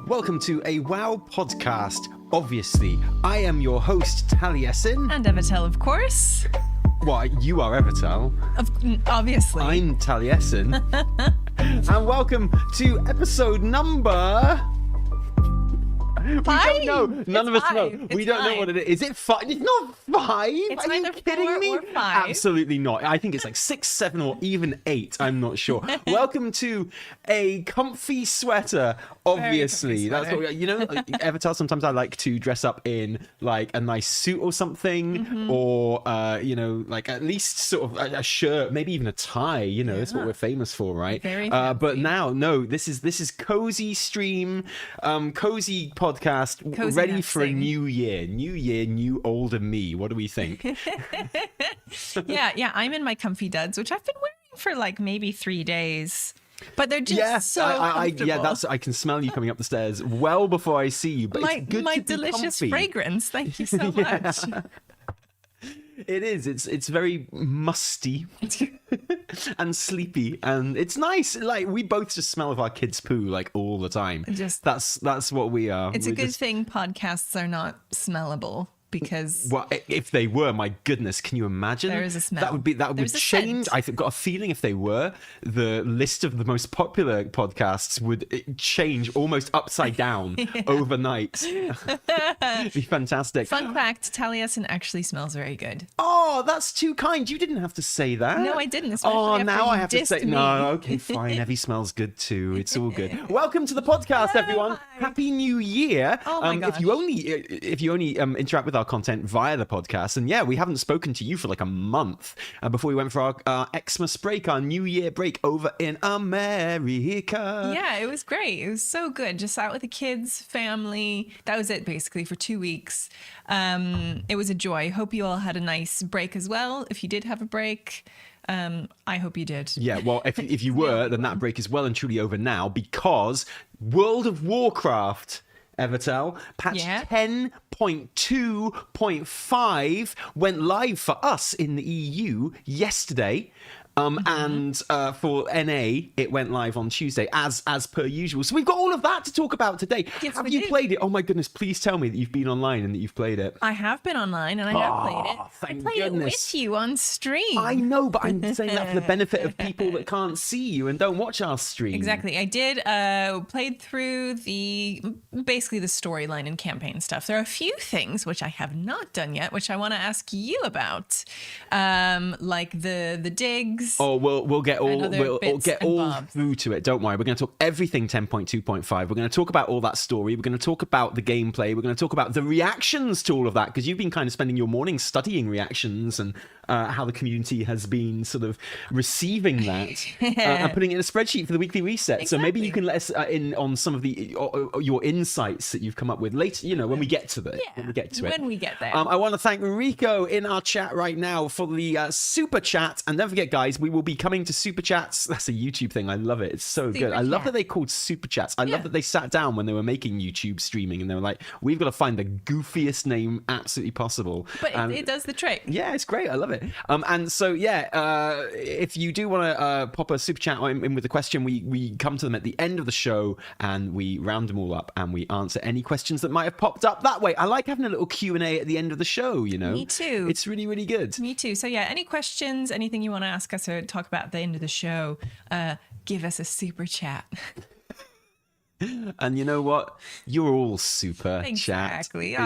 Welcome to a WoW podcast. Obviously, I am your host, Taliesin. And Evitel, of course. Well, you are Evitel. Obviously. I'm Taliesin. And welcome to episode number... Five? We don't know. None of us know. We don't know what it is. Is it 5? It's not 5. It's Are you either kidding 4 me? or 5. Absolutely not. I think it's like 6, 7, or even 8. I'm not sure. Welcome to a comfy sweater. Obviously, comfy that's sweater. what Evitel. Sometimes I like to dress up in like a nice suit or something, or like at least sort of a shirt, maybe even a tie. That's what we're famous for, right? Very but now, no, this is cozy stream, cozy podcast, Cozy ready for a nesting. new year, new older me. What do we think? Yeah, I'm in my comfy duds, which I've been wearing for like maybe 3 days. But they're just so comfortable. I can smell you coming up the stairs well before I see you. But it's good my to be delicious comfy. fragrance. Thank you so much. It is. It's very musty and sleepy, and it's nice. Like we both just smell of our kids' poo like all the time. That's what we are. It's a good thing podcasts are not smellable because Well, if they were, my goodness, can you imagine? There is a smell. That would There's a change. scent. I've got a feeling if they were, the list of the most popular podcasts would change almost upside down overnight. It'd be fantastic. fun fact, Taliesin actually smells very good. Oh, that's too kind. You didn't have to say that. No, I didn't. Especially Oh, after now you I have to dissed say me. no. Okay, fine. Evie smells good too. It's all good. Welcome to the podcast, everyone. Hi. Happy New Year. Oh my gosh. If you only interact with our content via the podcast, and yeah, we haven't spoken to you for like a month before we went for our Xmas break, our New Year break over in America. Yeah, it was great. It was so good. Just out with the kids, family. That was it basically for 2 weeks. It was a joy. Hope you all had a nice break as well. If you did have a break, I hope you did. Yeah, well, if you were, then that break is well and truly over now because World of Warcraft, Evitel, patch 10.2.5 went live for us in the EU yesterday. And for NA, it went live on Tuesday, as per usual. So we've got all of that to talk about today. Yes, have we you do. played it? Oh my goodness, please tell me that you've been online and that you've played it. I have been online and I have played it. Thank I played goodness. it with you on stream. I know, but I'm saying that for the benefit of people that can't see you and don't watch our stream. Exactly. I did played through basically the storyline and campaign stuff. There are a few things which I have not done yet, which I want to ask you about, like the digs. Oh, we'll get all other bits and bobs. through to it. Don't worry. We're going to talk everything 10.2.5. We're going to talk about all that story. We're going to talk about the gameplay. We're going to talk about the reactions to all of that because you've been kind of spending your morning studying reactions and how the community has been sort of receiving that and putting it in a spreadsheet for the weekly reset. Exactly. So maybe you can let us in on some of the your insights that you've come up with later. When we get to it. Yeah, when we get to it. when we get there. I want to thank Rico in our chat right now for the super chat. And don't forget, guys, we will be coming to super chats. That's a YouTube thing. I love it. It's so good. I love that they called super chats. I love that they sat down when they were making YouTube streaming and they were like, we've got to find the goofiest name absolutely possible. But it does the trick. Yeah, it's great. I love it. And so, if you do want to pop a super chat in with a question, we come to them at the end of the show and we round them all up and we answer any questions that might have popped up that way. I like having a little Q&A at the end of the show, Me too. It's really, really good. Me too. So yeah, any questions, anything you want to ask us or talk about at the end of the show, give us a super chat. And you know what? You're all super Exactly. chat.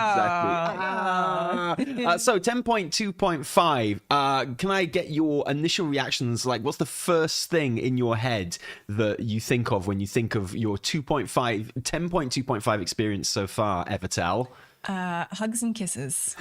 Exactly. So 10.2.5. Can I get your initial reactions? Like, what's the first thing in your head that you think of when you think of your 10.2.5 experience so far, Evitel? Hugs and kisses.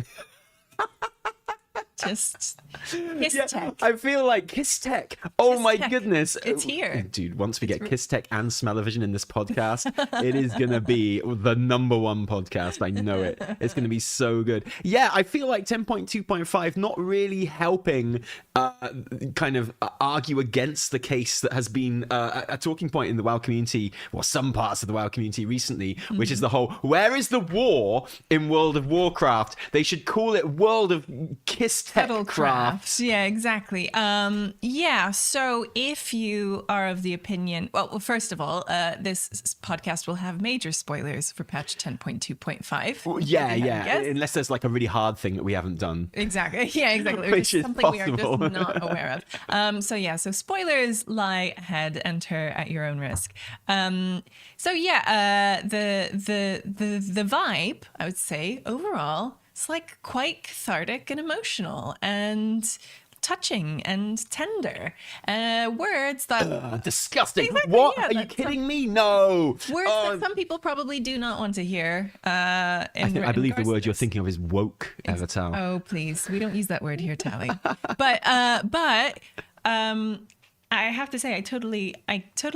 Just kiss tech. I feel like Kiss Tech. Oh Kiss my Tech. goodness. It's here. Dude, once we get Kiss Tech and Smell-O-Vision in this podcast, it is going to be the #1 podcast. I know it. It's going to be so good. Yeah, I feel like 10.2.5 not really helping kind of argue against the case that has been a talking point in the WoW community, or some parts of the WoW community recently, which is the whole, where is the war in World of Warcraft? They should call it World of Kissed crafts. Yeah, exactly. So if you are of the opinion, well, first of all, this podcast will have major spoilers for patch 10.2.5. Well, yeah. Unless there's like a really hard thing that we haven't done. Exactly. Yeah, exactly. Which is something possible. we are just not aware of. So spoilers lie ahead, enter at your own risk. The vibe, I would say, overall, it's like quite cathartic and emotional and touching and tender. Words that... disgusting. Exactly, What? yeah, Are you kidding me? No. Words that some people probably do not want to hear. I believe the word you're thinking of is woke, Evitel. Oh, please. We don't use that word here, Tally. But I have to say, I totally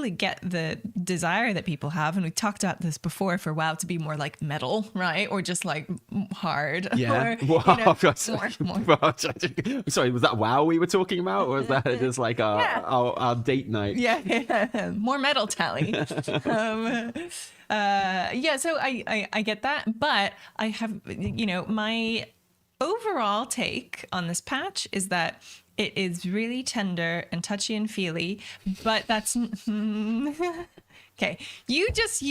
get the desire that people have, and we talked about this before for WoW to be more like metal, right, or just like hard. Yeah. Or, more. Sorry, was that WoW we were talking about, or was that just like our date night? Yeah, more metal, Tally. So I get that, but I have my overall take on this patch is that it is really tender and touchy and feely, but that's okay. You just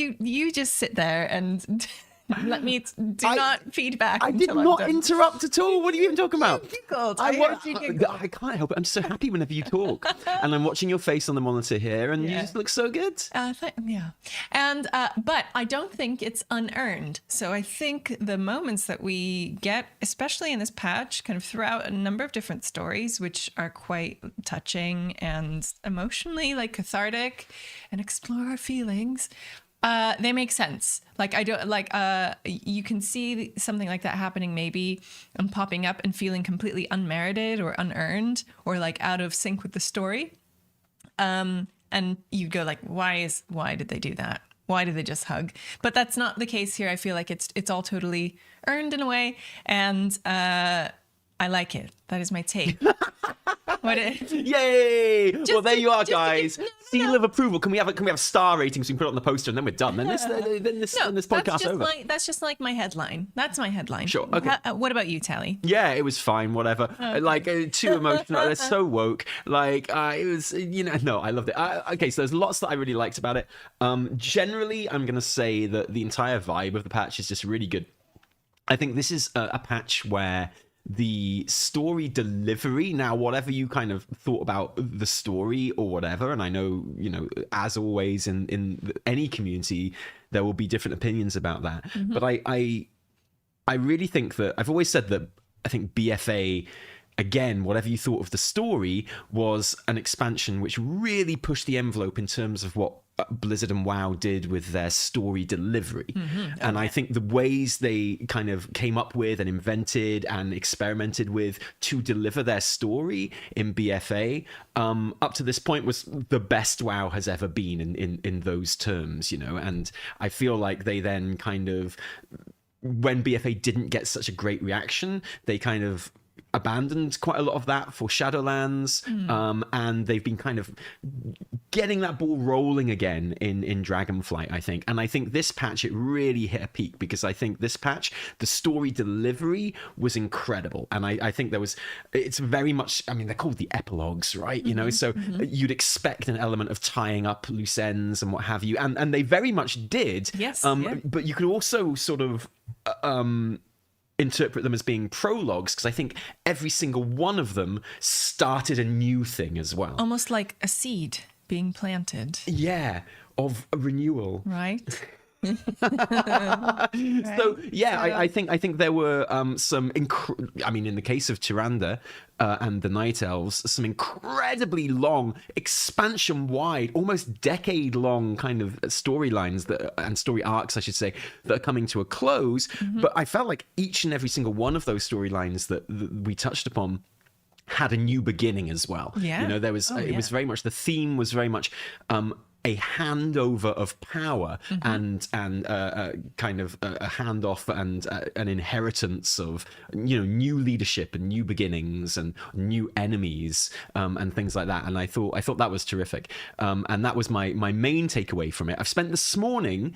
sit there and let me not feedback. I did not interrupt at all. What are you even talking about? I can't help it. I'm just so happy whenever you talk, and I'm watching your face on the monitor here, and you just look so good. And but I don't think it's unearned. So I think the moments that we get, especially in this patch, kind of throughout a number of different stories, which are quite touching and emotionally like cathartic, and explore our feelings. They make sense. Like you can see something like that happening maybe and popping up and feeling completely unmerited or unearned or like out of sync with the story. And you go like, why did they do that? Why did they just hug? But that's not the case here. I feel like it's all totally earned in a way, and I like it. That is my take. Yay! Well, there you are, guys. Seal of approval. Can we have a star rating so we can put it on the poster, and then we're done? Then this podcast over. That's just like my headline. That's my headline. Sure. Okay. What about you, Tally? Yeah, it was fine. Whatever. Okay. Too emotional. It's so woke. It was. No, I loved it. Okay, so there's lots that I really liked about it. Generally, I'm gonna say that the entire vibe of the patch is just really good. I think this is a patch where the story delivery, now whatever you kind of thought about the story or whatever, and I know as always in any community there will be different opinions about that, but I really think that I've always said that I think BFA, again, whatever you thought of the story, was an expansion which really pushed the envelope in terms of what Blizzard and WoW did with their story delivery. And I think the ways they kind of came up with and invented and experimented with to deliver their story in BFA up to this point was the best WoW has ever been in those terms, and I feel like they then kind of, when BFA didn't get such a great reaction, they kind of abandoned quite a lot of that for Shadowlands, and they've been kind of getting that ball rolling again in Dragonflight, I think. And I think this patch, it really hit a peak, because I think this patch, the story delivery was incredible. And I think it's very much, I mean, they're called the epilogues, right? So you'd expect an element of tying up loose ends and what have you. And they very much did. Yes. But you could also sort of interpret them as being prologues, because I think every single one of them started a new thing as well. Almost like a seed being planted. Yeah, of a renewal. Right. So yeah, I think there were some in the case of Tyrande and the Night Elves, some incredibly long, expansion-wide, almost decade-long kind of storylines and story arcs, I should say, that are coming to a close. But I felt like each and every single one of those storylines that we touched upon had a new beginning as well. Yeah. There was it was very much, the theme was very much a handover of power and kind of a handoff and an inheritance of new leadership and new beginnings and new enemies and things like that. And I thought that was terrific. And that was my main takeaway from it. I've spent this morning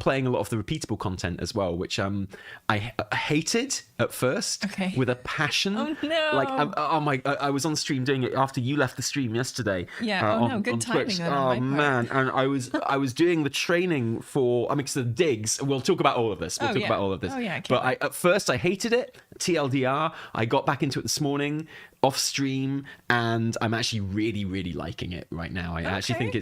playing a lot of the repeatable content as well, which I hated at first with a passion. Oh no! Like I was on stream doing it after you left the stream yesterday. Yeah. Good timing. Oh man! And I was doing the training for because the digs. We'll talk about all of this. We'll talk about all of this. Oh yeah. But at first I hated it. TLDR. I got back into it this morning off stream, and I'm actually really, really liking it right now. I actually think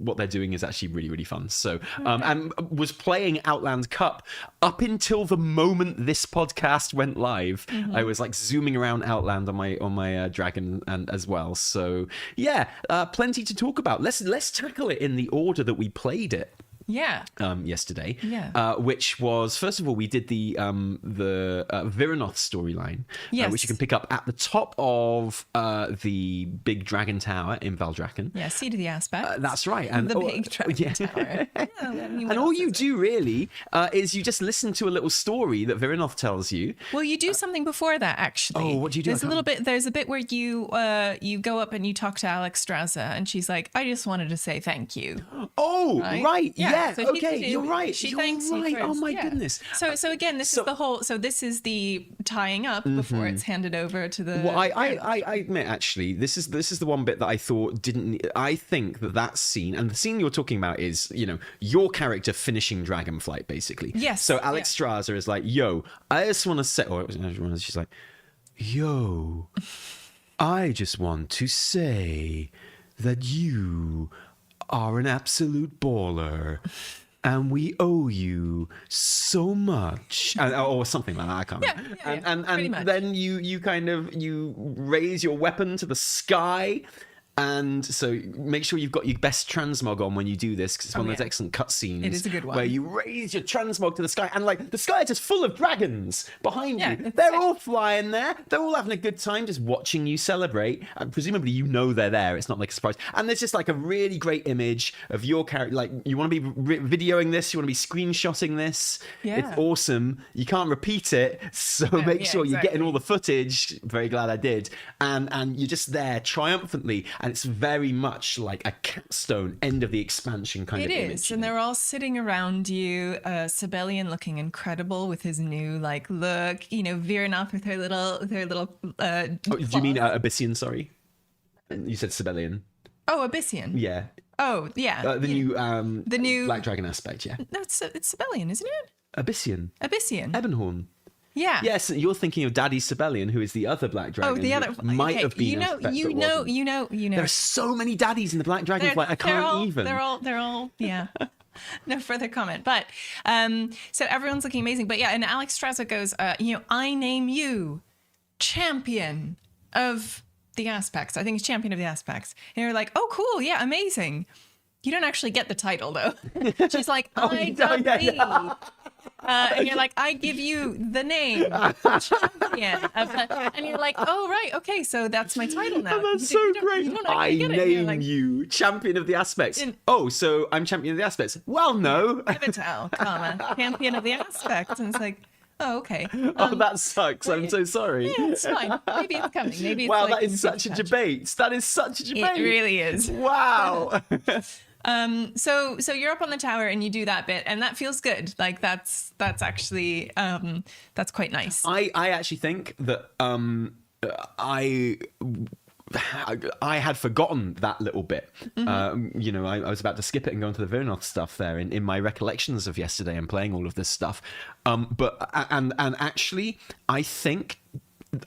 what they're doing is actually really, really fun. So, and was playing Outland Cup up until the moment this podcast went live. I was like zooming around Outland on my dragon and as well. So yeah, plenty to talk about. Let's tackle it in the order that we played it. Yeah. Yesterday. Yeah. Which was, first of all, we did the Vyranoth storyline, which you can pick up at the top of the big dragon tower in Valdrakken. Yeah, seat of the aspect. That's right. And the big dragon tower. And all you do really is you just listen to a little story that Vyranoth tells you. Well, you do something before that, actually. Oh, what do you do? There's a bit where you go up and you talk to Alexstrasza, and she's like, I just wanted to say thank you. Oh, right. Yeah. So Okay, you're right. She you're thanks right. you first. Oh my goodness. So again, this is the whole. So this is the tying up before it's handed over to the. Well, I admit actually, this is the one bit that I thought didn't. I think that scene, and the scene you're talking about is your character finishing Dragonflight basically. Yes. So Alexstrasza is like, yo, I just want to say, she's like, yo, I just want to say that you are an absolute baller and we owe you so much or something like that. I can't remember. And then you kind of raise your weapon to the sky. And so make sure you've got your best transmog on when you do this, because it's one of those excellent cutscenes. It is a good one. Where you raise your transmog to the sky, and like the sky is just full of dragons behind you. It's They're all flying there. They're all having a good time just watching you celebrate. And presumably they're there. It's not like a surprise. And there's just like a really great image of your character. Like you want to be videoing this, you want to be screenshotting this. Yeah. It's awesome. You can't repeat it, so make sure you're getting all the footage. Very glad I did. And you're just there triumphantly. And it's very much like a capstone end of the expansion kind of image. It is, and they're all sitting around you. Sabellian looking incredible with his new look. Vyranoth with her little. Do you mean Abyssian? Sorry, you said Sabellian. Oh, Abyssian. Yeah. Oh, yeah. The new Black Dragon aspect. Yeah. No, it's Sabellian, isn't it? Abyssian. Ebonhorn. Yeah. Yes, you're thinking of Daddy Sabellian, who is the other Black Dragon. Oh, the other might have been. You know. There are so many daddies in the Black Dragon flight. I can't even. They're all. Yeah. No further comment. But so everyone's looking amazing. But yeah, and Alexstrasza goes, I name you champion of the aspects. I think it's champion of the aspects. And you're like, oh, cool. Yeah, amazing. You don't actually get the title though. She's like, and you're like, I give you the name champion. And you're like, oh, right. Okay. So that's my title now. That's so great. I name you champion of the aspects. So I'm champion of the aspects. Well, no. Evitel, champion of the aspects. And it's like, oh, okay. That sucks. I'm so sorry. Yeah, it's fine. Maybe it's coming. Maybe it's that is such a debate. That is such a debate. It really is. Wow. So you're up on the tower and you do that bit, and that feels good. Like that's actually that's quite nice. I actually think that I had forgotten that little bit. I was about to skip it and go into the Vyranoth stuff there in my recollections of yesterday and playing all of this stuff. But actually, I think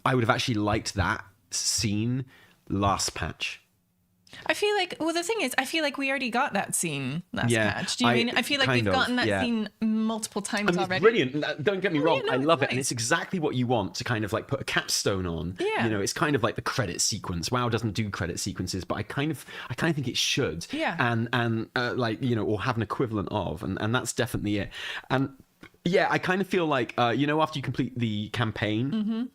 I would have actually liked that scene last patch. I feel like, the thing is, I feel like we already got that scene last patch. Do you mean? I feel like we've gotten that scene multiple times already. It's brilliant. Don't get me wrong. I love it. And it's exactly what you want to kind of like put a capstone on. Yeah. It's kind of like the credit sequence. WoW doesn't do credit sequences, but I kind of think it should. Yeah. And or have an equivalent of. And that's definitely it. And yeah, I kind of feel like, after you complete the campaign,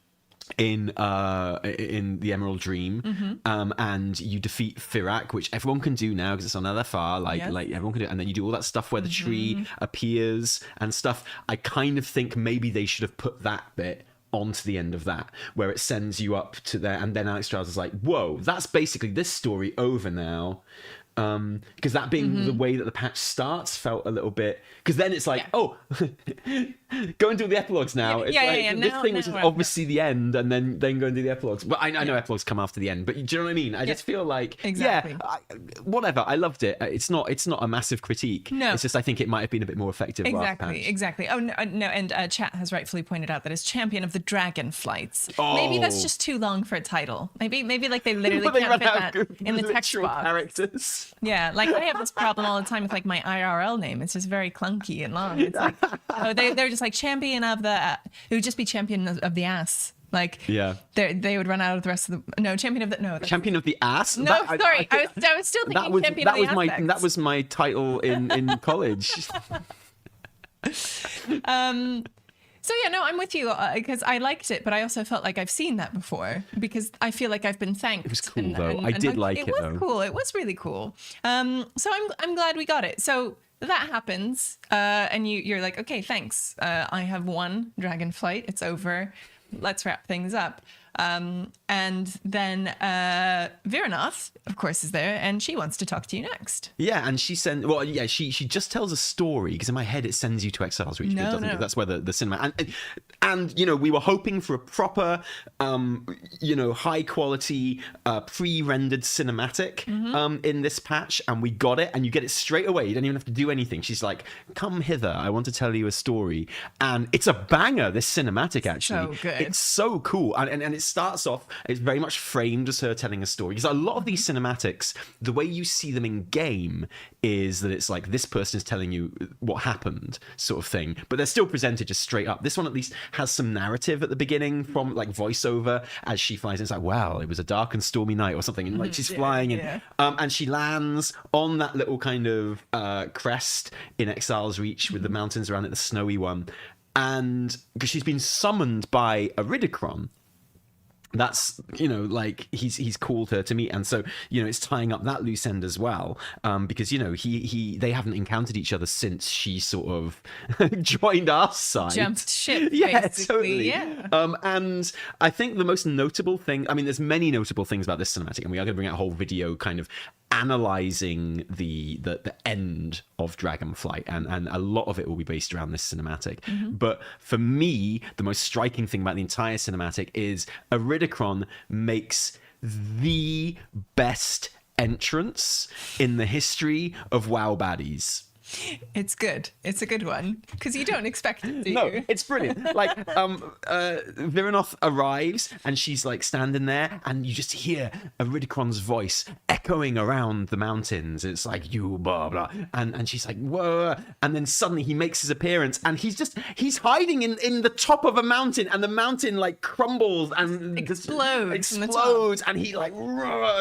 in the Emerald Dream, and you defeat Firak, which everyone can do now because it's on LFR. Like everyone can do it, and then you do all that stuff where the tree appears and stuff. I kind of think maybe they should have put that bit onto the end of that, where it sends you up to there, and then Alex Giles is like, "Whoa, that's basically this story over now." Because that being the way that the patch starts felt a little bit, because then it's like, oh, go and do the epilogues now. It's like this thing which is obviously the end, and then go and do the epilogues. But I know epilogues come after the end, but do you know what I mean? I just feel like whatever. I loved it. It's not a massive critique. No, it's just I think it might have been a bit more effective. Exactly. Oh no, and chat has rightfully pointed out that it's champion of the dragon flights. Maybe that's just too long for a title. Maybe like they literally can't fit that in the text box. Characters. Yeah, like I have this problem all the time with like my IRL name. It's just very clunky and long. It's like, they're just like champion of the. It would just be champion of the ass. Like, they would run out of the rest of the. Champion of the ass. No, sorry, I was still thinking champion of the aspects. That was my title in college. So yeah, no, I'm with you because I liked it, but I also felt like I've seen that before because I feel like I've been thanked. It was cool though. I did like it though. It was cool. It was really cool. So I'm glad we got it. So that happens, and you're like, okay, thanks. I have won Dragonflight. It's over. Let's wrap things up. And then Vyranoth, of course, is there, and she wants to talk to you next. Yeah, and she just tells a story, because in my head it sends you to Exile's Reach. No. That's where the cinema and you know, we were hoping for a proper high quality pre-rendered cinematic in this patch, and we got it, and you get it straight away. You don't even have to do anything. She's like, come hither, I want to tell you a story. And it's a banger, this cinematic, actually. So good. It's so cool. And it starts off, it's very much framed as her telling a story. Because a lot of these cinematics, the way you see them in game is that it's like this person is telling you what happened, sort of thing. But they're still presented just straight up. This one at least has some narrative at the beginning from like voiceover as she flies in. It's like, wow, it was a dark and stormy night or something. And like she's flying in. And she lands on that little kind of crest in Exile's Reach with the mountains around it, the snowy one. And because she's been summoned by Iridikron, that's, you know, like he's called her to meet, and so, you know, it's tying up that loose end as well, because, you know, they haven't encountered each other since she sort of joined our side, jumped ship, totally. And I think the most notable thing, I mean, there's many notable things about this cinematic, and we are going to bring out a whole video kind of analyzing the end of Dragonflight, and a lot of it will be based around this cinematic. But for me, the most striking thing about the entire cinematic is Iridikron makes the best entrance in the history of WoW baddies. It's good. It's a good one because you don't expect it, do you? No, it's brilliant. Like, Vyranoth arrives and she's like standing there, and you just hear Iridikron's voice echoing around the mountains. It's like, you blah blah, and she's like, whoa, and then suddenly he makes his appearance, and he's hiding in the top of a mountain, and the mountain like crumbles and explodes, and he like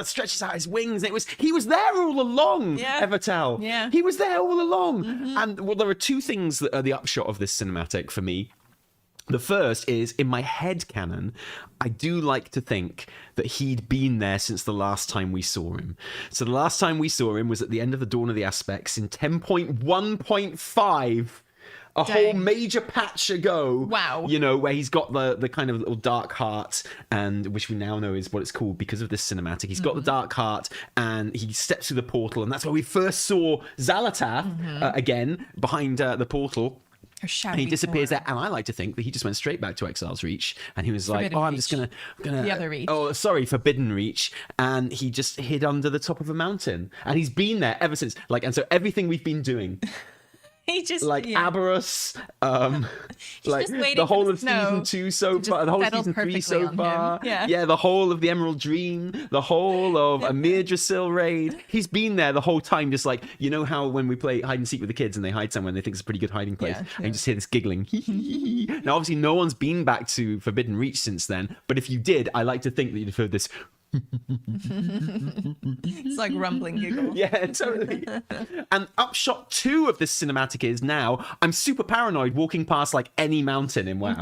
stretches out his wings. He was there all along. Evitel. Yeah, he was there all along. And well, there are two things that are the upshot of this cinematic for me. The first is, in my head canon, I do like to think that he'd been there since the last time we saw him. So the last time we saw him was at the end of the Dawn of the Aspects in 10.1.5. Whole major patch ago. Wow. You know, where he's got the kind of little dark heart, and which we now know is what it's called because of this cinematic. He's got the dark heart, and he steps through the portal, and that's where we first saw Xal'atath again behind the portal. And he disappears there, and I like to think that he just went straight back to Exile's Reach, and he was like, I'm just gonna the other Reach. Oh, sorry, Forbidden Reach, and he just hid under the top of a mountain, and he's been there ever since. Like, and so everything we've been doing. He just Aberrus, like the whole of season 2 so far, the whole of season 3 so far, the whole of the Emerald Dream, the whole of a Mirdrasil raid. He's been there the whole time, just like, you know how when we play hide and seek with the kids and they hide somewhere and they think it's a pretty good hiding place, and you just hear this giggling. Now, obviously, no one's been back to Forbidden Reach since then, but if you did, I like to think that you'd have heard this. It's like rumbling giggle. Yeah, totally. And upshot 2 of this cinematic is now I'm super paranoid walking past like any mountain in WoW.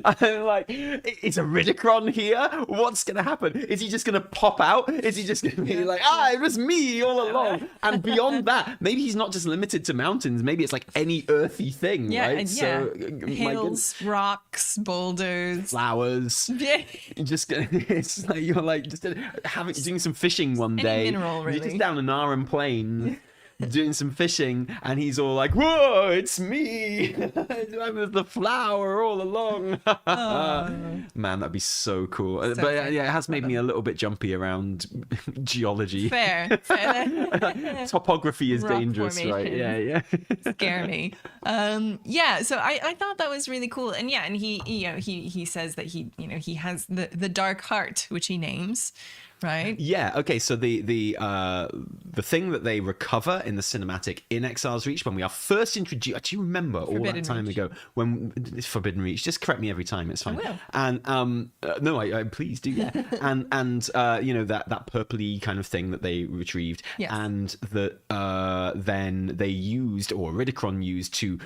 I'm like, is Iridikron here? What's gonna happen? Is he just gonna pop out? Is he just gonna be like, it was me all along? And beyond that, maybe he's not just limited to mountains. Maybe it's like any earthy thing, right? So hills, rocks, boulders, flowers. Yeah. It's like you're like just doing some fishing one day. Mineral, really. You're just down an Aran plain. Doing some fishing, and he's all like, "Whoa, it's me! I was the flower all along." Man, that'd be so cool. But yeah, it has made me a little bit jumpy around geology. Fair. Topography is Rock dangerous, right? Yeah. Scare me. So I thought that was really cool, and he says that he has the dark heart, which he names. Right. Yeah. Okay. So the thing that they recover in the cinematic in Exile's Reach when we are first introduced. Do you remember all that time ago when it's Forbidden Reach? Just correct me every time. It's fine. I will. And no, I please do. Yeah. and that purpley kind of thing that they retrieved, yes. and that then they used, or Iridikron used, to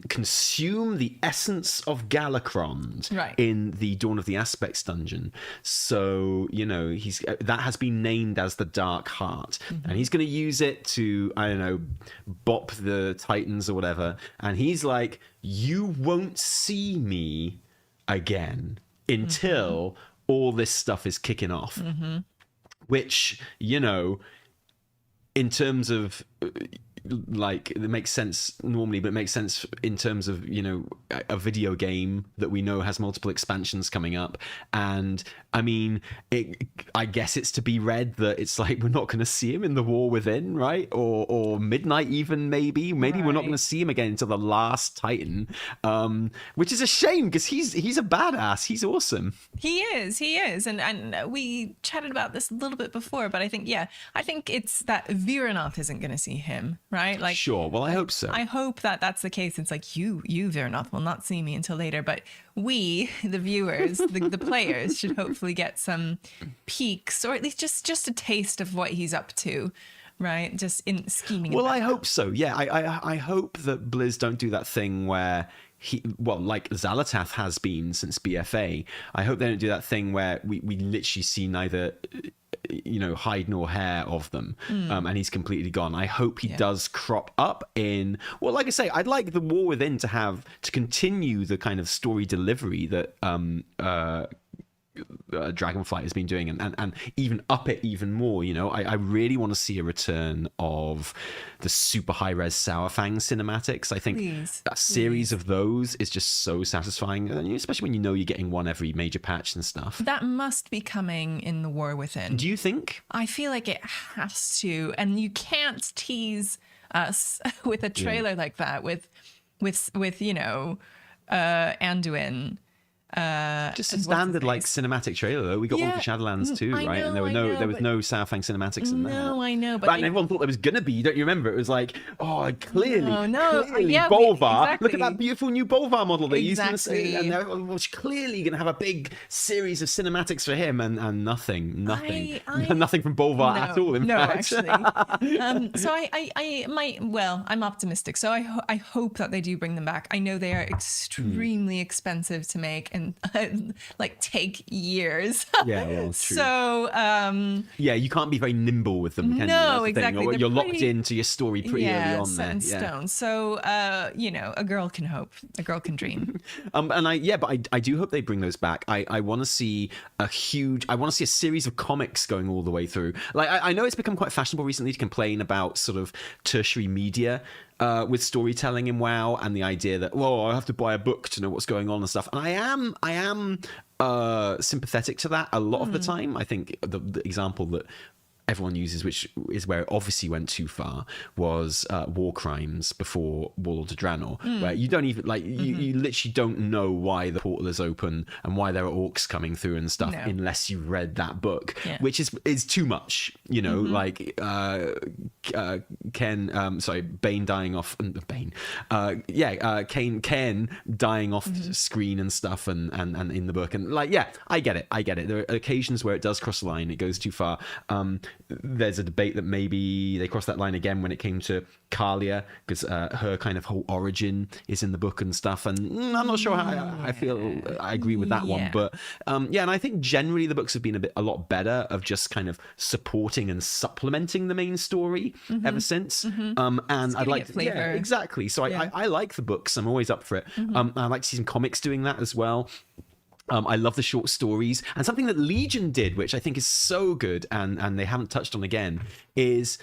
consume the essence of Galakrond in the Dawn of the Aspects dungeon. So that has been named as the Dark Heart, and he's going to use it to, I don't know, bop the Titans or whatever. And he's like, you won't see me again until all this stuff is kicking off. Which, in terms of like, it makes sense normally, but it makes sense in terms of a video game that we know has multiple expansions coming up. And I mean, I guess it's to be read that it's like we're not going to see him in the War Within, right? Or Midnight, even maybe we're not going to see him again until the last Titan, which is a shame because he's a badass. He's awesome. He is, and we chatted about this a little bit before, but I think it's that Vyranoth isn't going to see him. Right? Like, sure. Well, I hope so. I hope that that's the case. It's like you, Vyranoth, will not see me until later. But we, the viewers, the players, should hopefully get some peeks, or at least just a taste of what he's up to. Right? Just in scheming. Well, I hope so. Yeah, I hope that Blizz don't do that thing where like Xal'atath has been since BFA. I hope they don't do that thing where we literally see neither hide nor hair of them, and he's completely gone. I hope he does crop up in, well, like I say, I'd like the War Within to continue the kind of story delivery that Dragonflight has been doing, and even up it even more. I really want to see a return of the super high res Sourfang cinematics. I think a series of those is just so satisfying, especially when you're getting one every major patch and stuff. That must be coming in the War Within. Do you think? I feel like it has to, and you can't tease us with a trailer like that with Anduin. Just a standard like cinematic trailer though. We got one for Shadowlands too, right? And there was no Sourfang cinematics in that. No, I know, but everyone thought there was gonna be. Don't you remember? It was like, clearly yeah, Bolvar. Exactly. Look at that beautiful new Bolvar model they used, and they're clearly gonna have a big series of cinematics for him, and nothing from Bolvar at all. In fact, actually. So I'm optimistic. So I hope that they do bring them back. I know they are extremely expensive to make and like take years. Yeah, well, true. So you can't be very nimble with them, can you? No, exactly. You're locked into your story pretty early on there. Stone. So a girl can hope, a girl can dream. But I do hope they bring those back. I want to see a series of comics going all the way through. Like I know it's become quite fashionable recently to complain about sort of tertiary media with storytelling in WoW, and the idea that, I have to buy a book to know what's going on and stuff. And I am sympathetic to that a lot of the time. I think the example that everyone uses, which is where it obviously went too far, was War Crimes before Warlords of Draenor, where you don't even you literally don't know why the portal is open and why there are orcs coming through and stuff unless you've read that book, which is too much. Like Bane dying off Bane, Ken dying off screen and stuff, and in the book, and I get it. There are occasions where it does cross the line, it goes too far. there's a debate that maybe they crossed that line again when it came to Kalia, because her kind of whole origin is in the book and stuff. And I'm not sure how I feel I agree with that one. But and I think generally the books have been a lot better of just kind of supporting and supplementing the main story ever since. And I'd like to, exactly. So I like the books. I'm always up for it. I like to see some comics doing that as well. I love the short stories, and something that Legion did, which I think is so good, and they haven't touched on again, is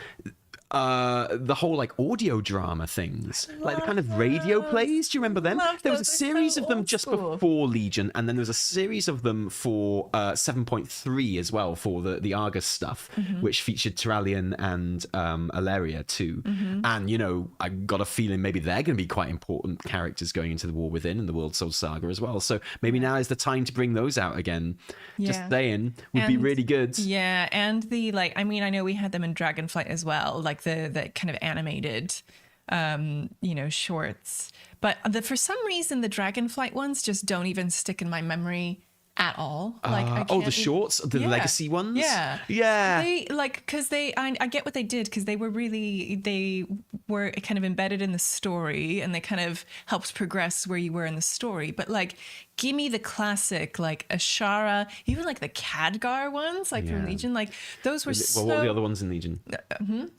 the whole like audio drama things, like the kind of radio plays. Do you remember them? There was a series of them just before Legion, and then there was a series of them for 7.3 as well, for the Argus stuff, which featured Turalyon and Alleria too. And, you know, I got a feeling maybe they're going to be quite important characters going into the War Within and the World Soul Saga as well. So maybe now is the time to bring those out again. Just saying, would be really good. Yeah, and the, like, I mean, I know we had them in Dragonflight as well, like the kind of animated you know, shorts, but for some reason the Dragonflight ones just don't even stick in my memory at all. Like the shorts, the legacy ones. They like, because I get what they did, because they were kind of embedded in the story, and they kind of helped progress where you were in the story. But like, give me the classic, like Ashara, even like the Khadgar ones, like from Legion, like those were so... Well, what were the other ones in Legion?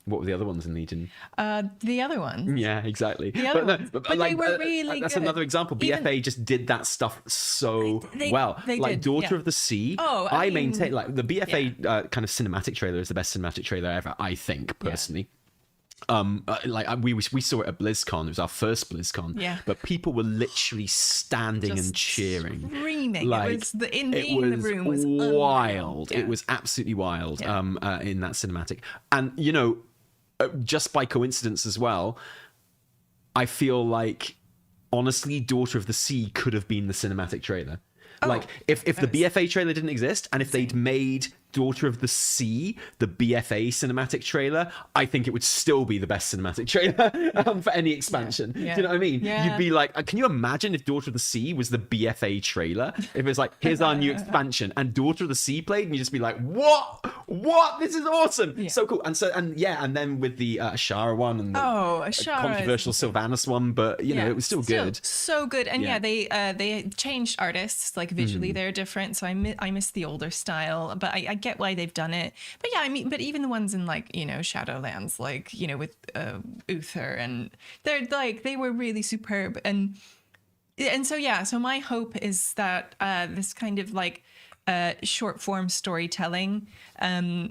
What were the other ones in Legion? The other ones. Yeah, exactly. The other ones. But like, they were really that's good. Another example. BFA just did that stuff so well. They like did, Daughter of the Sea. Oh, I maintain, like, the BFA kind of cinematic trailer is the best cinematic trailer ever, I think, personally. Like we saw it at BlizzCon. It was our first BlizzCon. But people were literally standing and cheering, screaming. Like, it was in the room was wild. It was absolutely wild. In that cinematic, and you know, just by coincidence as well, I feel like honestly, Daughter of the Sea could have been the cinematic trailer. Like if the BFA trailer didn't exist, and if they'd made Daughter of the Sea the BFA cinematic trailer, I think it would still be the best cinematic trailer for any expansion. Do you know what I mean? You'd be like, can you imagine if Daughter of the Sea was the BFA trailer? If it was like, here's our new expansion, and Daughter of the Sea played, and you just be like, what? This is awesome. So cool. And then with the Ashara one, and the controversial Sylvanas one, but you know, it was still good. So good. And they changed artists, like visually they're different. So I miss the older style, but I get why they've done it. But yeah, I mean, but even the ones in, like, you know, Shadowlands, like, you know, with Uther, and they're like, they were really superb. And so my hope is that this kind of like short form storytelling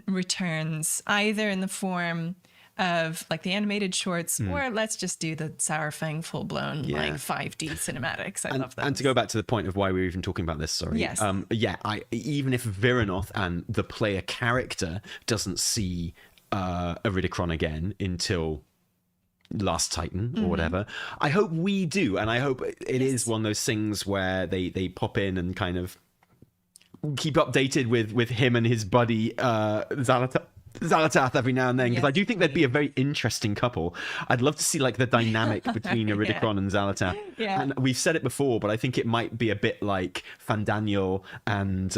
returns, either in the form of like the animated shorts, or let's just do the Saurfang full-blown like 5D cinematics. I love that. And to go back to the point of why we were even talking about this, sorry. Yes. Even if Vyranoth and the player character doesn't see Iridikron again until Last Titan or whatever, I hope we do, and I hope it is one of those things where they pop in and kind of keep updated with him and his buddy Xal'atath every now and then, because I do think they'd be a very interesting couple. I'd love to see like the dynamic between Iridikron and Xal'atath. And we've said it before, but I think it might be a bit like Fandaniel and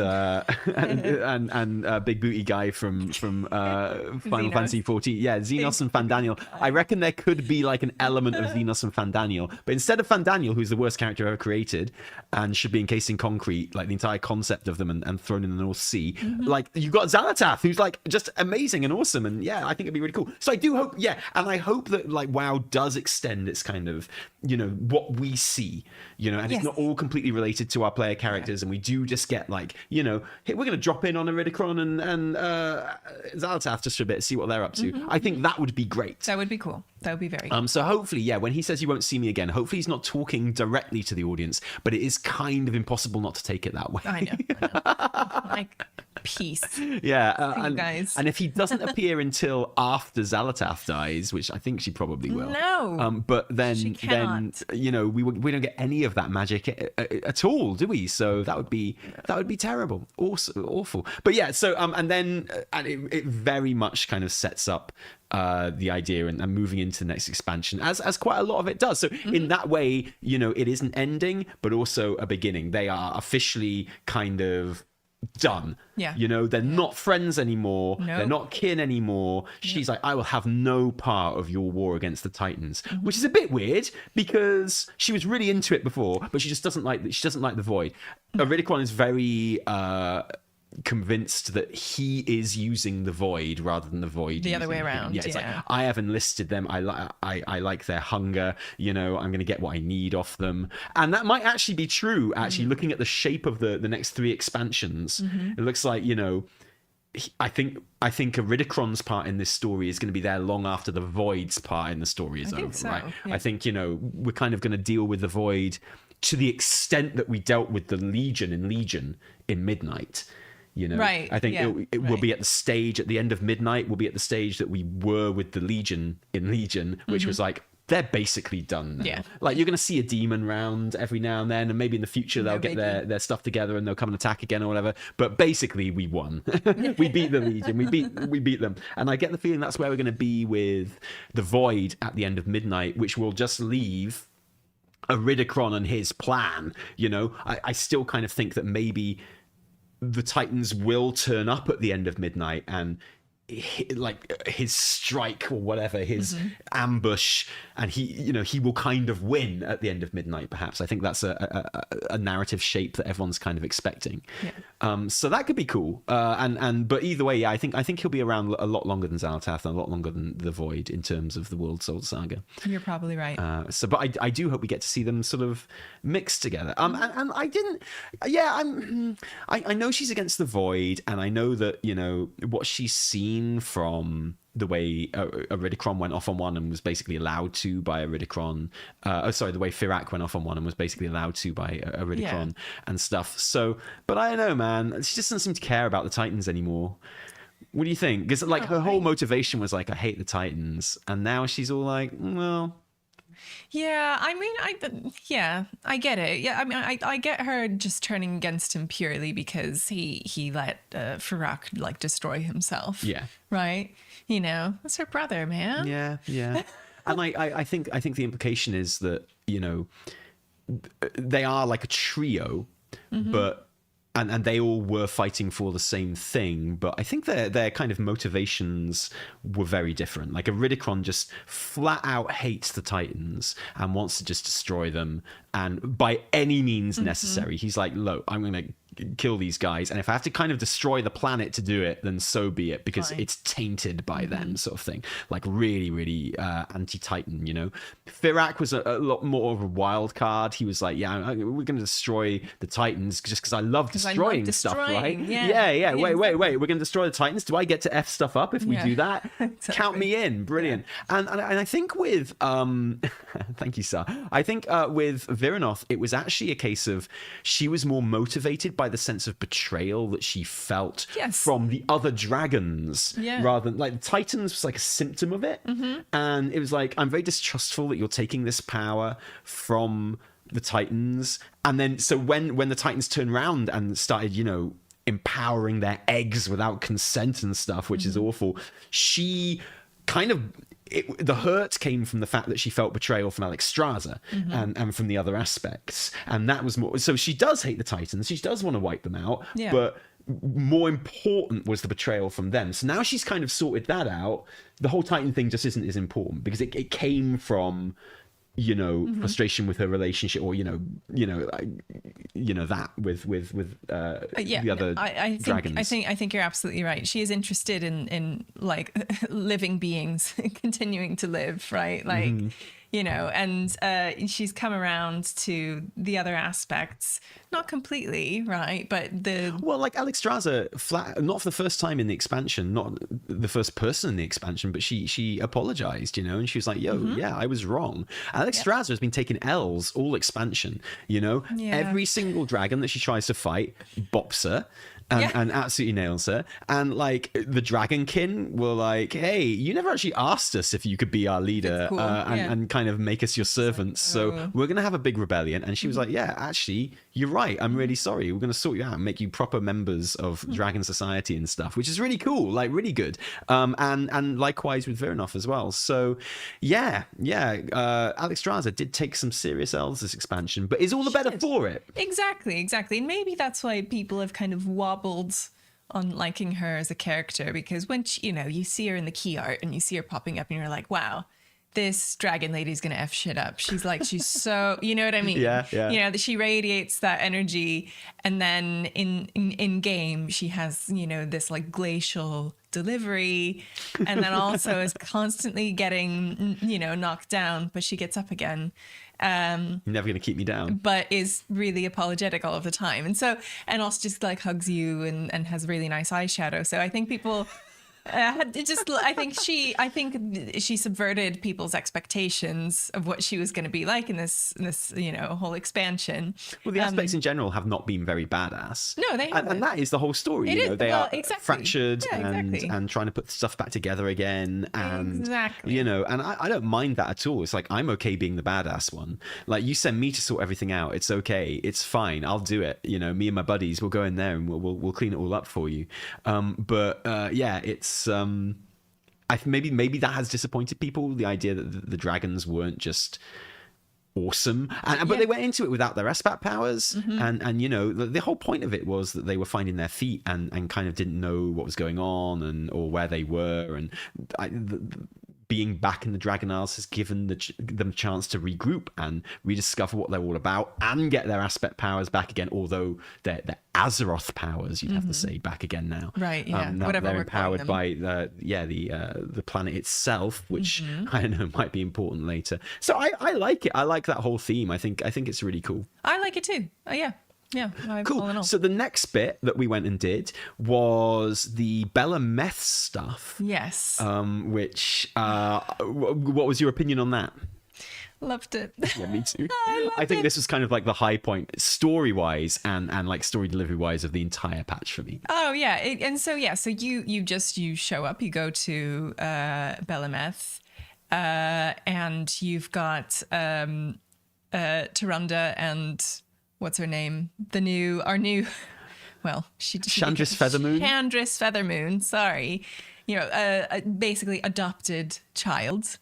Big Booty guy from Final Fantasy 14. Yeah, Xenos and Fandaniel. I reckon there could be like an element of Xenos and Fandaniel, but instead of Fandaniel, who's the worst character ever created and should be encased in concrete, like the entire concept of them and thrown in the North Sea, like you've got Xal'atath, who's like just amazing and awesome, and I think it'd be really cool. So I do hope, and I hope that like WoW does extend its kind of, you know, what we see, you know, and it's not all completely related to our player characters, and we do just get like, you know, hey, we're going to drop in on Iridikron and Xal'atath just for a bit, see what they're up to. I think that would be great. That would be cool. That would be very cool. So hopefully, when he says you won't see me again, hopefully he's not talking directly to the audience, but it is kind of impossible not to take it that way. I know. Like, peace. And if he doesn't appear until after Xal'atath dies, which I think she probably will. No. But then you know, we don't get any of that magic at all, do we? So that would be terrible, awful. But so and then it very much kind of sets up the idea and moving into the next expansion, as quite a lot of it does. So in that way, you know, it is an ending, but also a beginning. They are officially kind of done. Yeah. You know, they're not friends anymore. Nope. They're not kin anymore. She's like, I will have no part of your war against the Titans, which is a bit weird because she was really into it before, but she just doesn't like the Void. Iridikron is very convinced that he is using the Void rather than the Void The other way using him. around. Yeah, it's like, I have enlisted them. I like their hunger. You know, I'm going to get what I need off them. And that might actually be true, actually, looking at the shape of the next 3 expansions. It looks like, you know, I think Iridikron's part in this story is going to be there long after the Void's part in the story is over, right? Yeah. I think, you know, we're kind of going to deal with the Void to the extent that we dealt with the Legion in Midnight. You know, right. I think it will right. be at the stage at the end of Midnight. We'll be at the stage that we were with the Legion in Legion, which was like, they're basically done now. Yeah. Like, you're going to see a demon round every now and then, and maybe in the future they'll get their stuff together and they'll come and attack again or whatever. But basically, we won. We beat the Legion. We beat them. And I get the feeling that's where we're going to be with the Void at the end of Midnight, which will just leave Iridikron and his plan. You know, I still kind of think that maybe the Titans will turn up at the end of Midnight and like his strike or whatever, his ambush, and he will kind of win at the end of Midnight, perhaps. I think that's a narrative shape that everyone's kind of expecting. So that could be cool. But either way, yeah, I think he'll be around a lot longer than Xal'atath and a lot longer than the Void in terms of the World Soul Saga. You're probably right. But I do hope we get to see them sort of mixed together. And I didn't. Yeah, I know she's against the Void, and I know that, you know, what she's seen from the way Iridikron went off on one and was basically allowed to by Iridikron. The way Firak went off on one and was basically allowed to by Iridikron and stuff. So, but I don't know, man. She just doesn't seem to care about the Titans anymore. What do you think? Because like her whole motivation was like, I hate the Titans, and now she's all like, well. Yeah, I mean, I get it. Yeah, I mean, I get her just turning against him purely because he let Firak like destroy himself. Yeah. Right. You know, that's her brother, man. Yeah. And I think the implication is that, you know, they are like a trio, but. And they all were fighting for the same thing, but I think their kind of motivations were very different. Like Iridikron just flat out hates the Titans and wants to just destroy them, and by any means necessary. He's like, look, I'm going to kill these guys, and if I have to kind of destroy the planet to do it, then so be it, because it's tainted by them, sort of thing. Like really anti-Titan, you know. Firak was a lot more of a wild card. He was like, yeah, we're going to destroy the Titans just because I love destroying stuff, right? Yeah. Wait, we're going to destroy the Titans. Do I get to F stuff up if we do that? Exactly. Count me in. Brilliant. And I think with thank you, sir. I think with Vyranoth, it was actually a case of she was more motivated by the sense of betrayal that she felt from the other dragons, rather than like the Titans was like a symptom of it. And it was like, I'm very distrustful that you're taking this power from the Titans. And then so when the Titans turned around and started, you know, empowering their eggs without consent and stuff, which is awful, she kind of the hurt came from the fact that she felt betrayal from Alexstrasza and from the other aspects, and that was more. So she does hate the Titans. She does want to wipe them out, but more important was the betrayal from them. So now she's kind of sorted that out. The whole Titan thing just isn't as important because it came from, you know, frustration with her relationship, or you know that with the other dragons. I think you're absolutely right. She is interested in like living beings continuing to live, right? Like, you know, and she's come around to the other aspects, not completely, right? But like Alexstrasza, flat, not for the first time in the expansion, not the first person in the expansion, but she apologized, you know, and she was like, "Yo, yeah, I was wrong." Alexstrasza has been taking L's all expansion, you know. Every single dragon that she tries to fight bops her. And absolutely nails her. And like the Dragonkin were like, hey, you never actually asked us if you could be our leader, cool. and kind of make us your servants. So we're going to have a big rebellion. And she was like, yeah, actually, you're right. I'm really sorry. We're going to sort you out and make you proper members of Dragon Society and stuff, which is really cool, like really good. And likewise with Vyranoth as well. So Alexstrasza did take some serious L's this expansion, but is all the better for it. Exactly. And maybe that's why people have kind of wobbed wobbled on liking her as a character, because when she, you see her in the key art and you see her popping up and you're like, wow, this dragon lady's gonna F shit up. She's so, you know what I mean? Yeah. She radiates that energy, and then in game she has, this like glacial delivery, and then also is constantly getting, knocked down, but she gets up again. You're never gonna keep me down. But is really apologetic all of the time, and also just like hugs you and has really nice eyeshadow. So I think people. I think she subverted people's expectations of what she was going to be like in this whole expansion. Well, the aspects in general have not been very badass. No, they haven't. And that is the whole story. They are fractured and trying to put stuff back together again. And and I don't mind that at all. It's like, I'm okay being the badass one. Like, you send me to sort everything out. It's okay. It's fine. I'll do it. Me and my buddies will go in there and we'll clean it all up for you. It's maybe that has disappointed people, the idea that the dragons weren't just awesome, but they went into it without their espat powers, and the whole point of it was that they were finding their feet and kind of didn't know what was going on or where they were, and being back in the Dragon Isles has given them a chance to regroup and rediscover what they're all about and get their aspect powers back again, although they're Azeroth powers, you'd have to say, back again now. Right, yeah. Now Whatever they're empowered by the planet itself, which I know might be important later. So I like it. I like that whole theme. I think it's really cool. I like it too. Yeah. Yeah, cool. All in all. So the next bit that we went and did was the Bel'ameth stuff. Yes. Which, what was your opinion on that? Loved it. Yeah, me too. I think this was kind of like the high point, story-wise and like story delivery-wise, of the entire patch for me. Oh yeah, so you show up, you go to Bel'ameth, and you've got Tyrande and. What's her name? Chandris Feathermoon. Chandris Feathermoon. Sorry, basically adopted child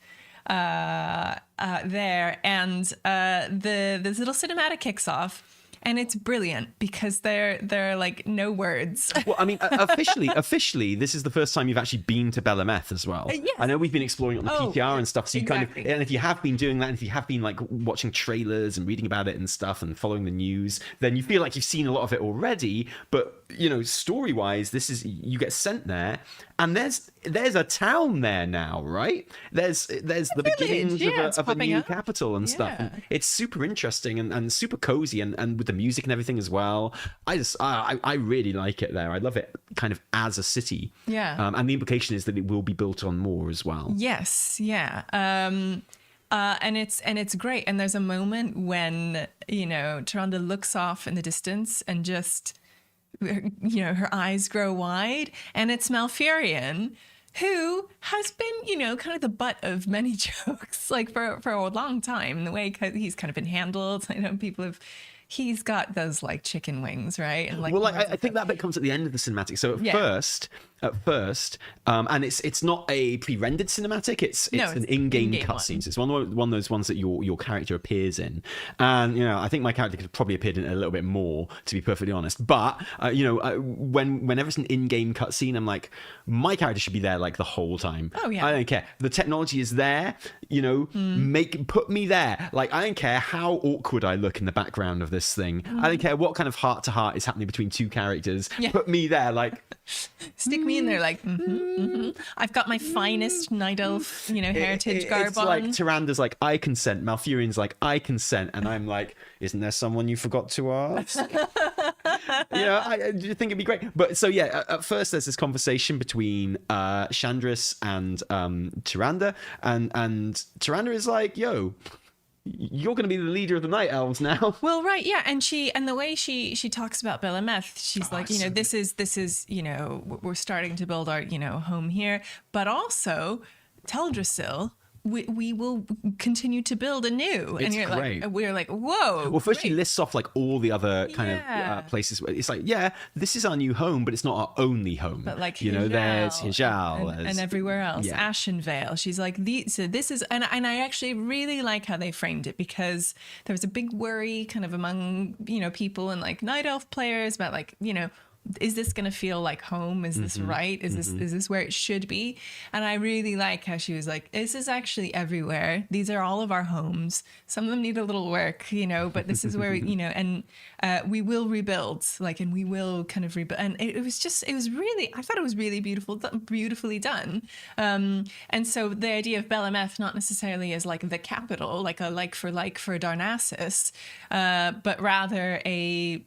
there, and this little cinematic kicks off. And it's brilliant because they're like no words. Well, I mean, officially, this is the first time you've actually been to Bel'ameth as well. Yes. I know we've been exploring it on the PTR and stuff. So you exactly. and if you have been doing that, and if you have been like watching trailers and reading about it and stuff and following the news, then you feel like you've seen a lot of it already. But story-wise, you get sent there, and there's a town there now, right? There's the beginnings of a new capital and stuff. And it's super interesting and super cozy and with the music and everything as well. I really like it there. I love it kind of as a city. Yeah. And the implication is that it will be built on more as well. Yes. Yeah. And it's great. And there's a moment when, Tyrande looks off in the distance and just, her eyes grow wide, and it's Malfurion, who has been, kind of the butt of many jokes, like for a long time, the way he's kind of been handled. I know he's got those like chicken wings, right? And I think that bit comes at the end of the cinematic. So at first, and it's not a pre-rendered cinematic. It's an in-game cutscene. So it's one of those ones that your character appears in, and I think my character could have probably appeared in it a little bit more, to be perfectly honest. But whenever it's an in-game cutscene, I'm like, my character should be there like the whole time. Oh yeah, I don't care. The technology is there. Put me there. Like, I don't care how awkward I look in the background of this thing. I don't care what kind of heart-to-heart is happening between two characters. Yeah. Put me there. Like, stick me in there. Like, I've got my finest night elf, heritage garb it's on. like Tyranda's like, I consent. Malfurion's like, I consent, and I'm like, isn't there someone you forgot to ask? I think it'd be great. But so at first there's this conversation between Chandris and Tyrande, and Tyrande is like, yo, you're going to be the leader of the Night Elves now. Well, right, yeah, and the way she talks about Bel'ameth, she's like, this is we're starting to build our home here, but also Teldrassil. We will continue to build anew. It's and great. We're like, whoa. Well, first she lists off like all the other kind of places where it's like, this is our new home, but it's not our only home. But like, there's Hijal and everywhere else. Yeah. Ashenvale. She's like, so this is, and I actually really like how they framed it, because there was a big worry kind of among, people and like Night Elf players about like, is this going to feel like home? Is this right? Is this where it should be? And I really like how she was like, this is actually everywhere. These are all of our homes. Some of them need a little work, but this is where, and we will rebuild, and we will kind of rebuild. And it was really, I thought it was really beautifully done. And so the idea of Bel'ameth, not necessarily as like the capital, like a like for Darnassus, but rather a,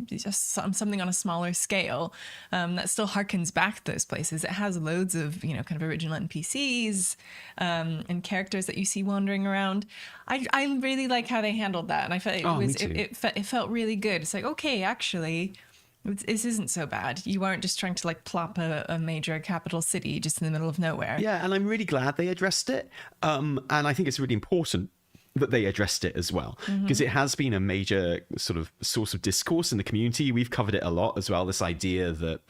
just something on a smaller scale that still harkens back to those places. It has loads of, kind of original NPCs and characters that you see wandering around. I really like how they handled that. And I felt it felt really good. It's like, okay, actually, this isn't so bad. You aren't just trying to like plop a major capital city just in the middle of nowhere. Yeah, and I'm really glad they addressed it. And I think it's really important that they addressed it as well, because it has been a major sort of source of discourse in the community. We've covered it a lot as well, this idea that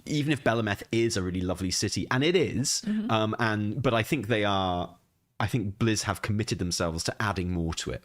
even if Bel'ameth is a really lovely city, and it is, but I think Blizz have committed themselves to adding more to it,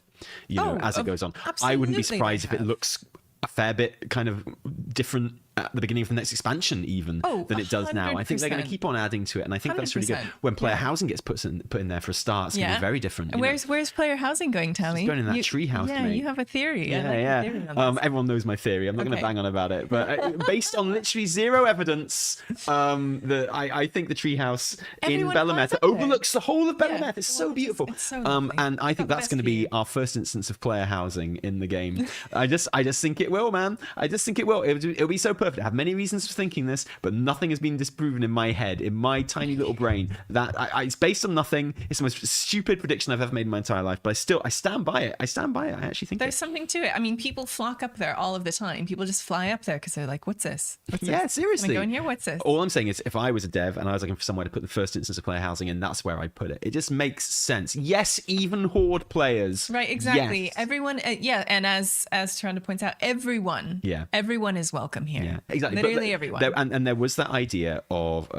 as it goes on. I wouldn't be surprised if it looks a fair bit kind of different at the beginning of the next expansion even than it does now. I think they're going to keep on adding to it, and I think that's really good. When player housing gets put in there for a start, it's going to be very different. Where's player housing going, Tally? It's going in that tree house. Yeah, you have a theory. Everyone knows my theory. I'm not going to bang on about it, but based on literally zero evidence, I think the tree house in Bel'ameth overlooks the whole of Bel'ameth. It's so beautiful. It's so and I think that's going to be our first instance of player housing in the game. I just think it will, man. I just think it will. It'll be so perfect. I have many reasons for thinking this, but nothing has been disproven in my head, in my tiny little brain. That it's based on nothing. It's the most stupid prediction I've ever made in my entire life, but I stand by it. I actually think there's something to it. I mean, people flock up there all of the time. People just fly up there because they're like, "What's this? Seriously. Can I go in here? What's this?" All I'm saying is, if I was a dev and I was looking for somewhere to put the first instance of player housing in, that's where I put it. It just makes sense. Yes, even Horde players. Right. Exactly. Yes. Everyone. And as Tyrande points out, everyone is welcome here. Yeah, exactly. Literally everyone. And there was that idea of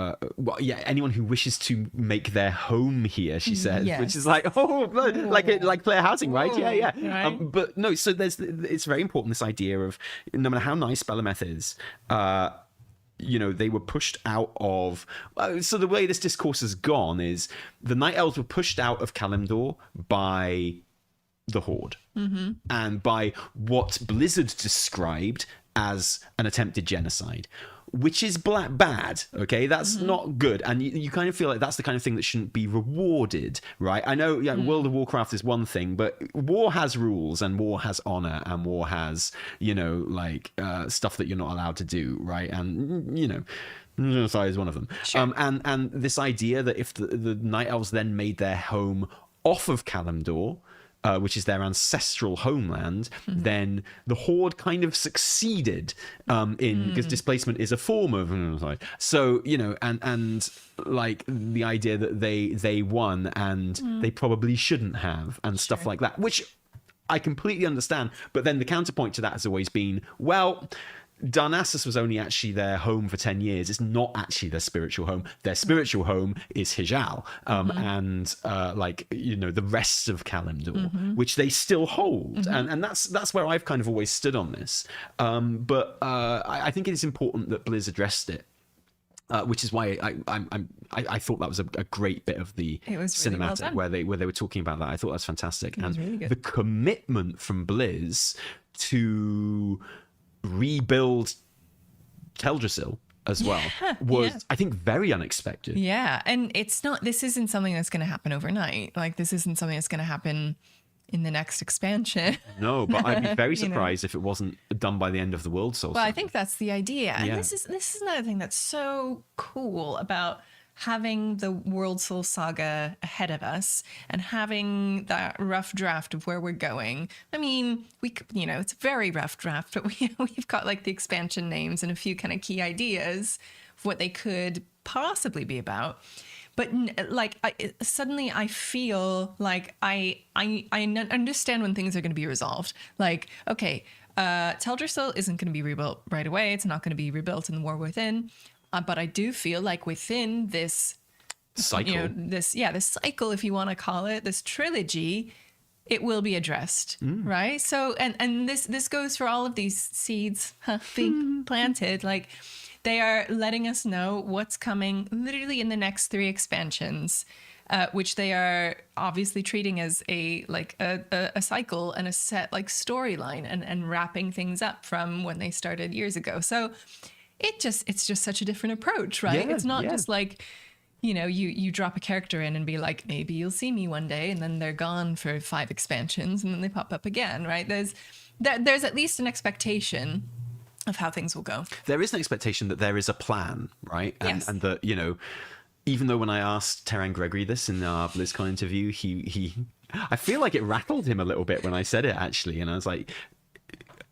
anyone who wishes to make their home here, she says, which is like like player housing, right? Yeah. Right. But no, so it's very important, this idea of no matter how nice Bel'ameth is, they were pushed out of. So the way this discourse has gone is the Night Elves were pushed out of Kalimdor by the Horde, and by what Blizzard described as an attempted genocide, which is bad. Okay, that's not good, and you kind of feel like that's the kind of thing that shouldn't be rewarded, right? I know World of Warcraft is one thing, but war has rules, and war has honor, and war has stuff that you're not allowed to do, right? And genocide is one of them. Sure. And this idea that if the Night Elves then made their home off of Kalimdor, which is their ancestral homeland, then the Horde kind of succeeded because displacement is a form of genocide. So, and like the idea that they won and they probably shouldn't have, and stuff like that, which I completely understand. But then the counterpoint to that has always been, well, Darnassus was only actually their home for 10 years. It's not actually their spiritual home. Their spiritual home is Hijal, and the rest of Kalimdor, which they still hold. And that's where I've kind of always stood on this. But I think it is important that Blizz addressed it. Which is why I thought that was a great bit of the cinematic well where they were talking about that. I thought that was fantastic. It was really good. The commitment from Blizz to rebuild Teldrassil as well was, I think, very unexpected. Yeah, and this isn't something that's going to happen overnight. Like, this isn't something that's going to happen in the next expansion. No, but I'd be very surprised if it wasn't done by the end of the world. Soul Saga. Well, I think that's the idea. And this is another thing that's so cool about having the World Soul Saga ahead of us and having that rough draft of where we're going. I mean, it's a very rough draft, but we've got like the expansion names and a few kind of key ideas of what they could possibly be about. But suddenly I feel like I understand when things are going to be resolved. Like, okay, Teldrassil isn't going to be rebuilt right away. It's not going to be rebuilt in the War Within. But I do feel like within this cycle, this cycle, if you want to call it, this trilogy, it will be addressed, right? So, and this goes for all of these seeds being planted. Like, they are letting us know what's coming literally in the next 3 expansions, which they are obviously treating as a cycle and a set like storyline and wrapping things up from when they started years ago. So it's just such a different approach, right? Yeah, it's not just like, you know, you drop a character in and be like, maybe you'll see me one day, and then they're gone for 5 expansions and then they pop up again, right? There's at least an expectation of how things will go. There is an expectation that there is a plan, right? And that, you know, even though when I asked Terran Gregory this in our BlizzCon interview, he I feel like it rattled him a little bit when I said it, actually. And I was like,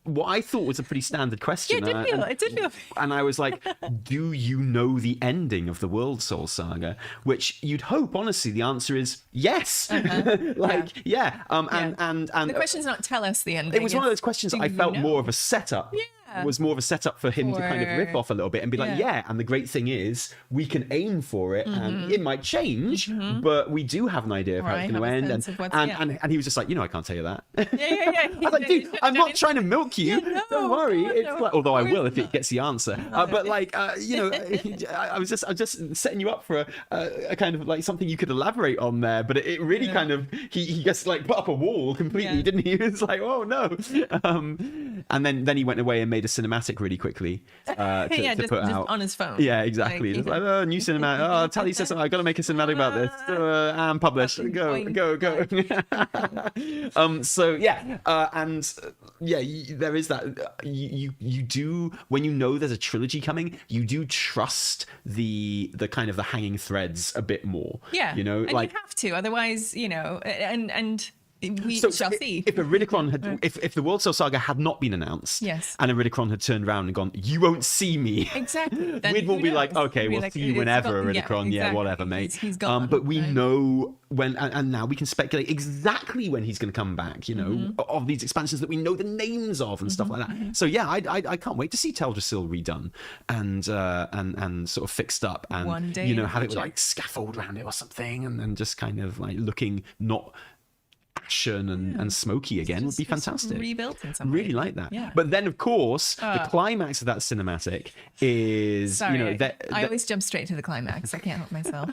what I thought was a pretty standard question. Yeah, it did feel. And I was like, do you know the ending of the World Soul Saga? Which you'd hope, honestly, the answer is yes. And the question's not tell us the ending. It was one of those questions I felt more of a setup. Was more of a setup for him to kind of rip off a little bit and be like, and the great thing is we can aim for it and it might change, but we do have an idea of how it's going to end. And he was just like, you know, I can't tell you that. I was like, dude, I'm not trying to milk you. Don't worry. It's like, although I will if it gets the answer. But like, you know, I'm just setting you up for a kind of like something you could elaborate on there. But it really kind of, he just like put up a wall completely, didn't he? He was like, oh no. And then he went away and made a cinematic really quickly to put out on his phone. Yeah, exactly. Just like, oh, new cinematic. Oh, Tally says I've got to make a cinematic about this and publish. Go. There is that. You do, when you know there's a trilogy coming, you do trust the kind of the hanging threads a bit more. Yeah, you know, and like you have to, otherwise, you know, and. We shall see. If Iridikron had, if the World Soul Saga had not been announced, and Iridikron had turned around and gone, "You won't see me." Exactly. We'd all be like, "Okay, we'll see you whenever, Iridikron. Yeah, whatever, mate." He's gone. But we know when, and now we can speculate exactly when he's going to come back. You know, of these expansions that we know the names of and stuff like that. So yeah, I can't wait to see Teldrassil redone and sort of fixed up and one day, you know, have it with like scaffold around it or something, and then just kind of like looking not ashen and smoky again would be fantastic. Rebuilt in some way. Really like that. Yeah. But then, of course, the climax of that cinematic is, sorry, you know, I always jump straight to the climax. I can't help myself.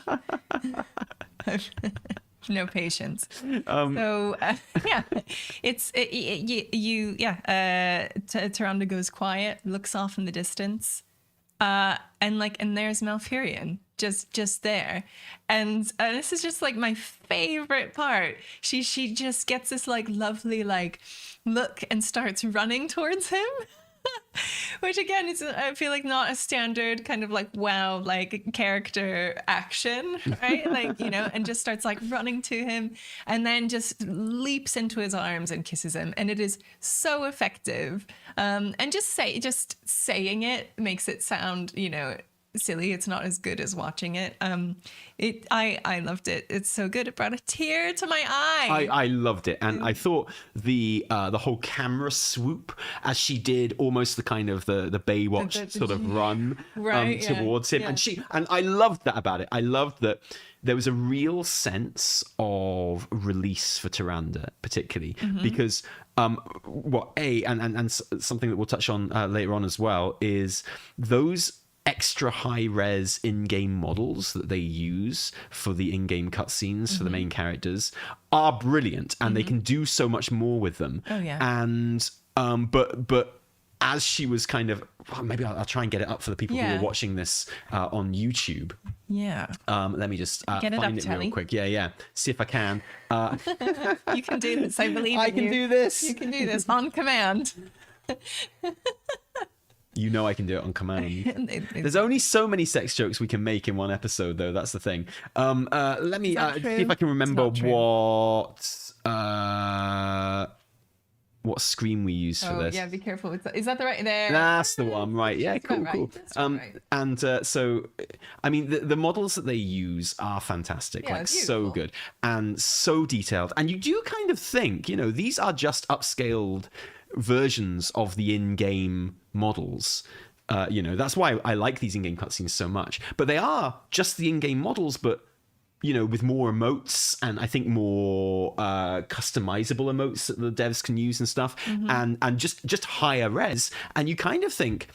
No patience. Tyrande goes quiet, looks off in the distance, and there's Malfurion just there, and this is just like my favorite part. She just gets this like lovely like look and starts running towards him. Which again is, I feel like, not a standard kind of like WoW like character action, right? Like, you know, and just starts like running to him and then just leaps into his arms and kisses him, and it is so effective. And just saying it makes it sound, you know, silly. It's not as good as watching it. I loved it. It's so good. It brought a tear to my eye. I loved it, and I thought the whole camera swoop as she did almost the kind of the Baywatch sort of run towards him, and I loved that about it. I loved that there was a real sense of release for Tyrande, particularly because and something that we'll touch on later on as well is those extra high-res in-game models that they use for the in-game cutscenes for the main characters are brilliant, and they can do so much more with them. Oh yeah. And but as she was kind of, maybe I'll try and get it up for the people who are watching this on YouTube. Yeah. Let me just find it real quick. Yeah. See if I can. You can do this. I believe in you. I can do this. You can do this on command. You know I can do it on command. There's only so many sex jokes we can make in one episode, though. That's the thing. Let me see if I can remember what screen we use for this. Yeah, be careful. Is that the right there? That's the one, right? Yeah, cool. Right. And so, I mean, the models that they use are fantastic, like so good and so detailed. And you do kind of think, you know, these are just upscaled versions of the in-game models. You know, that's why I like these in-game cutscenes so much. But they are just the in-game models, but with more emotes and I think more customizable emotes that the devs can use and stuff, and just higher res. And you kind of think,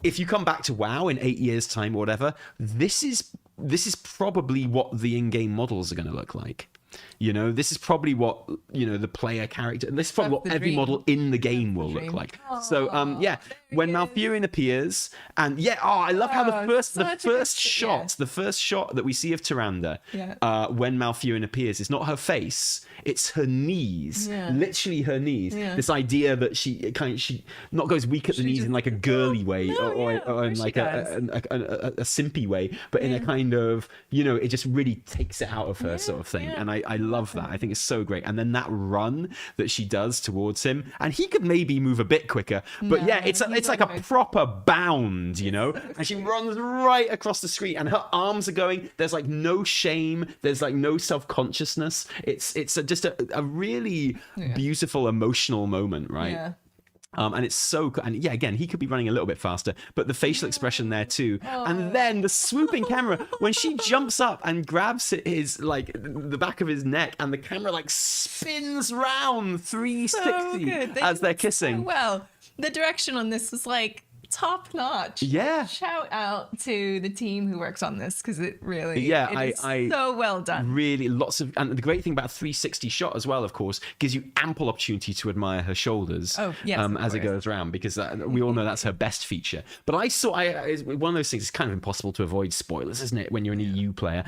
if you come back to WoW in 8 years' time or whatever, this is probably what the in-game models are going to look like. This is probably what the player character. This is probably what every model in the game will look like. So when Malfurion appears, and I love how the first shot that we see of Tyrande, when Malfurion appears, is not her face, it's her knees, literally her knees. This idea that she not goes weak at the knees in like a girly way or in like a simpy way, but in a kind of it just really takes it out of her sort of thing, and I love that. I think it's so great. And then that run that she does towards him, and he could maybe move a bit quicker, but it's like a proper bound, and she runs right across the screen, and her arms are going. There's like no shame. There's like no self-consciousness. It's just a really beautiful emotional moment, right? Yeah. And it's so, and again, he could be running a little bit faster, but the facial expression there too. And then the swooping camera, when she jumps up and grabs his, like, the back of his neck, and the camera, like, spins round 360 as they're kissing. Well, the direction on this was, like, top notch. Yeah. Shout out to the team who works on this, because it really is so well done. Really, and the great thing about a 360 shot as well, of course, gives you ample opportunity to admire her shoulders as it goes around, because we all know that's her best feature. But it's one of those things. It's kind of impossible to avoid spoilers, isn't it, when you're an EU player?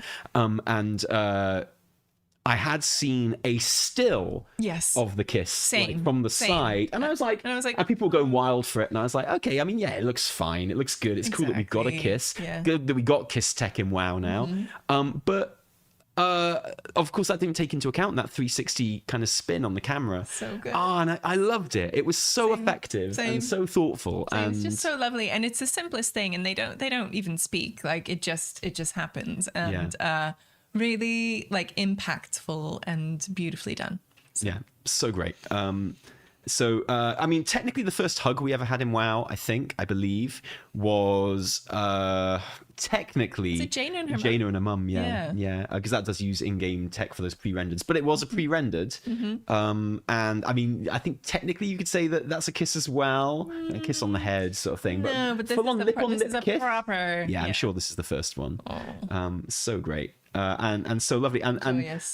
I had seen a still of the kiss from the side, and I was like, and people were going wild for it, and I was like, okay, I mean, it looks fine, it looks good, it's cool that we got a kiss, good that we got kiss tech in WoW now, but of course that didn't take into account that 360 kind of spin on the camera. So good. And I loved it. It was so effective and so thoughtful, and it's just so lovely, and it's the simplest thing, and they don't even speak, like it just happens, and really like impactful and beautifully done. So great. I mean, technically the first hug we ever had in WoW, I believe, was technically Jaina and her mum. Because that does use in-game tech for those pre-rendered, but it was a pre-rendered. And I mean, I think technically you could say that that's a kiss as well, a kiss on the head sort of thing. But this is a proper. I'm sure this is the first one. So great. And so lovely, and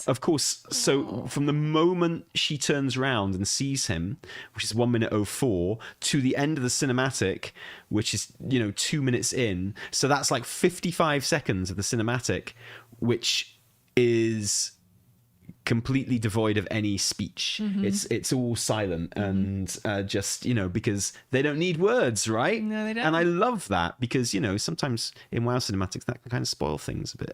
of course, so from the moment she turns around and sees him, which is 1:04, to the end of the cinematic, which is 2 minutes in, so that's like 55 seconds of the cinematic, which is completely devoid of any speech. It's all silent, and just because they don't need words, right? No, they don't. And I love that, because sometimes in WoW cinematics that can kind of spoil things a bit.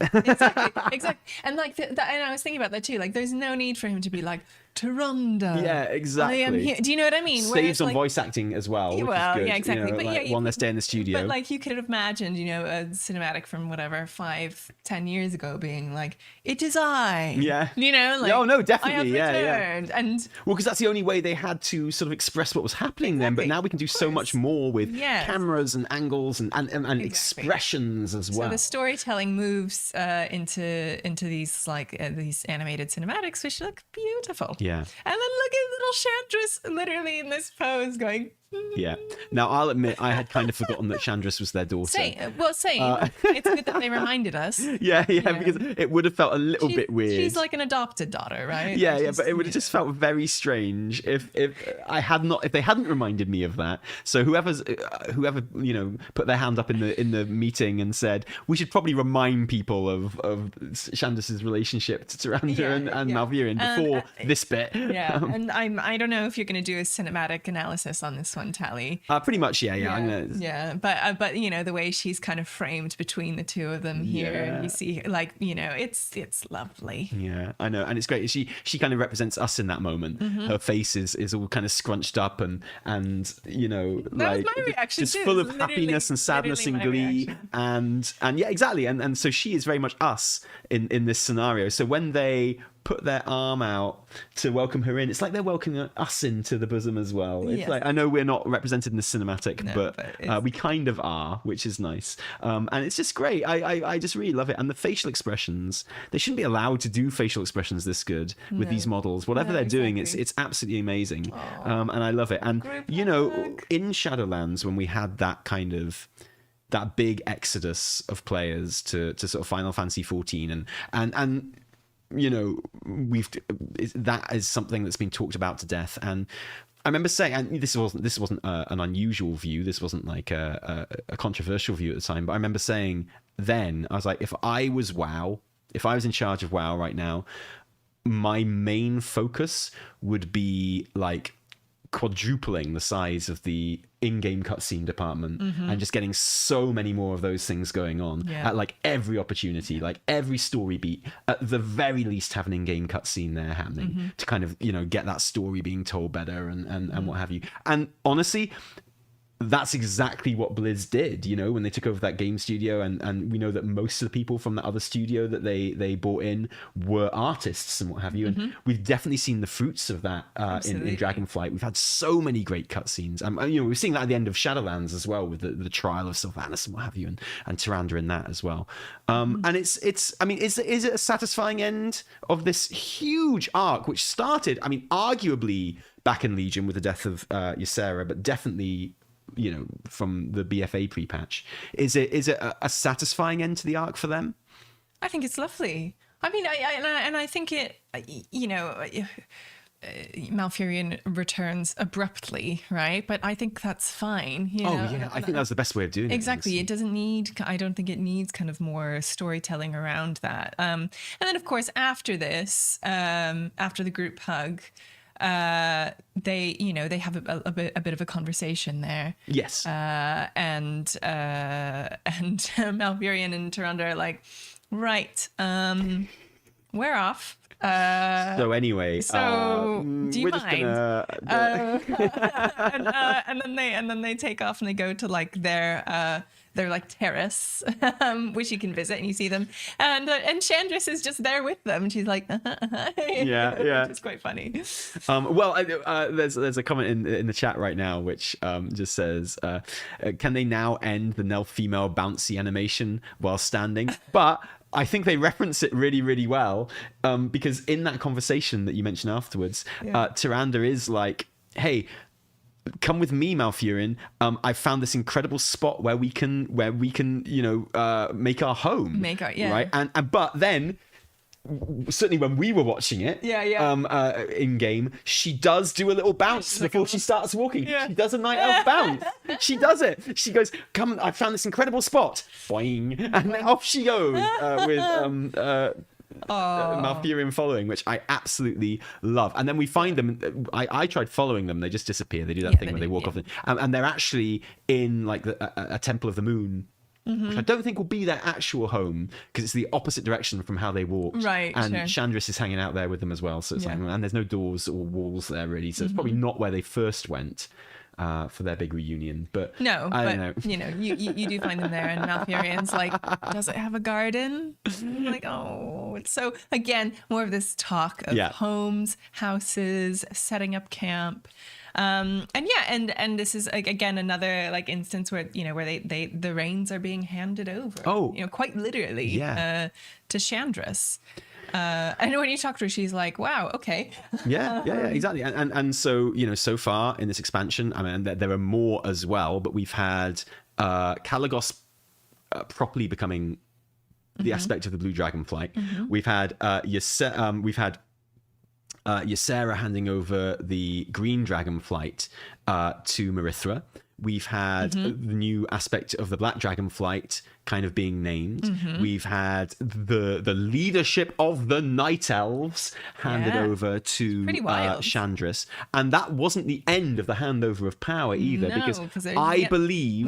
Exactly. And like and I was thinking about that too, like there's no need for him to be like, Tyrande. Yeah, exactly. I am here. Do you know what I mean? Saves on voice acting as well, which is good. Yeah, exactly. But one less day in the studio. But like you could have imagined, a cinematic from whatever 5-10 years ago being like, "It is I." Yeah. Like, no, definitely. I have returned. And because that's the only way they had to sort of express what was happening then. But now we can do so much more with cameras and angles and expressions as well. So the storytelling moves into these these animated cinematics, which look beautiful. Yeah. And then look at little Chandris literally in this pose going. Yeah. Now, I'll admit, I had kind of forgotten that Chandris was their daughter. Same. It's good that they reminded us. Yeah, because it would have felt a little bit weird. She's like an adopted daughter, right? Yeah, but it would have just felt very strange if they hadn't reminded me of that. So whoever put their hand up in the meeting and said we should probably remind people of Chandris's relationship to Tyrande and Malfurion before this bit. Yeah, and I don't know if you're going to do a cinematic analysis on this one, Tally. Pretty much, yeah. But the way she's kind of framed between the two of them here, and you see, it's lovely. Yeah, I know, and it's great. She kind of represents us in that moment. Her face is all kind of scrunched up and that was my reaction just too. full of happiness and sadness and glee, and yeah, exactly. And so she is very much us in this scenario. So when they put their arm out to welcome her in. It's like they're welcoming us into the bosom as well. It's like, I know we're not represented in the cinematic, but we kind of are, which is nice. And it's just great. I just really love it. And the facial expressions, they shouldn't be allowed to do facial expressions this good with these models. Whatever they're doing, it's absolutely amazing. And I love it. And, you know, in Shadowlands, when we had that kind of that big exodus of players to sort of Final Fantasy 14 and you know, that is something that's been talked about to death. And I remember saying, and this wasn't an unusual view, this wasn't like a controversial view at the time, but I remember saying then, I was like, if I was in charge of WoW right now, my main focus would be like quadrupling the size of the in-game cutscene department and just getting so many more of those things going on at like every opportunity, like every story beat, at the very least have an in-game cutscene there happening to kind of, you know, get that story being told better and what have you. And honestly, that's exactly what Blizz did, you know, when they took over that game studio, and we know that most of the people from that other studio that they brought in were artists and what have you, and we've definitely seen the fruits of that in Dragonflight. We've had so many great cutscenes, you know, we're seeing that at the end of Shadowlands as well, with the trial of Sylvanas and what have you, and Tyrande in that as well. And it's I mean, is it a satisfying end of this huge arc, which started, I mean, arguably back in Legion with the death of Ysera, but definitely, you know, from the BFA pre-patch. Is it a satisfying end to the arc for them? I think it's lovely. I mean, I think it, you know, Malfurion returns abruptly, right? But I think that's fine. You know? Yeah, I think that's the best way of doing it. Exactly. It doesn't need, I don't think it needs kind of more storytelling around that. And then, of course, after this, after the group hug, they have a bit of a conversation there. Yes. And Malfurion and Tyrande are like, right, we're off. So anyway, do you mind? Gonna... and then they take off and they go to like their like terrace, which you can visit and you see them, and Chandris is just there with them. She's like, yeah, it's quite funny. There's a comment in the chat right now which just says, can they now end the Nelf female bouncy animation while standing? But I think they reference it really, really well, because in that conversation that you mentioned afterwards, Tyrande is like, hey, come with me, Malfurion. I found this incredible spot where we can, you know, make our home. Right. And but then, certainly when we were watching it, in game, she does do a little bounce before she starts walking. She does a night elf bounce. She does it. She goes, "Come! I found this incredible spot." Boing, and then off she goes with Malfurion following, which I absolutely love. And then we find them. I tried following them; they just disappear. They do that thing where they walk off, and they're actually in like a temple of the moon. Which I don't think will be their actual home, because it's the opposite direction from how they walked. Right, and Chandris is hanging out there with them as well. So it's like, and there's no doors or walls there really. So it's probably not where they first went for their big reunion. But no, I don't know. You know, you do find them there, and Malfurion's like, does it have a garden? I'm like, oh, it's so, again, more of this talk of homes, houses, setting up camp. And this is again another like instance where, you know, where they the reins are being handed over. You know, quite literally to Chandris. And when you talk to her, she's like, wow, okay. Yeah, exactly. And so, you know, so far in this expansion, I mean, there are more as well, but we've had Kalagos properly becoming the aspect of the Blue Dragonflight. We've had Ysera handing over the Green Dragonflight to Marithra. We've had the new aspect of the Black Dragonflight kind of being named. We've had the leadership of the Night Elves handed over to Chandris. And that wasn't the end of the handover of power either, because I believe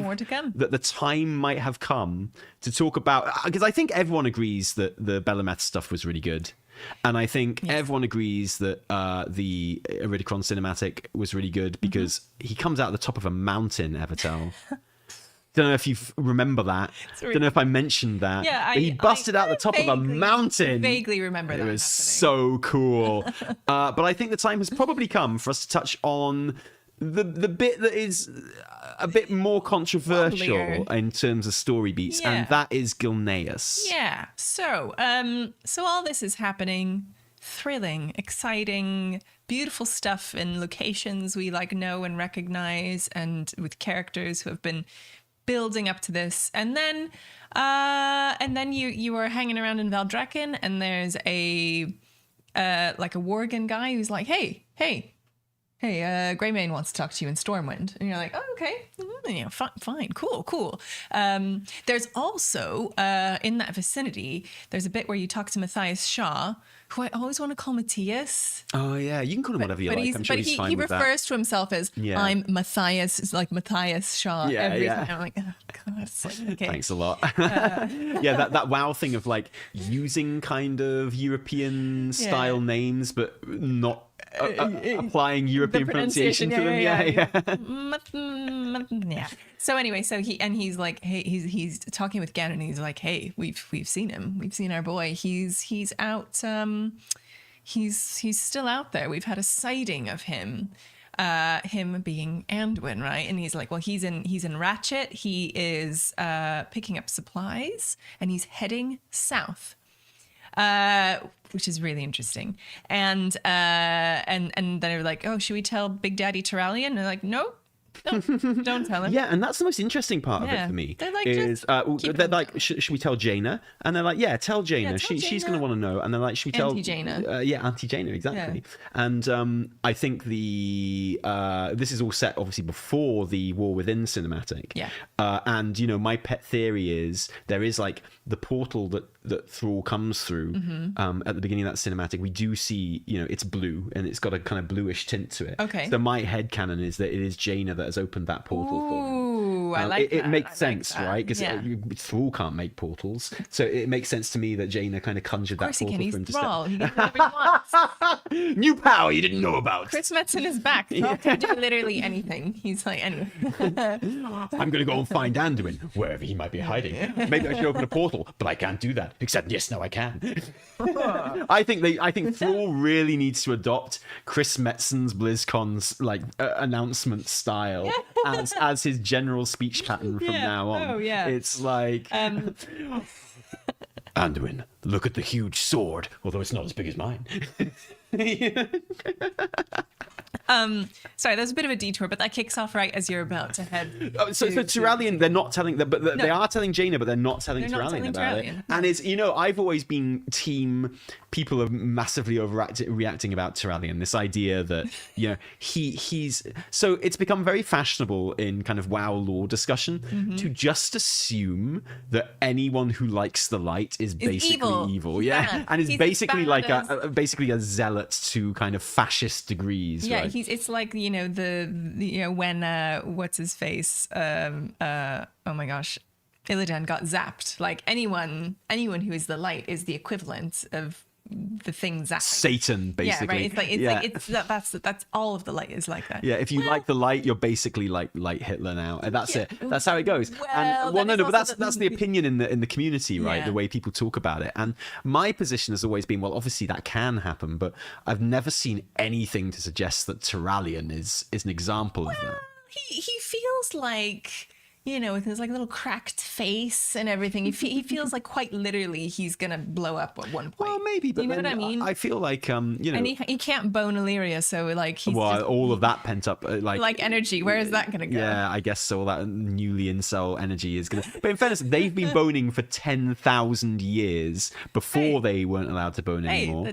that the time might have come to talk about, because I think everyone agrees that the Bel'ameth stuff was really good. And I think everyone agrees that the Iridikron cinematic was really good, because he comes out the top of a mountain, Evitel. Don't know if you remember that. Don't know if I mentioned that. Yeah, but he busted out the top of a mountain. Vaguely remember that. It was so cool. But I think the time has probably come for us to touch on the bit that is a bit more controversial in terms of story beats, and that is Gilneas. Yeah. So all this is happening. Thrilling, exciting, beautiful stuff in locations we know and recognize, and with characters who have been building up to this. And then you are hanging around in Valdrekin, and there's a Worgen guy who's like, hey, Greymane wants to talk to you in Stormwind. And you're like, oh, okay. Fine, cool. There's also, in that vicinity, there's a bit where you talk to Matthias Shaw, who I always want to call Matthias. Oh, yeah. You can call him whatever you like. I'm sure he's fine with that. He refers to himself as, I'm Matthias. It's like Matthias Shaw every time. I'm like, oh, God. It's like, okay. Thanks a lot. That WoW thing of using kind of European style names, but not applying European pronunciation to them. Yeah. So anyway, he's like, hey, he's talking with Genn, and he's like, hey, we've seen him. We've seen our boy. He's out. He's still out there. We've had a sighting of him. Him being Anduin, right? And he's like, well, he's in Ratchet. He is picking up supplies, and he's heading south. Which is really interesting. And then they were like, oh, should we tell Big Daddy Turalyon? And they're like, no, don't tell him. Yeah, and that's the most interesting part of it for me. They're like, should we tell Jaina? And they're like, yeah, tell Jaina. Yeah, She's going to want to know. And they're like, should we tell Jaina? Auntie Jaina, exactly. Yeah. And I think this is all set obviously before the War Within cinematic. Yeah. And my pet theory is there is the portal that Thrall comes through at the beginning of that cinematic. We do see, it's blue, and it's got a kind of bluish tint to it. Okay. So my headcanon is that it is Jaina that has opened that portal for him. Ooh, I like that. It makes sense, right? Because Thrall can't make portals. So it makes sense to me that Jaina kind of conjured that portal for him to step. He can do whatever he wants. New power you didn't know about. Chris Metzen is back. Thrall can do literally anything. He's like, anyway. I'm going to go and find Anduin, wherever he might be hiding. Maybe I should open a portal, but I can't do that. Except, yes, now I can. I think Thrall really needs to adopt Chris Metzen's BlizzCon's announcement style as his general speech pattern from now on. Oh, yeah. It's like Anduin, look at the huge sword, although it's not as big as mine. Sorry, there's a bit of a detour, but that kicks off right as you're about to head. So Turalyon, they're not telling, but they are telling Jaina, but they're not telling Turalyon about it. And it's, I've always been team. People are massively overreacting about Turalyon. This idea that he's so it's become very fashionable in kind of WoW lore discussion to just assume that anyone who likes the light is basically evil. Yeah, and is basically basically a zealot to kind of fascist degrees. Yeah, right? It's like when what's his face? Oh my gosh, Illidan got zapped. Like anyone who is the light is the equivalent of the thing zapping. Satan, basically. Yeah, right. That's all of the light is like that. Yeah, if you like the light, you're basically like Hitler now, and that's it. That's how it goes. But that's the opinion in the community, right? The way people talk about it. And my position has always been, well, obviously that can happen, but I've never seen anything to suggest that Turalyon is an example of that. He feels like, with his little cracked face and everything, he feels like quite literally he's gonna blow up at one point. Well, maybe, but what I mean? I feel like and he can't bone Illyria, so he's all of that pent up energy. Where is that gonna go? Yeah, I guess so. All that newly incel energy is gonna. But in fairness, they've been boning for 10,000 years before they weren't allowed to bone anymore.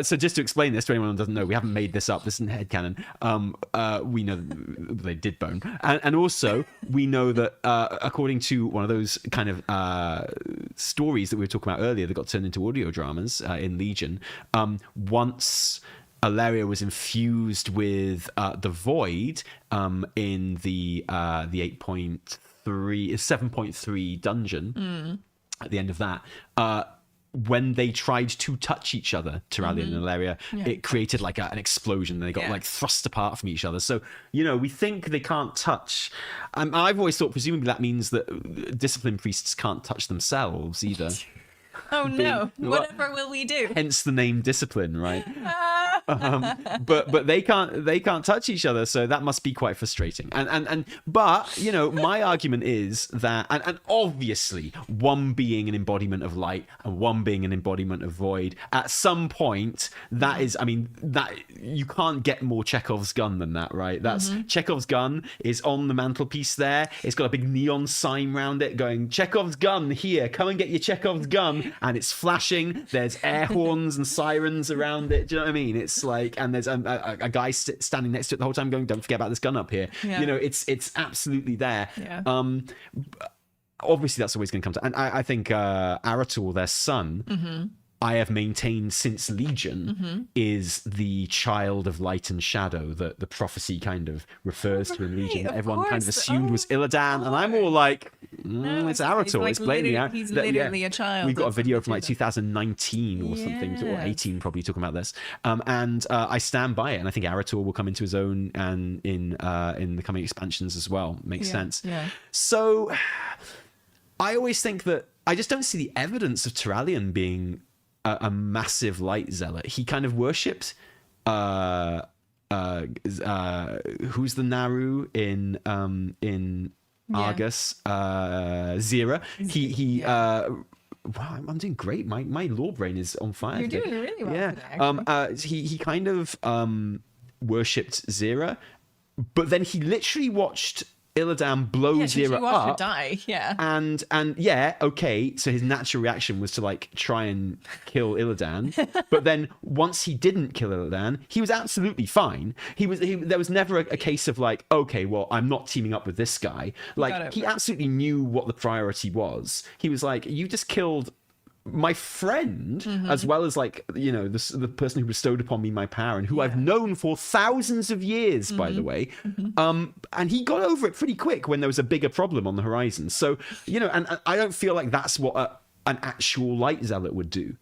So just to explain this to anyone who doesn't know, we haven't made this up. This isn't headcanon. We know they did bone, and also we know that. According to one of those kind of stories that we were talking about earlier that got turned into audio dramas in Legion, once Alleria was infused with the Void in the 7.3 dungeon, at the end of that, when they tried to touch each other, Turalyon and Ilaria, it created like an explosion. They got like thrust apart from each other. So, we think they can't touch. I've always thought, presumably, that means that discipline priests can't touch themselves either. Oh no! Whatever will we do? Hence the name discipline, right? But they can't touch each other, so that must be quite frustrating. But my argument is that, and obviously one being an embodiment of light and one being an embodiment of void, at some point that is, that you can't get more Chekhov's gun than that, right? That's Chekhov's gun is on the mantelpiece there. It's got a big neon sign around it going, Chekhov's gun here, come and get your Chekhov's gun, and it's flashing. There's air horns and sirens around it. Do you know what I mean? It's like, and there's a guy standing next to it the whole time going, don't forget about this gun up here. It's absolutely there. Obviously that's always going to come to, and I think Aratul, their son, I have maintained since Legion is the child of light and shadow that the prophecy kind of refers to in Legion. Everyone kind of assumed was Illidan, and I'm all like, it's Aratul. It's blatantly he's literally a child. We've got a video from like 2019 or something, or 18 probably, talking about this. And I stand by it, and I think Aratul will come into his own and in the coming expansions as well. Makes sense. So I always think that I just don't see the evidence of Turalyon being a massive light zealot. He kind of worshipped who's the Naru in Argus, Zira. Wow, I'm doing great. My lore brain is on fire. You're doing really well today, he kind of worshipped Zira, but then he literally watched Illidan blow Zira up, die. and okay, so his natural reaction was to like try and kill Illidan, but then once he didn't kill Illidan, he was absolutely fine. There was never a case of like, okay, well, I'm not teaming up with this guy. Like, he absolutely knew what the priority was. He was like, you just killed my friend, as well as like the person who bestowed upon me my power, and who I've known for thousands of years, by the way. And he got over it pretty quick when there was a bigger problem on the horizon. So and I don't feel like that's what an actual light zealot would do.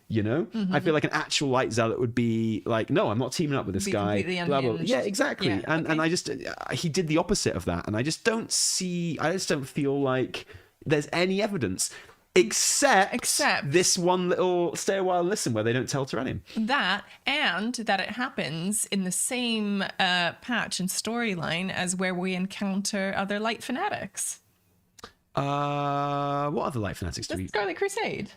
I feel like an actual light zealot would be like, no, I'm not teaming up with this guy. Blah, blah. Yeah, exactly. And I just he did the opposite of that, and I just don't feel like there's any evidence. Except this one little stay a while and listen where they don't tell Turalyon. That, and that it happens in the same patch and storyline as where we encounter other light fanatics. What other light fanatics do we... Scarlet Crusade.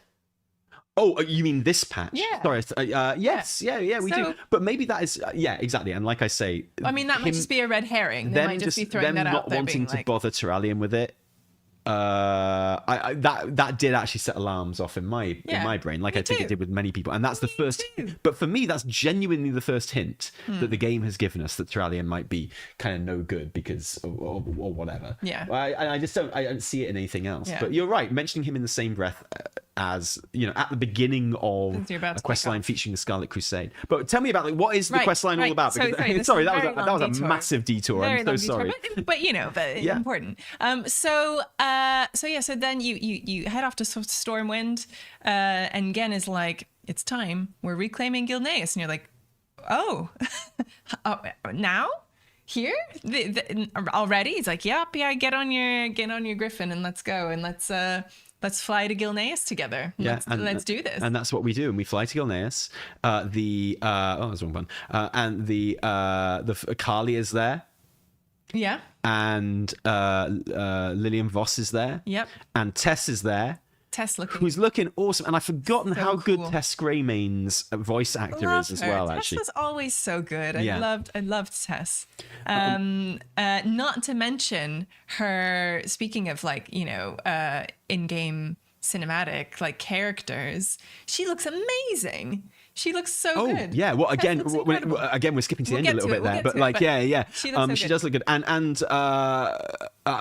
Oh, you mean this patch? Yeah. Sorry. Yes. Yeah, we do. But maybe that is... exactly. And like I say... that might just be a red herring. They might just be throwing that out there. Them not wanting to bother Turalyon with it. That did actually set alarms off in my brain, like I think it did with many people, and that's the first. But for me, that's genuinely the first hint that the game has given us that Turalyon might be kind of no good because or whatever. I just don't see it in anything else. But you're right, mentioning him in the same breath as at the beginning of a quest line featuring the Scarlet Crusade. But tell me about what is the quest line all about? Because, sorry, that was a massive detour. I'm so sorry. But important. So then you head off to Stormwind, and Genn is like, it's time, we're reclaiming Gilneas, and you're like, oh, now? Here? Already? He's like, yeah, get on your griffin and let's go, and let's fly to Gilneas together. Let's do this. And that's what we do. And we fly to Gilneas. That's the wrong one. And the Kali is there. Yeah. And Lillian Voss is there. Yep. And Tess is there. Who's looking awesome. And I've forgotten how good Tess Greymane's voice actor is as well, actually. Tess was always so good. I loved Tess. Not to mention her, speaking of in-game cinematic characters, she looks amazing. She looks so good. Oh, yeah. Well, again, we're skipping to the end a little bit there. But she does look good. And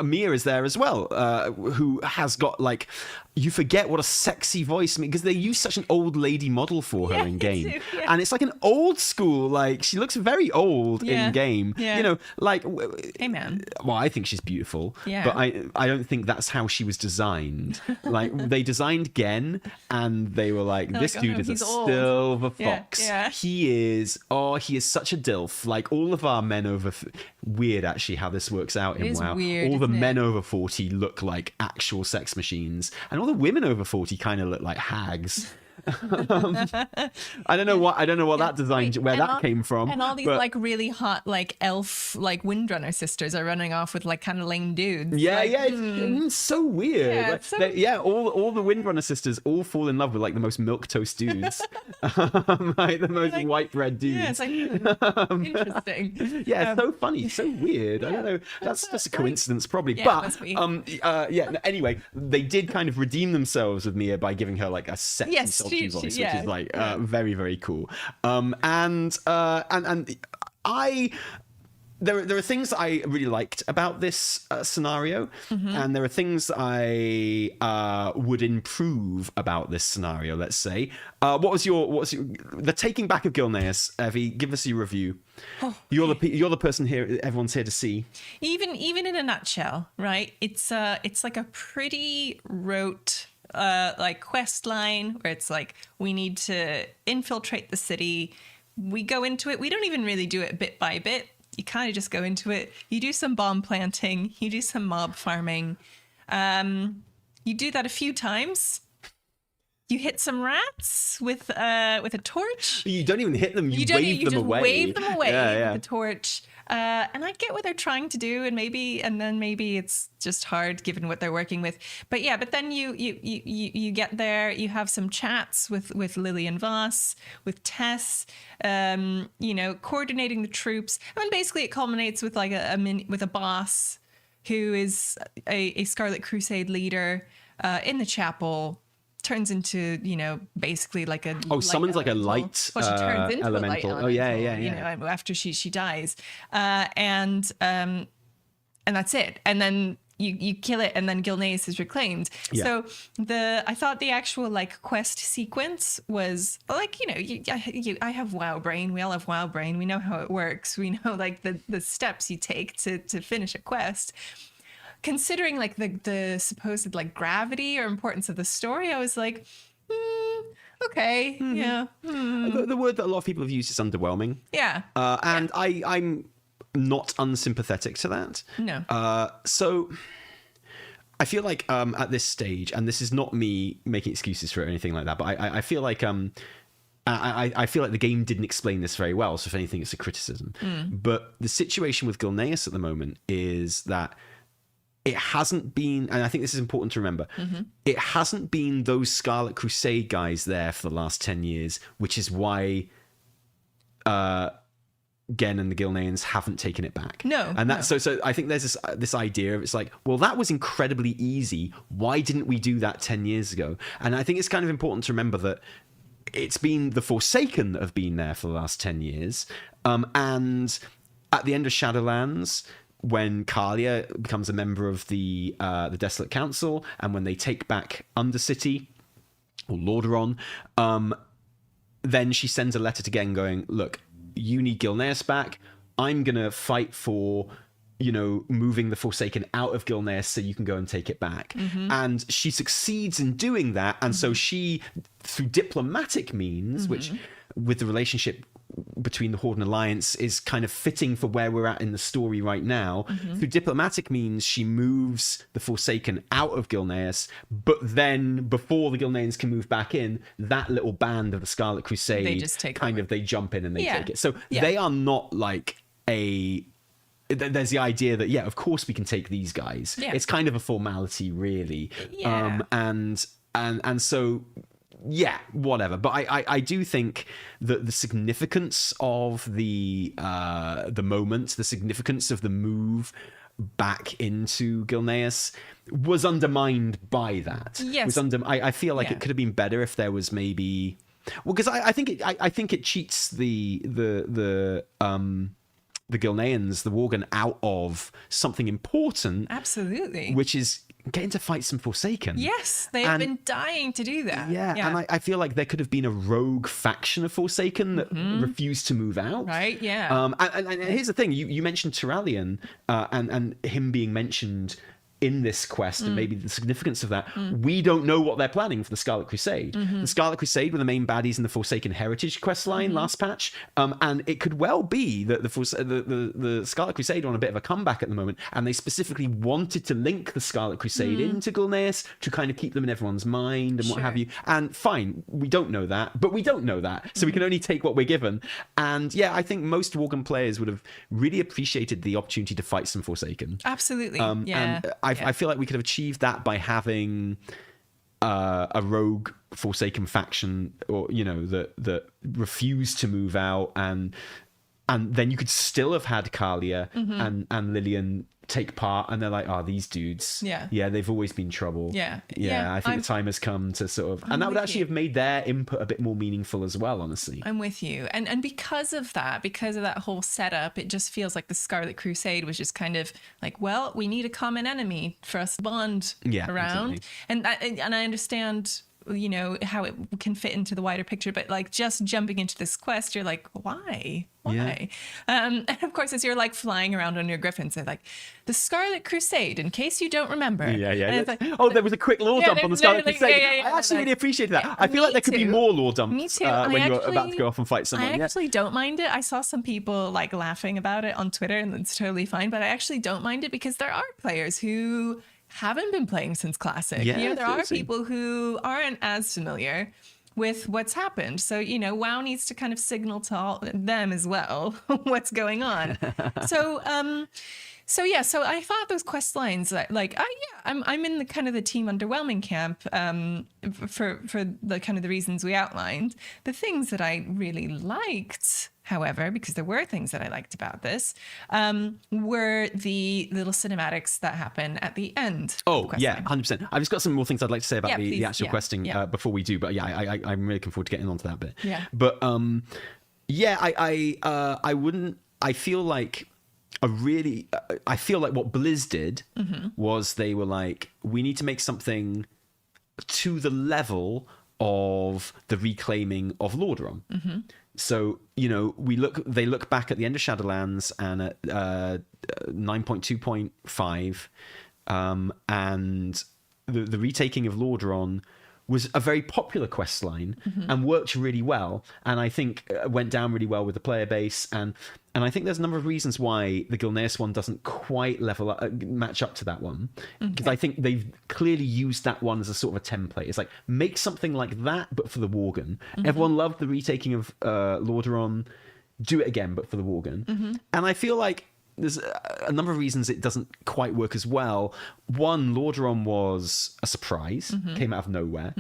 Mia is there as well, who has got like, you forget what a sexy voice, because they use such an old lady model for her in game, and it's like an old school, like she looks very old in game. You know, like, hey man. Well, I think she's beautiful, but I don't think that's how she was designed. Like they designed Genn, and they were like, this dude is a silver fox. He is such a dilf. Like all of our men over weird actually how this works out in WoW. All the men over 40 look like actual sex machines, and all the women over 40 kind of look like hags. I don't know what that design, where that came from. And all these like really hot like elf like Windrunner sisters are running off with like kind of lame dudes. It's so weird. All the Windrunner sisters all fall in love with like the most milquetoast dudes. Like the most like, white bread dudes. Yeah, it's like interesting. It's so funny, so weird. I don't know. That's just a coincidence probably. But anyway, they did kind of redeem themselves with Mia by giving her like a sexy sultry voice, which is like very, very cool. And there are things that I really liked about this scenario, and there are things that I would improve about this scenario. Let's say, what was the taking back of Gilneas? Evie, give us your review. You're the person here. Everyone's here to see. Even in a nutshell, right? It's like a pretty rote like quest line where it's like, we need to infiltrate the city. We go into it. We don't even really do it bit by bit. You kind of just go into it. You do some bomb planting. You do some mob farming. You do that a few times. You hit some rats with a torch. You don't even hit them. You wave them away. Wave them away with the torch. And I get what they're trying to do, and then maybe it's just hard given what they're working with. But then you get there. You have some chats with Lily and Voss, with Tess. Coordinating the troops, and basically it culminates with like with a boss who is a Scarlet Crusade leader in the chapel. Turns into, basically like a summons like a light well, she turns into elemental. A light elemental, after she dies, and that's it. And then you kill it, and then Gilneas is reclaimed. So I thought the actual like quest sequence was like, I have WoW brain. We all have WoW brain. We know how it works. We know like the steps you take to finish a quest. Considering like the supposed like gravity or importance of the story, I was like, okay, The word that a lot of people have used is underwhelming. And I'm not unsympathetic to that. No. So I feel like at this stage, and this is not me making excuses for it or anything like that, but I feel like I feel like the game didn't explain this very well. So if anything, it's a criticism. But the situation with Gilneas at the moment is that it hasn't been, and I think this is important to remember, it hasn't been those Scarlet Crusade guys there for the last 10 years, which is why Genn and the Gilneans haven't taken it back. No. And that's so I think there's this idea of, it's like, well, that was incredibly easy. Why didn't we do that 10 years ago? And I think it's kind of important to remember that it's been the Forsaken that have been there for the last 10 years. And at the end of Shadowlands, when Kalia becomes a member of the Desolate Council, and when they take back Undercity or Lordaeron, then she sends a letter to Genn going, look, you need Gilneas back. I'm going to fight for, moving the Forsaken out of Gilneas so you can go and take it back. And she succeeds in doing that. And so she, through diplomatic means, which with the relationship between the Horde and Alliance is kind of fitting for where we're at in the story right now. Through diplomatic means, she moves the Forsaken out of Gilneas, but then before the Gilneans can move back in, that little band of the Scarlet Crusade, they just take over. They jump in and they take it. So they are not like there's the idea that, of course we can take these guys. It's kind of a formality, really. And so whatever. But I do think that the significance of the moment, the significance of the move back into Gilneas was undermined by that. I feel like it could have been better if there was maybe, well, because I think it cheats the the Gilneans, the Worgen, out of something important. Absolutely. Which is getting to fight some Forsaken. Yes, they have been dying to do that. Yeah, and I feel like there could have been a rogue faction of Forsaken that refused to move out. Right, yeah. And here's the thing, you mentioned Turalyon, and him being mentioned in this quest, and maybe the significance of that. We don't know what they're planning for the Scarlet Crusade. The Scarlet Crusade were the main baddies in the Forsaken Heritage quest line last patch, and it could well be that the Scarlet Crusade are on a bit of a comeback at the moment, and they specifically wanted to link the Scarlet Crusade into Gilneas to kind of keep them in everyone's mind and what have you. And fine, we don't know that, but we don't know that, so we can only take what we're given. And yeah, I think most Worgen players would have really appreciated the opportunity to fight some Forsaken. Absolutely. And I feel like we could have achieved that by having a rogue Forsaken faction, or that refused to move out, and then you could still have had Kalia and Lillian take part, and they're like, these dudes, they've always been trouble. I think the time has come to sort of, and that would actually have made their input a bit more meaningful as well, honestly. I'm with you, and because of that whole setup, it just feels like the Scarlet Crusade was just kind of like, well, we need a common enemy for us to bond around. Exactly. And I understand how it can fit into the wider picture, but like just jumping into this quest, you're like, why? And of course, as you're like flying around on your griffins, they're like, the Scarlet Crusade, in case you don't remember. And it's like, there was a quick lore dump on the Scarlet Crusade. I actually really appreciated that. I feel like there could be more lore dumps when you're about to go off and fight someone. I actually don't mind it. I saw some people like laughing about it on Twitter, and it's totally fine, but I actually don't mind it because there are players who haven't been playing since Classic. There are people who aren't as familiar with what's happened. So, WoW needs to kind of signal to them as well what's going on. So I thought those quest lines, I'm in the kind of the team underwhelming camp for the kind of the reasons we outlined. The things that I really liked, however, because there were things that I liked about this, were the little cinematics that happen at the end. Oh, yeah, 100%. I've just got some more things I'd like to say about the actual questing before we do. But I'm really looking forward to getting onto that bit. Yeah. But I feel like what Blizz did was they were like, we need to make something to the level of the reclaiming of Lordaeron. So, they look back at the end of Shadowlands and at 9.2.5, and the retaking of Lordaeron was a very popular quest line and worked really well, and I think went down really well with the player base, and I think there's a number of reasons why the Gilneas one doesn't quite match up to that one, because I think they've clearly used that one as a sort of a template. It's like, make something like that but for the Worgen. Everyone loved the retaking of Lordaeron, do it again but for the Worgen. And I feel like there's a number of reasons it doesn't quite work as well. One, Lordaeron was a surprise, came out of nowhere.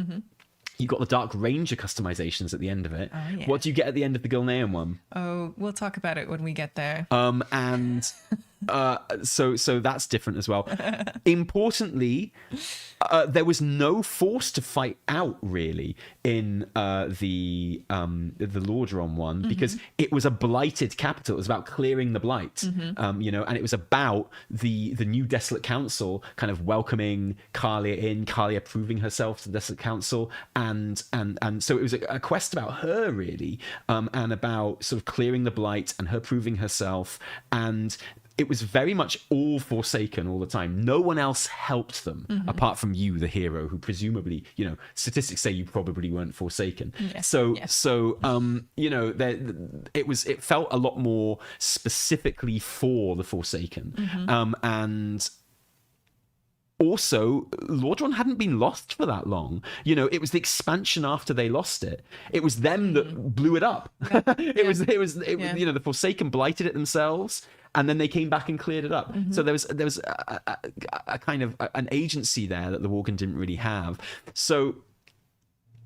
You got the Dark Ranger customizations at the end of it. Oh, yeah. What do you get at the end of the Gilnean one? Oh, we'll talk about it when we get there. So that's different as well. Importantly, there was no force to fight out really in the Lordaeron one, because it was a blighted capital. It was about clearing the blight, and it was about the new Desolate Council kind of welcoming Kalia proving herself to the Desolate Council, and so it was a quest about her really, and about sort of clearing the blight and her proving herself, and it was very much all Forsaken all the time. No one else helped them apart from you, the hero, who presumably, statistics say you probably weren't Forsaken. Yes. It felt a lot more specifically for the Forsaken. And also, Lordaeron hadn't been lost for that long. It was the expansion after they lost it. It was them that blew it up. It was the Forsaken blighted it themselves, and then they came back and cleared it up. So there was a kind of an agency there that the Worgen didn't really have. So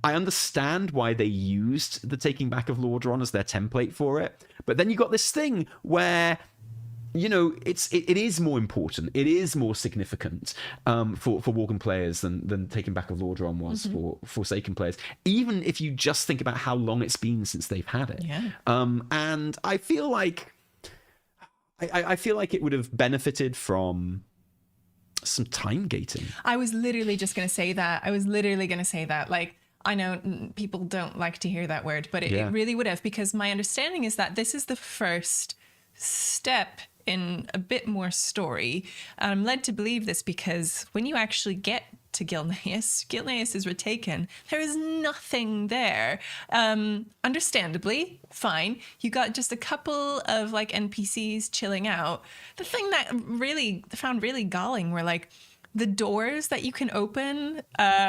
I understand why they used the taking back of Lordaeron as their template for it. But then you got this thing where, it is more important. It is more significant for Worgen players than taking back of Lordaeron was for Forsaken players. Even if you just think about how long it's been since they've had it. Yeah. And I feel like I feel like it would have benefited from some time gating. I was literally just going to say that. Like, I know people don't like to hear that word, but it really would have, because my understanding is that this is the first step in a bit more story. I'm led to believe this because when you actually get to Gilneas is retaken. There is nothing there. Understandably, fine. You got just a couple of like NPCs chilling out. The thing that found really galling were like the doors that you can open,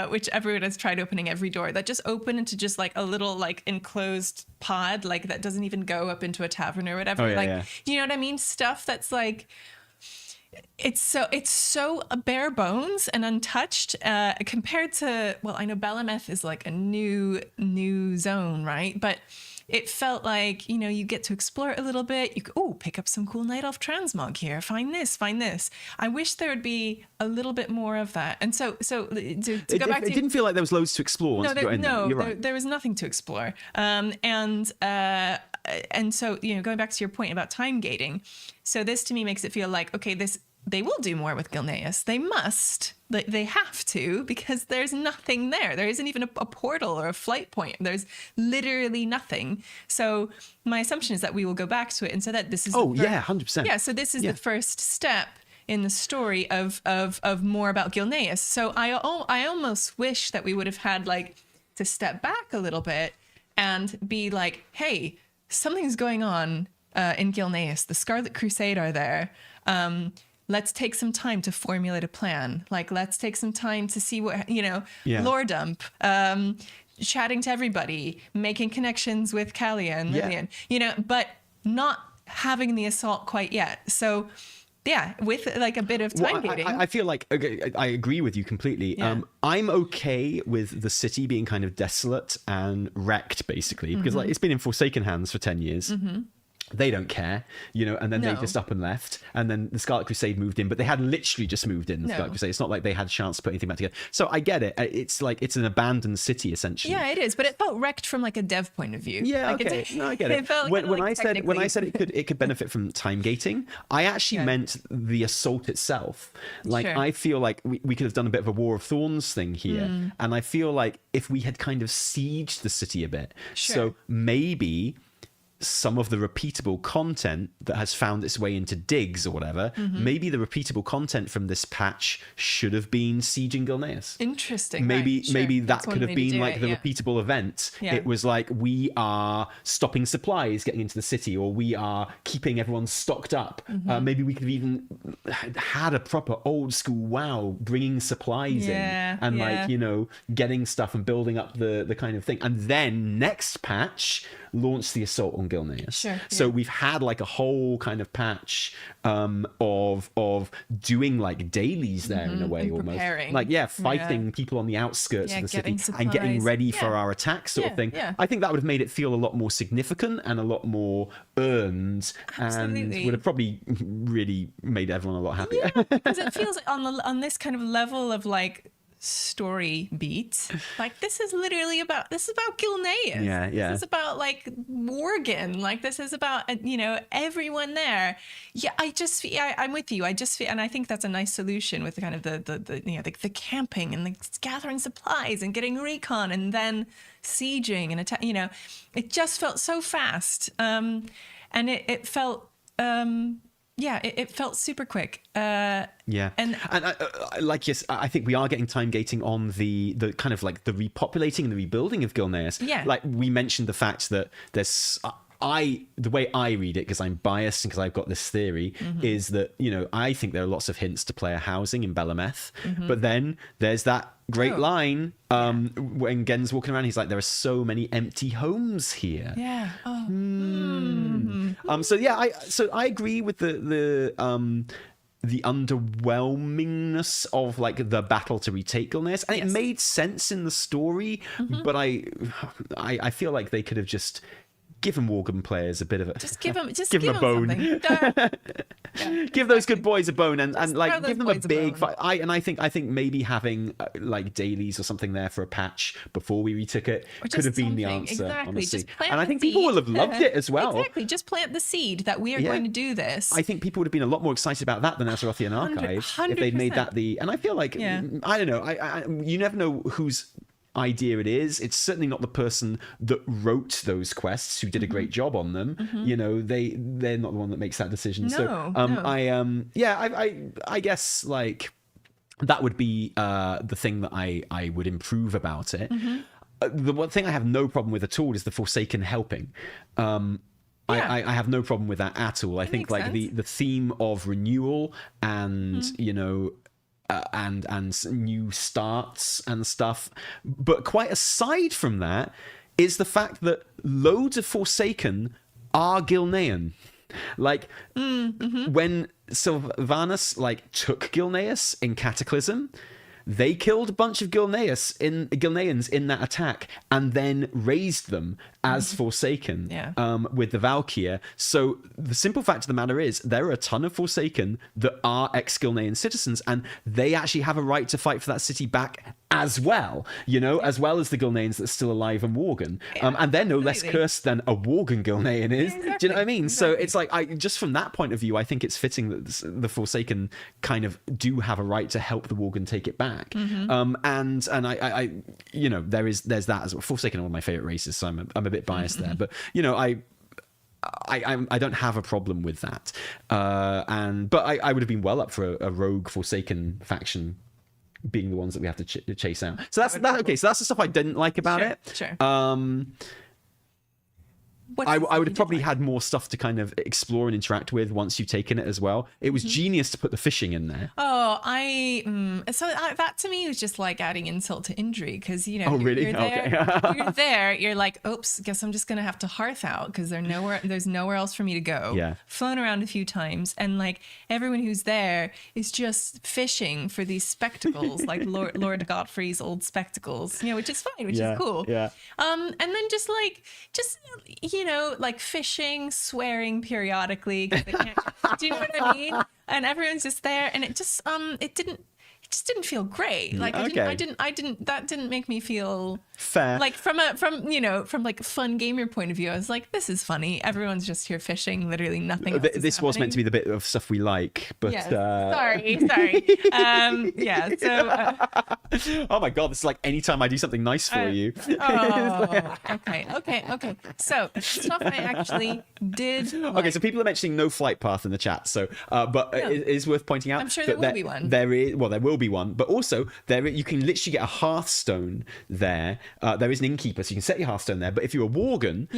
which everyone has tried opening every door, that just open into just like a little like enclosed pod, like that doesn't even go up into a tavern or whatever. You know what I mean? Stuff that's like, it's so bare bones and untouched compared to, well, I know Bel'ameth is like a new zone, right? But it felt like, you know, you get to explore it a little bit. You could, pick up some cool Night Elf Transmog here. Find this. I wish there would be a little bit more of that. And so to go back to... It didn't feel like there was loads to explore once you got in there. You're right. There was nothing to explore. And so, you know, going back to your point about time gating. So this to me makes it feel like, okay, they will do more with Gilneas. They must. They have to, because there's nothing there. There isn't even a portal or a flight point. There's literally nothing. So my assumption is that we will go back to it, and so that this is 100%. Yeah, so this is the first step in the story of more about Gilneas. So I almost wish that we would have had like to step back a little bit and be like, hey, something's going on in Gilneas. The Scarlet Crusade are there. Let's take some time to formulate a plan. Like, let's take some time to see what, you know, lore dump, chatting to everybody, making connections with Kalia and Lillian, you know, but not having the assault quite yet. So, yeah, with like a bit of time gating. I feel like, okay, I agree with you completely. Yeah. I'm okay with the city being kind of desolate and wrecked, basically, because like it's been in Forsaken hands for 10 years. Mm-hmm. They don't care, you know, and then they just up and left, and then the Scarlet Crusade moved in, but they had literally just moved in, the Scarlet Crusade. It's not like they had a chance to put anything back together. So I get it. It's like, it's an abandoned city, essentially. Yeah, it is, but it felt wrecked from like a dev point of view. Yeah, like okay. No, I get it. Felt when I said it could benefit from time gating, I actually meant the assault itself. Like, I feel like we could have done a bit of a War of Thorns thing here, and I feel like if we had kind of sieged the city a bit, so maybe some of the repeatable content that has found its way into digs or whatever, maybe the repeatable content from this patch should have been sieging Gilneas. Interesting. Maybe that could have been like the repeatable event. Yeah. It was like, we are stopping supplies getting into the city, or we are keeping everyone stocked up. Maybe we could have even had a proper old school WoW, bringing supplies in and like, you know, getting stuff and building up the kind of thing. And then next patch, launch the assault on Gilneas. Sure, so we've had like a whole kind of patch of doing like dailies there in a way, almost like fighting people on the outskirts of the city and getting ready for our attack sort of thing. I think that would have made it feel a lot more significant and a lot more earned. Absolutely. And would have probably really made everyone a lot happier. Because it feels on this kind of level of like story beat, like this is about Gilneas. This is about like Worgen, like this is about, you know, everyone there. I'm with you. I just feel, and I think that's a nice solution with the kind of the you know, the camping and the gathering supplies and getting recon and then sieging and attack, you know, it just felt so fast, and it felt it felt super quick. And like, yes, I think we are getting time gating on the kind of like the repopulating and the rebuilding of Gilneas. Yeah. Like, we mentioned the fact that there's... the way I read it, because I'm biased and because I've got this theory, is that, you know, I think there are lots of hints to player housing in Bel'ameth, but then there's that great line when Genn's walking around, he's like, there are so many empty homes here. Yeah. So I agree with the underwhelmingness of like the battle to retake Gilneas, and it made sense in the story, but I feel like they could have just giving Worgen players a bit of a give them a bone. Give those good boys a bone and like give them a big fight. I think maybe having like dailies or something there for a patch before we retook it could have been the answer. Exactly. Honestly. And I think people will have loved it as well. Exactly. Just plant the seed that we are going to do this. I think people would have been a lot more excited about that than Azerothian Archive 100%. if they'd made that the. And I feel like I don't know. You never know whose idea it is. It's certainly not the person that wrote those quests who did a great job on them. You know, they're not the one that makes that decision. No, I guess like that would be the thing that I would improve about it. The one thing I have no problem with at all is the Forsaken helping. I have no problem with that at all. I think like the theme of renewal and you know and new starts and stuff, but quite aside from that is the fact that loads of Forsaken are Gilnean. Like when Sylvanas like took Gilneas in Cataclysm, they killed a bunch of Gilneans in that attack and then raised them as Forsaken with the Valkyr. So the simple fact of the matter is there are a ton of Forsaken that are ex-Gilnean citizens, and they actually have a right to fight for that city back as well, you know, as well as the Gilneans that are still alive in Worgen. And they're no less cursed than a Worgen Gilnean is. Do you know what I mean? So it's like, just from that point of view, I think it's fitting that the Forsaken kind of do have a right to help the Worgen take it back. And I you know, there's that as well. Forsaken are one of my favorite races, so I'm a bit biased there, but you know, I don't have a problem with that. But I would have been well up for a rogue Forsaken faction being the ones that we have to chase out. So that's that. Okay, so that's the stuff I didn't like about it. Sure. I would have probably had more stuff to kind of explore and interact with once you've taken it as well. It was genius to put the fishing in there. Oh, that to me was just like adding insult to injury, because you know, oh really? You're there, Okay. you're there. You're like, oops, guess I'm just gonna have to hearth out because there's nowhere else for me to go. Yeah. Flown around a few times, and like everyone who's there is just fishing for these spectacles, like Lord Godfrey's old spectacles, you know, which is fine, which is cool. Yeah. And then just you know, like fishing, swearing periodically. 'Cause they can't, do you know what I mean? And everyone's just there, and it just didn't feel great. Like I didn't that didn't make me feel fair. Like from like a fun gamer point of view, I was like, this is funny. Everyone's just here fishing, literally nothing else This was meant to be the bit of stuff we like, but sorry. So oh my god, this is like anytime I do something nice for you. Okay. So stuff I actually did like. Okay, so people are mentioning no flight path in the chat, so but it is worth pointing out. I'm sure there will be one. There will be one, but also you can literally get a hearthstone there. There is an innkeeper, so you can set your hearthstone there. But if you're a Worgen,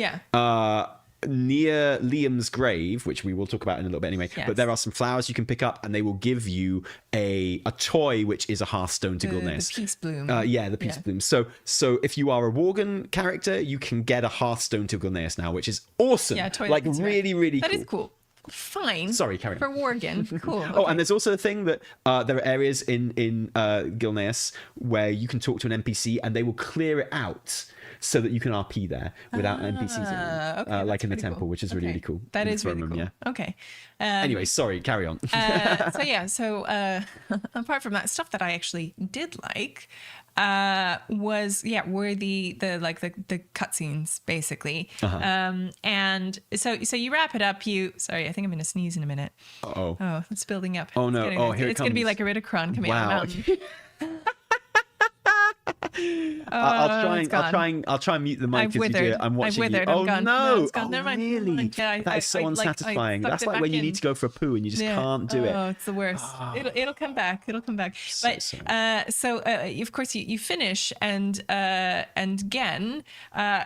near Liam's grave, which we will talk about in a little bit anyway, but there are some flowers you can pick up, and they will give you a toy, which is a hearthstone to Gilneas. The peace bloom. The peace bloom. So if you are a Worgen character, you can get a hearthstone to Gilneas now, which is awesome. Yeah, like really, really cool. That is cool. Fine. Sorry, carry on. For Worgen. Cool. Oh, and there's also a thing that there are areas in Gilneas where you can talk to an NPC and they will clear it out so that you can RP there without NPCs in, like in the temple, which is really, really cool. That is really cool. Yeah. Okay. Anyway, sorry, carry on. So apart from that, stuff that I actually did like were the cutscenes basically. And so you wrap it up. Sorry, I think I'm gonna sneeze in a minute. Oh, it's building up. Oh no! Here it comes. It's gonna be like Iridikron coming out of the mountain. I'll try and mute the mic as you do it. I'm watching you. Oh no! Never mind. Really? That is so unsatisfying. That's like when you need to go for a poo and you just can't do it. Oh, it's the worst. It'll come back. But of course you finish, and Genn,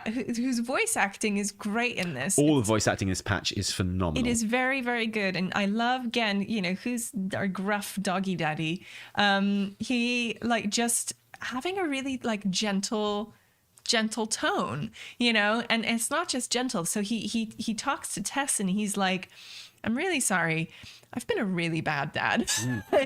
whose voice acting is great in this. All the voice acting in this patch is phenomenal. It is very, very good, and I love Genn. You know, who's our gruff doggy daddy. He like just having a really like gentle tone, you know, and it's not just gentle. So he talks to Tess and he's like, I'm really sorry. I've been a really bad dad.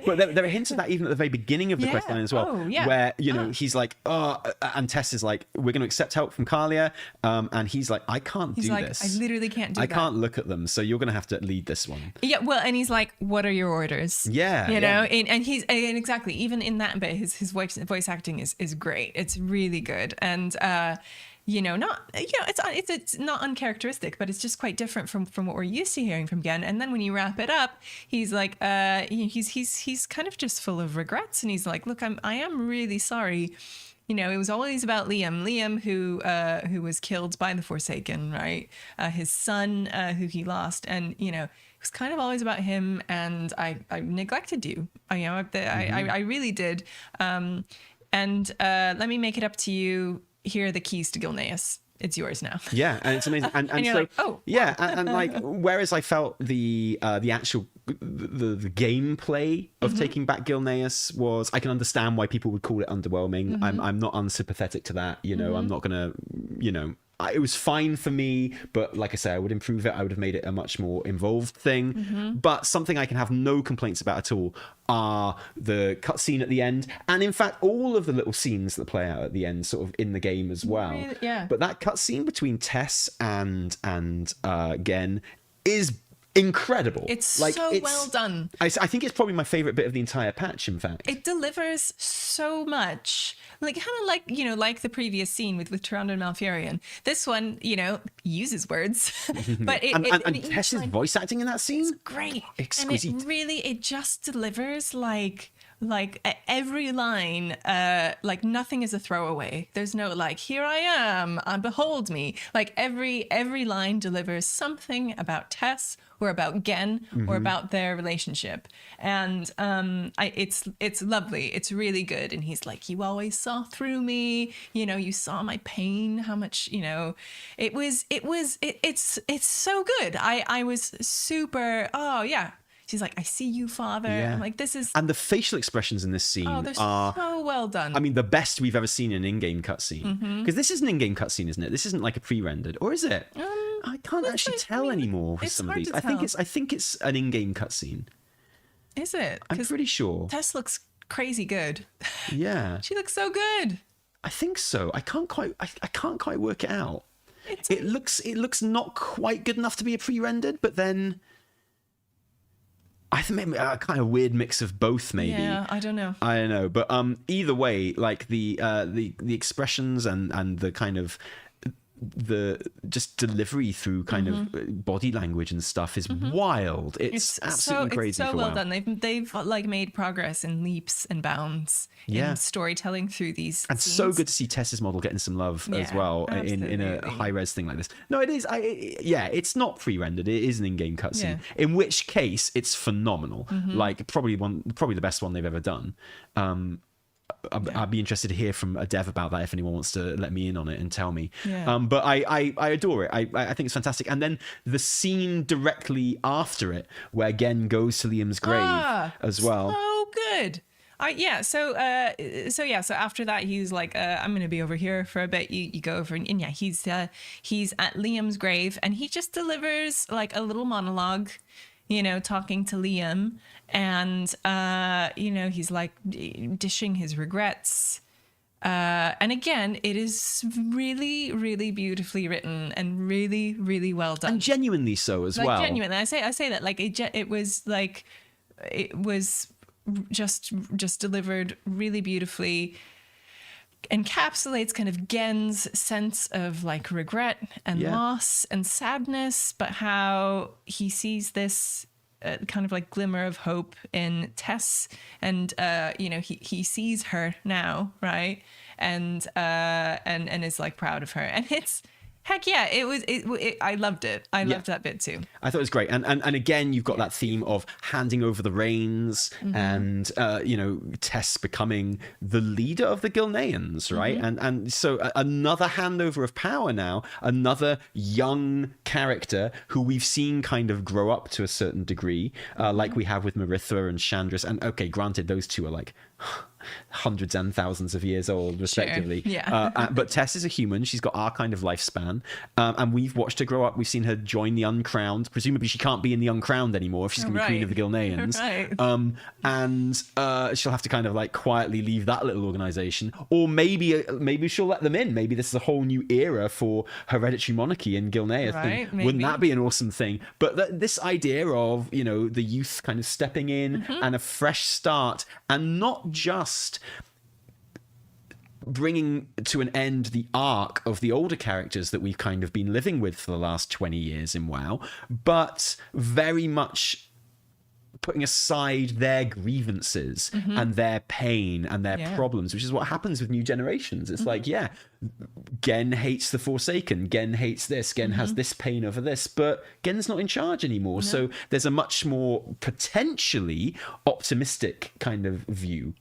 Well, there are hints of that even at the very beginning of the quest line as well, where, you know, he's like, oh, and Tess is like, we're going to accept help from Kalia. And he's like, I can't do this. I literally can't do that. I can't look at them. So you're going to have to lead this one. Yeah. Well, and he's like, what are your orders? Yeah. You know, and exactly, even in that bit, his voice acting is great. It's really good. And, you know, it's not uncharacteristic, but it's just quite different from what we're used to hearing from Genn. And then when you wrap it up, he's like, he's kind of just full of regrets, and he's like, look, I am really sorry. You know, it was always about Liam, who was killed by the Forsaken, right? His son, who he lost, and you know, it was kind of always about him. And I neglected you. I really did. And let me make it up to you. Here are the keys to Gilneas. It's yours now. Yeah, and it's amazing. And you're so, like, oh. Yeah, and like, whereas I felt the actual the gameplay of taking back Gilneas was, I can understand why people would call it underwhelming. I'm not unsympathetic to that. You know, I'm not gonna, you know. It was fine for me, but like I say, I would improve it. I would have made it a much more involved thing. But something I can have no complaints about at all are the cutscene at the end, and in fact, all of the little scenes that play out at the end, sort of in the game as well. Really? Yeah. But that cutscene between Tess and Genn is incredible. It's well done. I think it's probably my favorite bit of the entire patch, in fact. It delivers so much. Like, kind of like, you know, like the previous scene with Tyrande and Malfurion. This one, you know, uses words. But and Tess's voice acting in that scene? Great. Exquisite. And it just delivers like every line, like nothing is a throwaway. There's no like, here I am, behold me. Like every line delivers something about Tess or about Genn or about their relationship. And it's lovely. It's really good. And he's like, you always saw through me. You know, you saw my pain, how much, you know, it's so good. I was super, oh yeah. She's like, I see you, Father. Yeah. I'm like, this is... And the facial expressions in this scene are so well done. I mean, the best we've ever seen in an in-game cutscene. Because this is an in-game cutscene, isn't it? This isn't like a pre-rendered. Or is it? I can't actually tell anymore with some of these. I think it's an in-game cutscene. Is it? I'm pretty sure. Tess looks crazy good. Yeah. She looks so good. I think so. I can't quite work it out. It looks not quite good enough to be a pre-rendered, but then... I think maybe a kind of weird mix of both, maybe. Yeah, I don't know. But either way, like the expressions and the kind of the just delivery through kind of body language and stuff is wild. It's absolutely crazy. It's so for well WoW. done. They've like made progress in leaps and bounds in storytelling through these and scenes. so good to see Tess's model getting some love as well in a high res thing like this. No, it is. It's not pre-rendered. It is an in-game cutscene. Yeah. In which case, it's phenomenal. Like probably the best one they've ever done. I'd be interested to hear from a dev about that if anyone wants to let me in on it and tell me. Yeah. But I adore it. I think it's fantastic. And then the scene directly after it, where Genn goes to Liam's grave as well. So good. So after that, he's like, I'm going to be over here for a bit. You go over, and he's at Liam's grave, and he just delivers like a little monologue, you know, talking to Liam, and you know, he's like dishing his regrets. And again, it is really, really beautifully written and really, really well done, and genuinely so as well. Genuinely, I say that like it was just delivered really beautifully. Encapsulates kind of Genn's sense of like regret and loss and sadness, but how he sees this kind of like glimmer of hope in Tess, and you know, he sees her now, right, and is like proud of her, and it's heck yeah, I loved it. I loved that bit too. I thought it was great. And again, you've got that theme of handing over the reins and, you know, Tess becoming the leader of the Gilneans, right? And so another handover of power now, another young character who we've seen kind of grow up to a certain degree, like we have with Maritha and Chandris. And okay, granted, those two are like... hundreds and thousands of years old, respectively. Sure. Yeah. But Tess is a human. She's got our kind of lifespan. And we've watched her grow up. We've seen her join the Uncrowned. Presumably she can't be in the Uncrowned anymore if she's going to be Queen of the Gilneans. Right. And she'll have to kind of like quietly leave that little organization. Or maybe she'll let them in. Maybe this is a whole new era for hereditary monarchy in Gilneas. Right, wouldn't that be an awesome thing? But this idea of, you know, the youth kind of stepping in and a fresh start, and not just bringing to an end the arc of the older characters that we've kind of been living with for the last 20 years in WoW, but very much putting aside their grievances and their pain and their problems, which is what happens with new generations. It's like, Genn hates the Forsaken. Genn hates this. Genn has this pain over this, but Genn's not in charge anymore. No. So there's a much more potentially optimistic kind of view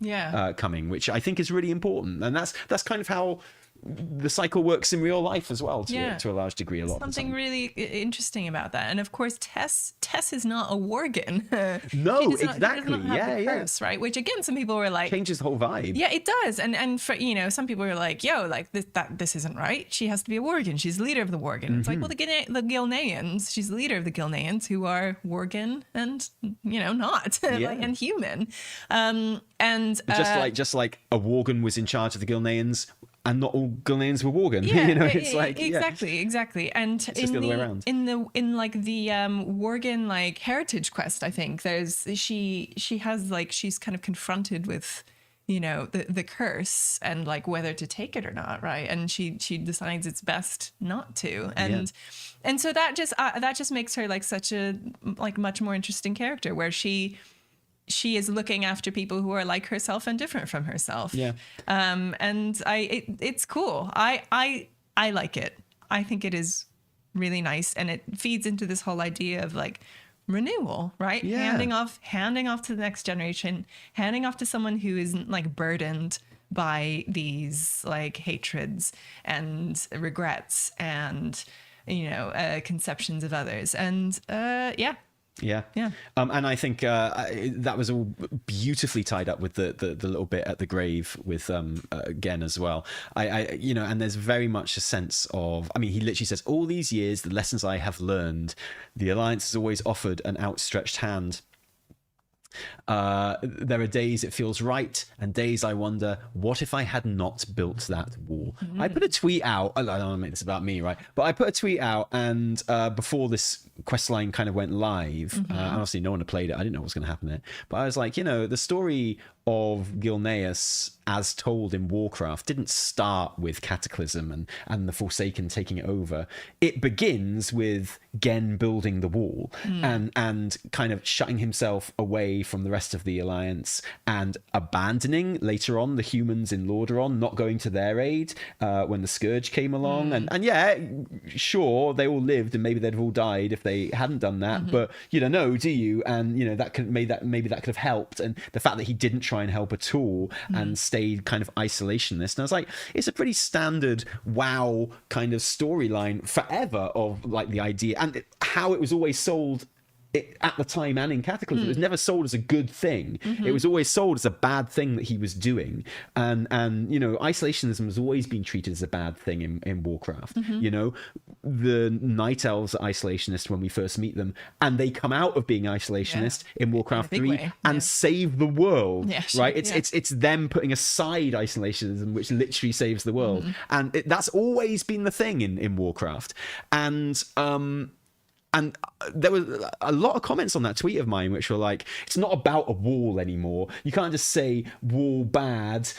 coming, which I think is really important. And that's kind of how the cycle works in real life as well, to a large degree. A lot something really interesting about that. And of course, Tess is not a Worgen. No, exactly. Curse, right? Which again, some people were like, changes the whole vibe. Yeah, it does. And for, you know, some people were like, yo, like this isn't right. She has to be a Worgen. She's the leader of the Worgen. It's like, well, the Gilneans. She's the leader of the Gilneans, who are Worgen and, you know, not and human. And just like a Worgen was in charge of the Gilneans, and not all Gilneans were Worgen. Yeah, you know, it's like exactly. And it's just the other way around. In the Worgen like heritage quest, I think she has like, she's kind of confronted with, you know, the curse and like whether to take it or not, right? And she decides it's best not to, and so that just makes her like such a like much more interesting character, where she is looking after people who are like herself and different from herself. Yeah. And it's cool. I like it. I think it is really nice, and it feeds into this whole idea of like renewal, right? Yeah. Handing off to the next generation, handing off to someone who isn't like burdened by these like hatreds and regrets and, you know, conceptions of others. And Yeah. And I think that was all beautifully tied up with the little bit at the grave with Genn as well. I you know, and there's very much a sense of, I mean, he literally says, all these years, the lessons I have learned, the Alliance has always offered an outstretched hand. There are days it feels right, and days I wonder, what if I had not built that wall? I put a tweet out, I don't mean it's about me, right? But I put a tweet out, and before this quest line kind of went live, honestly, no one had played it. I didn't know what was going to happen there. But I was like, you know, the story of Gilneas as told in Warcraft didn't start with Cataclysm and the Forsaken taking it over. It begins with Genn building the wall and kind of shutting himself away from the rest of the Alliance and abandoning later on the humans in Lordaeron, not going to their aid when the Scourge came along. And yeah, sure, they all lived and maybe they'd have all died if they hadn't done that, but you don't know, do you? And you know, maybe that could have helped. And the fact that he didn't try and help at all and stayed kind of isolationist. And I was like, it's a pretty standard WoW kind of storyline forever of like the idea and how it was always sold at the time and in Cataclysm. It was never sold as a good thing. It was always sold as a bad thing that he was doing. And you know, isolationism has always been treated as a bad thing in Warcraft. You know, the Night Elves are isolationist when we first meet them, and they come out of being isolationist in Warcraft 3 and save the world. Right? It's them putting aside isolationism, which literally saves the world. And that's always been the thing in Warcraft. And there was a lot of comments on that tweet of mine, which were like, it's not about a wall anymore. You can't just say wall bad,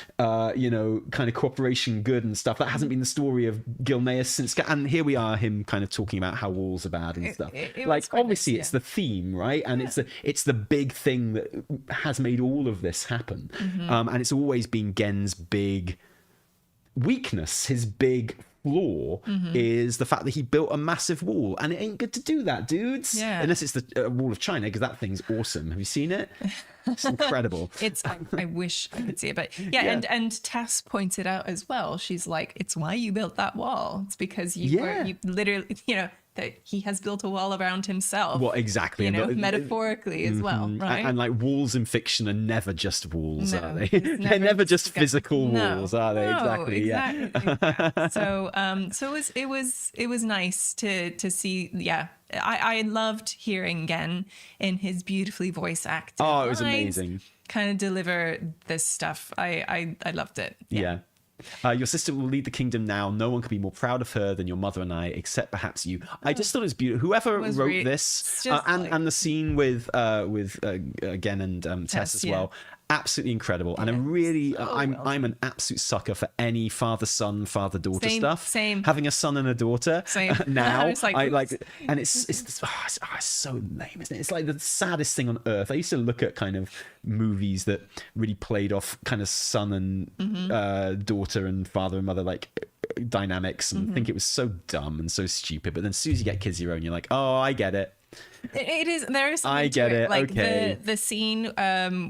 you know, kind of cooperation good and stuff. That hasn't been the story of Gilneas since. And here we are, him kind of talking about how walls are bad and stuff. Like, obviously, it's the theme, right? And it's the big thing that has made all of this happen. And it's always been Genn's big weakness, his big flaw is the fact that he built a massive wall, and it ain't good to do that, dudes. Unless it's the wall of China, because that thing's awesome. Have you seen it? It's incredible. I wish I could see it, but and Tess points it out as well. She's like, it's why you built that wall. It's because you literally, you know, that he has built a wall around himself. Well, exactly. You know, And metaphorically as well, right? And like walls in fiction are never just walls, No, are they? it's They're never just okay. physical No. walls, are they? No, Exactly. Yeah. So it was nice to see. Yeah, I loved hearing Genn in his beautifully voice acted. Oh, it was lines amazing. Kind of deliver this stuff. I loved it. Yeah. Your sister will lead the kingdom now. No one can be more proud of her than your mother and I, except perhaps you. I just thought it was beautiful. Whoever wrote this, and the scene with Genn and Tess as well, absolutely incredible. And I'm an absolute sucker for any father-son, father-daughter stuff. Same. Having a son and a daughter. Same. Now, I like, and it's so lame, isn't it? It's like the saddest thing on earth. I used to look at kind of movies that really played off kind of son and daughter and father and mother like dynamics, and think it was so dumb and so stupid. But then as soon as you get kids of your own, you're like, oh, I get it. It is. There is. I get it. Like okay. the scene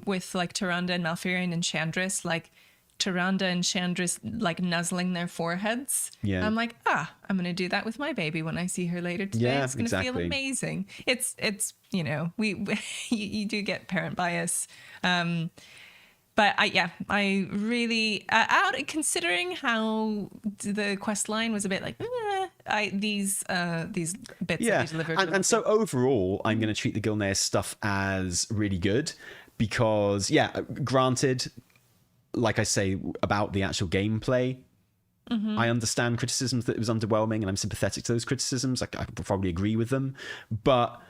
with like Tyrande and Malfurion and Chandris, like Tyrande and Chandris like nuzzling their foreheads. Yeah. I'm like, I'm gonna do that with my baby when I see her later today. Yeah, it's gonna feel amazing. It's you know, you do get parent bias. But I really considering how the quest line was a bit like these bits that we delivered. And so overall, I'm going to treat the Gilneas stuff as really good because, granted, like I say about the actual gameplay, I understand criticisms that it was underwhelming, and I'm sympathetic to those criticisms. I probably agree with them, but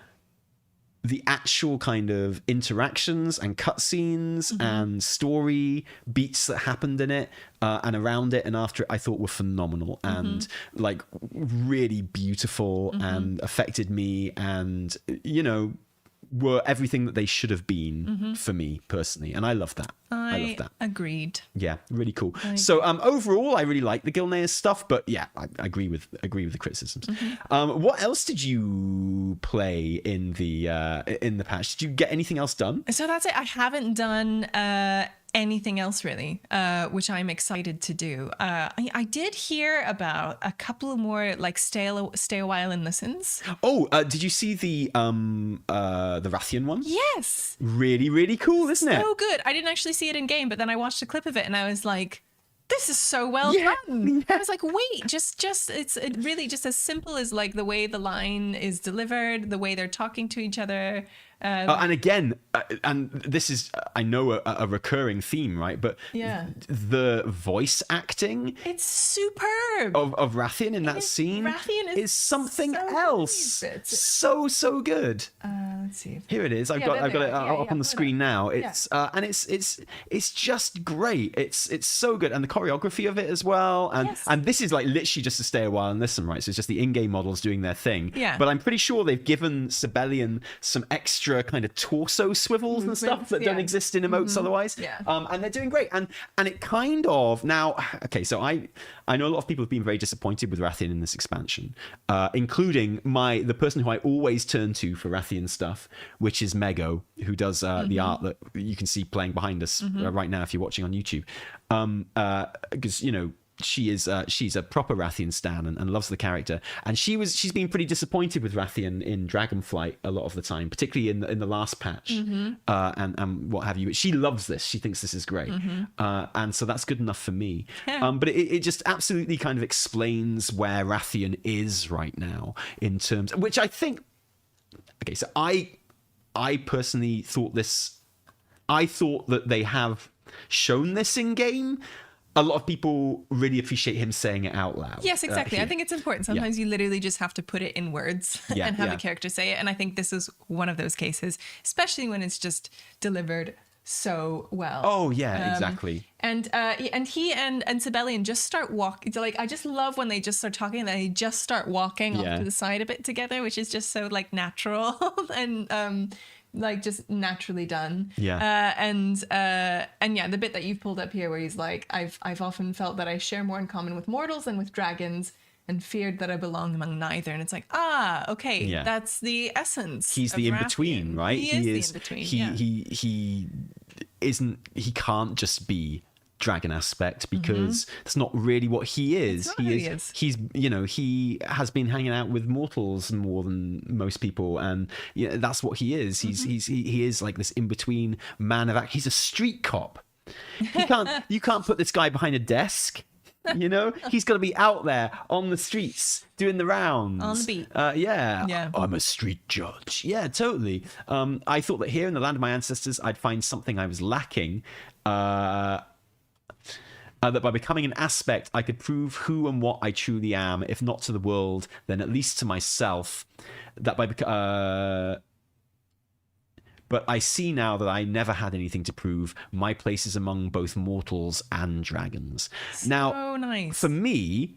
the actual kind of interactions and cutscenes and story beats that happened in it and around it and after it, I thought were phenomenal and like really beautiful and affected me and, you know, were everything that they should have been for me personally. And I love that. I love that. Agreed. Yeah, really cool. So overall, I really like the Gilneas stuff, but yeah, I agree with the criticisms. What else did you play in the patch? Did you get anything else done? So that's it. I haven't done anything else really, which I'm excited to do. I did hear about a couple of more like stay a while and listens. Oh, did you see the Wrathion one? Yes. Really, really cool, isn't it? So good. I didn't actually see it in game, but then I watched a clip of it and I was like, this is so well done. I was like, wait, just it's really just as simple as like the way the line is delivered, the way they're talking to each other. And again, and this is, I know, a recurring theme, right? But the voice acting, it's superb of Wrathion in that scene Wrathion is something else. So good. Let's see. Here it is. I've got it up on the screen now. It's and it's just great. It's so good, and the choreography of it as well. And this is like literally just to stay a while and listen, right? So it's just the in-game models doing their thing. Yeah. But I'm pretty sure they've given Sabellian some extra kind of torso swivels and stuff that don't exist in emotes otherwise. And they're doing great. And it kind of now. Okay, so I know a lot of people have been very disappointed with Wrathion in this expansion, including the person who I always turn to for Wrathion stuff, which is Mego, who does the art that you can see playing behind us right now if you're watching on YouTube. Because you know, she's a proper Wrathion stan and loves the character, and she's been pretty disappointed with Wrathion in Dragonflight a lot of the time, particularly in the last patch and what have you. But she loves this. She thinks this is great, and so that's good enough for me. But it just absolutely kind of explains where Wrathion is right now in terms, which I think. Okay, so I personally thought this. I thought that they have shown this in game. A lot of people really appreciate him saying it out loud. Yes, exactly. I think it's important. Sometimes you literally just have to put it in words and have a character say it. And I think this is one of those cases, especially when it's just delivered so well. Oh, yeah, exactly. And he and Sabellian just start walking. Like, I just love when they just start talking and they just start walking off to the side a bit together, which is just so like natural and like just naturally done. And the bit that you've pulled up here where he's like, I've often felt that I share more in common with mortals than with dragons and feared that I belong among neither. And it's like, okay, that's the essence. He's the in-between, right? He is the in-between. He can't just be dragon aspect, because that's not really what he is. He's he has been hanging out with mortals more than most people, and that's what he is. He is like this in between man of act. He's a street cop. You can't put this guy behind a desk. He's got to be out there on the streets doing the rounds, on the beat. Yeah. I'm a street judge. Yeah, totally. I thought that here in the land of my ancestors, I'd find something I was lacking. That by becoming an aspect, I could prove who and what I truly am, if not to the world, then at least to myself. But I see now that I never had anything to prove. My place is among both mortals and dragons. Now, nice. For me,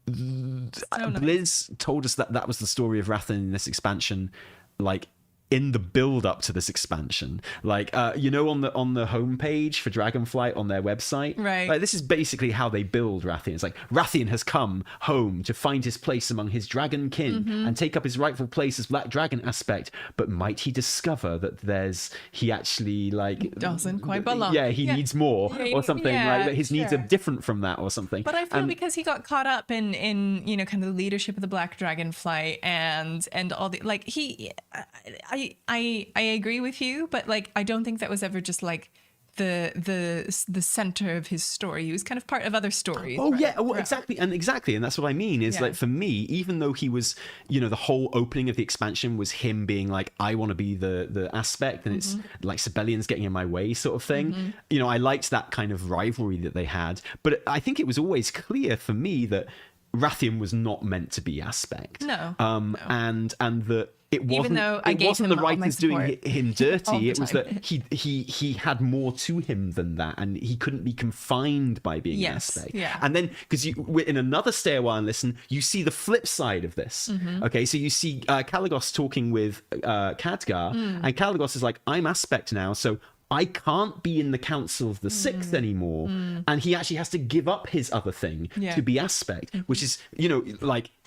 Blizz told us that was the story of Wrathion in this expansion, like in the build up to this expansion, like on the homepage for Dragonflight on their website, right? Like, this is basically how they build Wrathion. It's like Wrathion has come home to find his place among his dragon kin and take up his rightful place as Black Dragon aspect. But might he discover that he actually doesn't quite belong? Yeah, he needs more or something. That his needs are different from that or something. But I feel because he got caught up in kind of the leadership of the Black Dragonflight and all the I agree with you, but I don't think that was ever just the center of his story. He was kind of part of other stories. Oh, right? Yeah, well, exactly, and that's what I mean. Is for me, even though he was, the whole opening of the expansion was him being like, I want to be the aspect, and it's like Sabellian's getting in my way, sort of thing. I liked that kind of rivalry that they had, but I think it was always clear for me that Wrathion was not meant to be aspect. No. And that. It wasn't the writers doing him dirty. It was that he had more to him than that, and he couldn't be confined by being an aspect. Yeah. And then, because in another Stay a While and Listen, you see the flip side of this. Okay, so you see Kaligos talking with Khadgar, and Kaligos is like, I'm aspect now, so I can't be in the Council of the Sixth anymore. And he actually has to give up his other thing to be aspect, which is,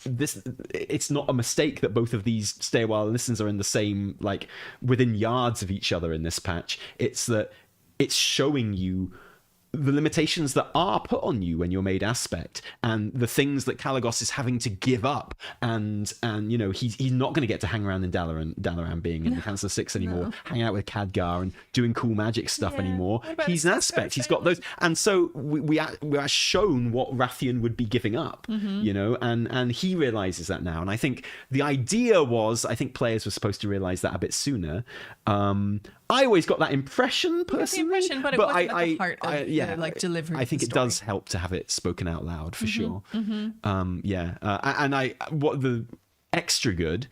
this. It's not a mistake that both of these Stay a While and Listens are in the same, within yards of each other in this patch. It's that it's showing you the limitations that are put on you when you're made aspect, and the things that Kaligos is having to give up, and he's not going to get to hang around in Dalaran being in the Council of Six anymore, hang out with Khadgar and doing cool magic stuff anymore. He's an aspect. He's got those, and so we are shown what Wrathion would be giving up, and he realizes that now. And I think the idea was, players were supposed to realize that a bit sooner. I always got that impression personally, but it wasn't the heart of delivery. I think it does help to have it spoken out loud for sure. And what the extra good,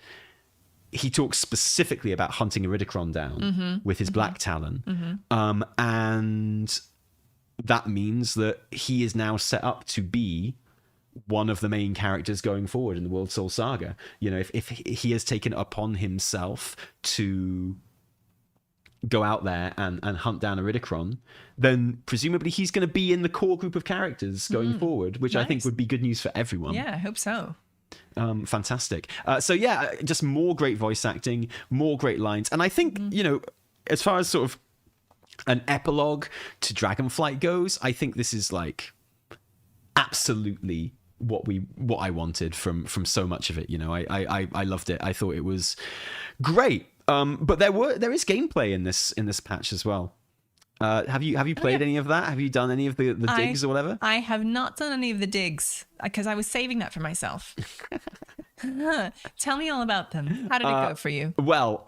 he talks specifically about hunting Iridikron down with his Black Talon, and that means that he is now set up to be one of the main characters going forward in the World Soul Saga. If he has taken it upon himself to go out there and hunt down Iridikron, then presumably he's going to be in the core group of characters going forward, which I think would be good news for everyone. Yeah, I hope so. Fantastic. Just more great voice acting, more great lines. And I think, as far as sort of an epilogue to Dragonflight goes, I think this is absolutely what I wanted from so much of it. I loved it. I thought it was great. But there is gameplay in this patch as well. Have you played any of that? Have you done any of the digs or whatever? I have not done any of the digs because I was saving that for myself. Tell me all about them. How did it go for you? Well,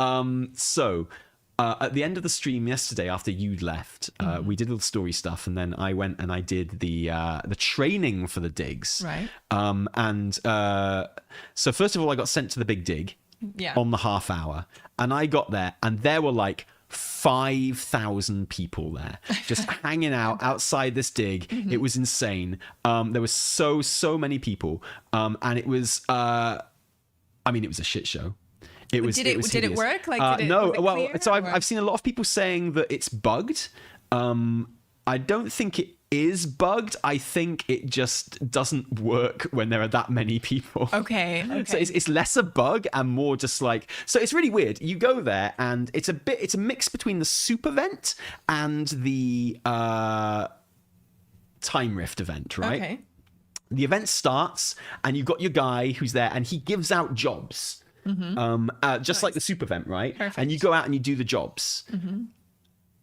at the end of the stream yesterday, after you'd left, we did all the story stuff, and then I went and I did the training for the digs. Right. So first of all, I got sent to the big dig. On the half hour, and I got there, and there were 5,000 people there just hanging out outside this dig. It was insane. There was so many people, and it was it was a shit show. Did it work? No. Well, so I've seen a lot of people saying that it's bugged. I don't think it is bugged. I think it just doesn't work when there are that many people. Okay. So it's less a bug and more just like, so it's really weird. You go there and it's a mix between the super event and the time rift event, right? Okay. The event starts and you've got your guy who's there and he gives out jobs. Just like the super event, right? Perfect. And you go out and you do the jobs.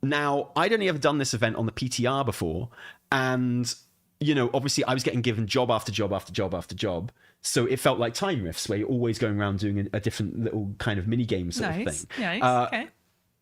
Now, I'd only ever done this event on the PTR before, and, you know, obviously I was getting given job after job after job after job, so it felt like time rifts, where you're always going around doing a different little kind of mini-game sort of thing. Nice, okay.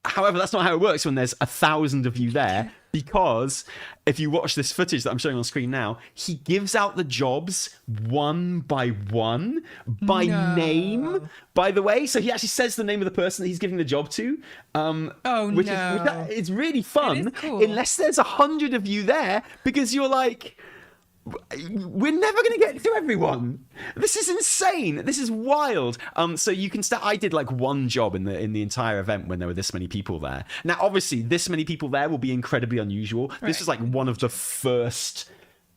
However, that's not how it works when there's 1,000 of you there, because if you watch this footage that I'm showing on screen now, he gives out the jobs one by one, by name, by the way. So he actually says the name of the person that he's giving the job to. Which is really fun, It is cool. unless there's 100 of you there, because you're like, we're never going to get through everyone. This is insane. This is wild. So you can start. I did like one job in the entire event when there were this many people there. Now, obviously, this many people there will be incredibly unusual. This was like one of the first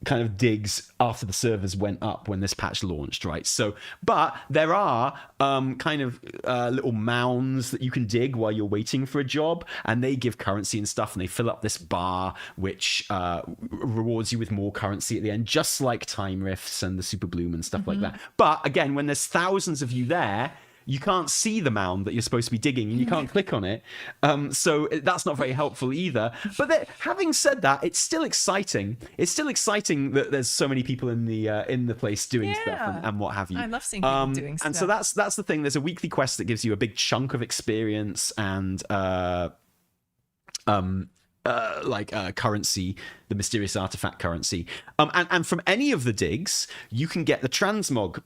kind of digs after the servers went up when this patch launched, right? So, but there are kind of little mounds that you can dig while you're waiting for a job, and they give currency and stuff, and they fill up this bar which rewards you with more currency at the end, just like time rifts and the super bloom and stuff like that. But again, when there's thousands of you there, you can't see the mound that you're supposed to be digging, and you can't click on it. So that's not very helpful either. But having said that, it's still exciting. It's still exciting that there's so many people in the place doing stuff and what have you. I love seeing people doing stuff. And so that's the thing. There's a weekly quest that gives you a big chunk of experience and currency, the mysterious artifact currency. And from any of the digs, you can get the transmog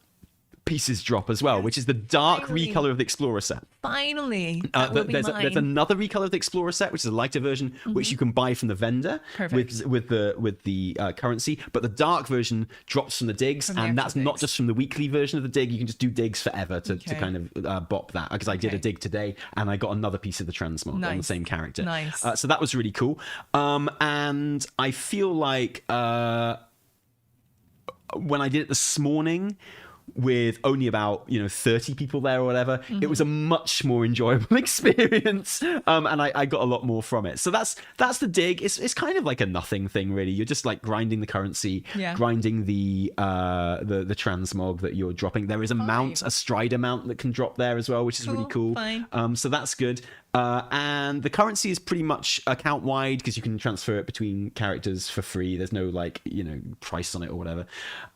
pieces drop as well, which is the dark recolor of the Explorer set. Finally, there's another recolor of the Explorer set, which is a lighter version, which you can buy from the vendor with the currency. But the dark version drops from the digs, and that's not just from the weekly version of the dig. You can just do digs forever to kind of bop that, because I did a dig today and I got another piece of the transmog on the same character. Nice. So that was really cool. And I feel like when I did it this morning, with only about 30 people there or whatever, it was a much more enjoyable experience, and I got a lot more from it. So that's the dig. It's kind of like a nothing thing, really. You're just like grinding the currency, grinding the transmog that you're dropping. There is a strider mount that can drop there as well, which is really cool. So that's good. And the currency is pretty much account wide, because you can transfer it between characters for free. There's no price on it or whatever.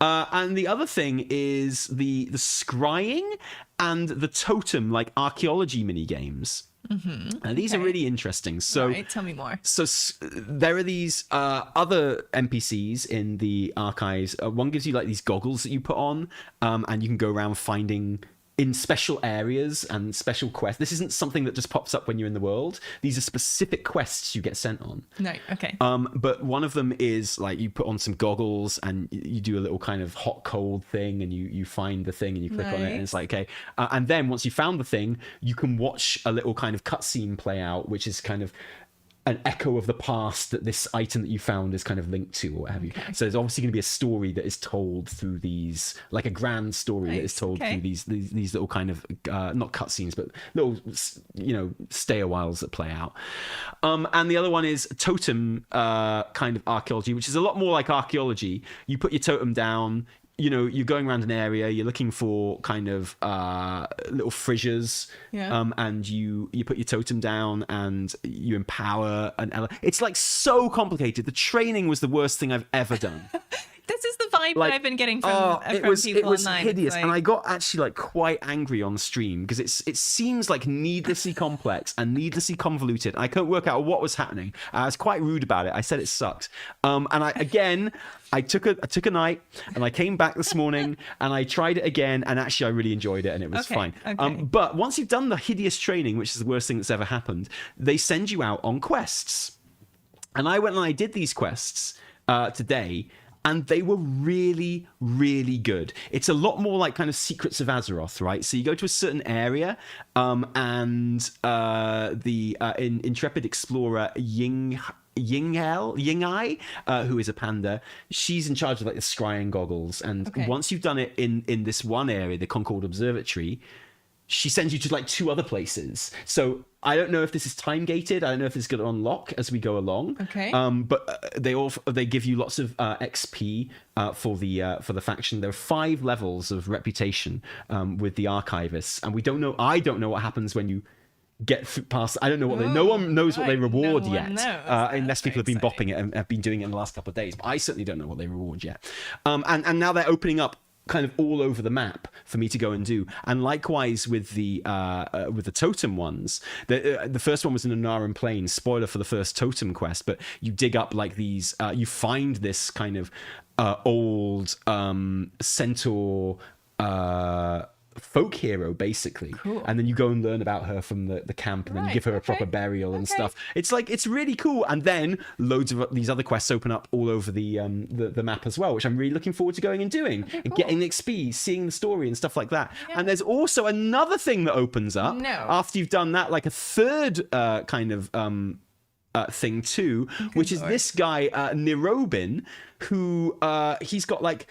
And the other thing is the scrying and the totem archaeology mini games. And these are really interesting. So tell me more. So there are these other NPCs in the archives. One gives you these goggles that you put on, and you can go around finding in special areas and special quests. This isn't something that just pops up when you're in the world. These are specific quests you get sent on. No, okay. But one of them is you put on some goggles and you do a little kind of hot cold thing, and you find the thing and you click on it, and it's okay. And then once you found the thing, you can watch a little kind of cutscene play out, which is kind of an echo of the past that this item that you found is kind of linked to, or what have you. So there's obviously going to be a story that is told through these, a grand story that is told through these little kind of not cutscenes, but little stay a whiles that play out. And the other one is totem kind of archaeology, which is a lot more like archaeology. You put your totem down. You're going around an area, you're looking for kind of little fissures, and you put your totem down and you empower an element. It's so complicated. The training was the worst thing I've ever done. This is the vibe that I've been getting from people it was online. Hideous, and I got actually quite angry on stream, because it seems needlessly complex and needlessly convoluted. I couldn't work out what was happening. I was quite rude about it. I said it sucked. And I took a night, and I came back this morning and I tried it again, and actually I really enjoyed it, and it was fine. But once you've done the hideous training, which is the worst thing that's ever happened, they send you out on quests. And I went and I did these quests today, and they were really, really good. It's a lot more like kind of Secrets of Azeroth, right? So you go to a certain area, and the Intrepid Explorer Ying Yingai, who is a panda. She's in charge of like the scrying goggles, and once you've done it in this one area, the Concord Observatory, she sends you to like 2 other places. So I don't know if this is time gated. I don't know if this is going to unlock as we go along. Okay. But they give you lots of XP for the faction. There are 5 levels of reputation with the archivists, and I don't know what happens when you get past. I don't know what no one knows what they reward yet, unless people have been bopping it and have been doing it in the last couple of days. But I certainly don't know what they reward yet. And now they're opening up kind of all over the map for me to go and do. And likewise with the totem ones. The first one was in Anaran Plains. Spoiler for the first totem quest, but you dig up like these. You find this kind of old centaur folk hero, basically. Cool. And then you go and learn about her from the camp, and then you give her a proper burial and stuff. It's like, it's really cool. And then loads of these other quests open up all over the map as well, which I'm really looking forward to going and doing, and getting the XP, seeing the story and stuff like that. And there's also another thing that opens up after you've done that, like a third kind of thing too, which is this guy Nirobin, who he's got like,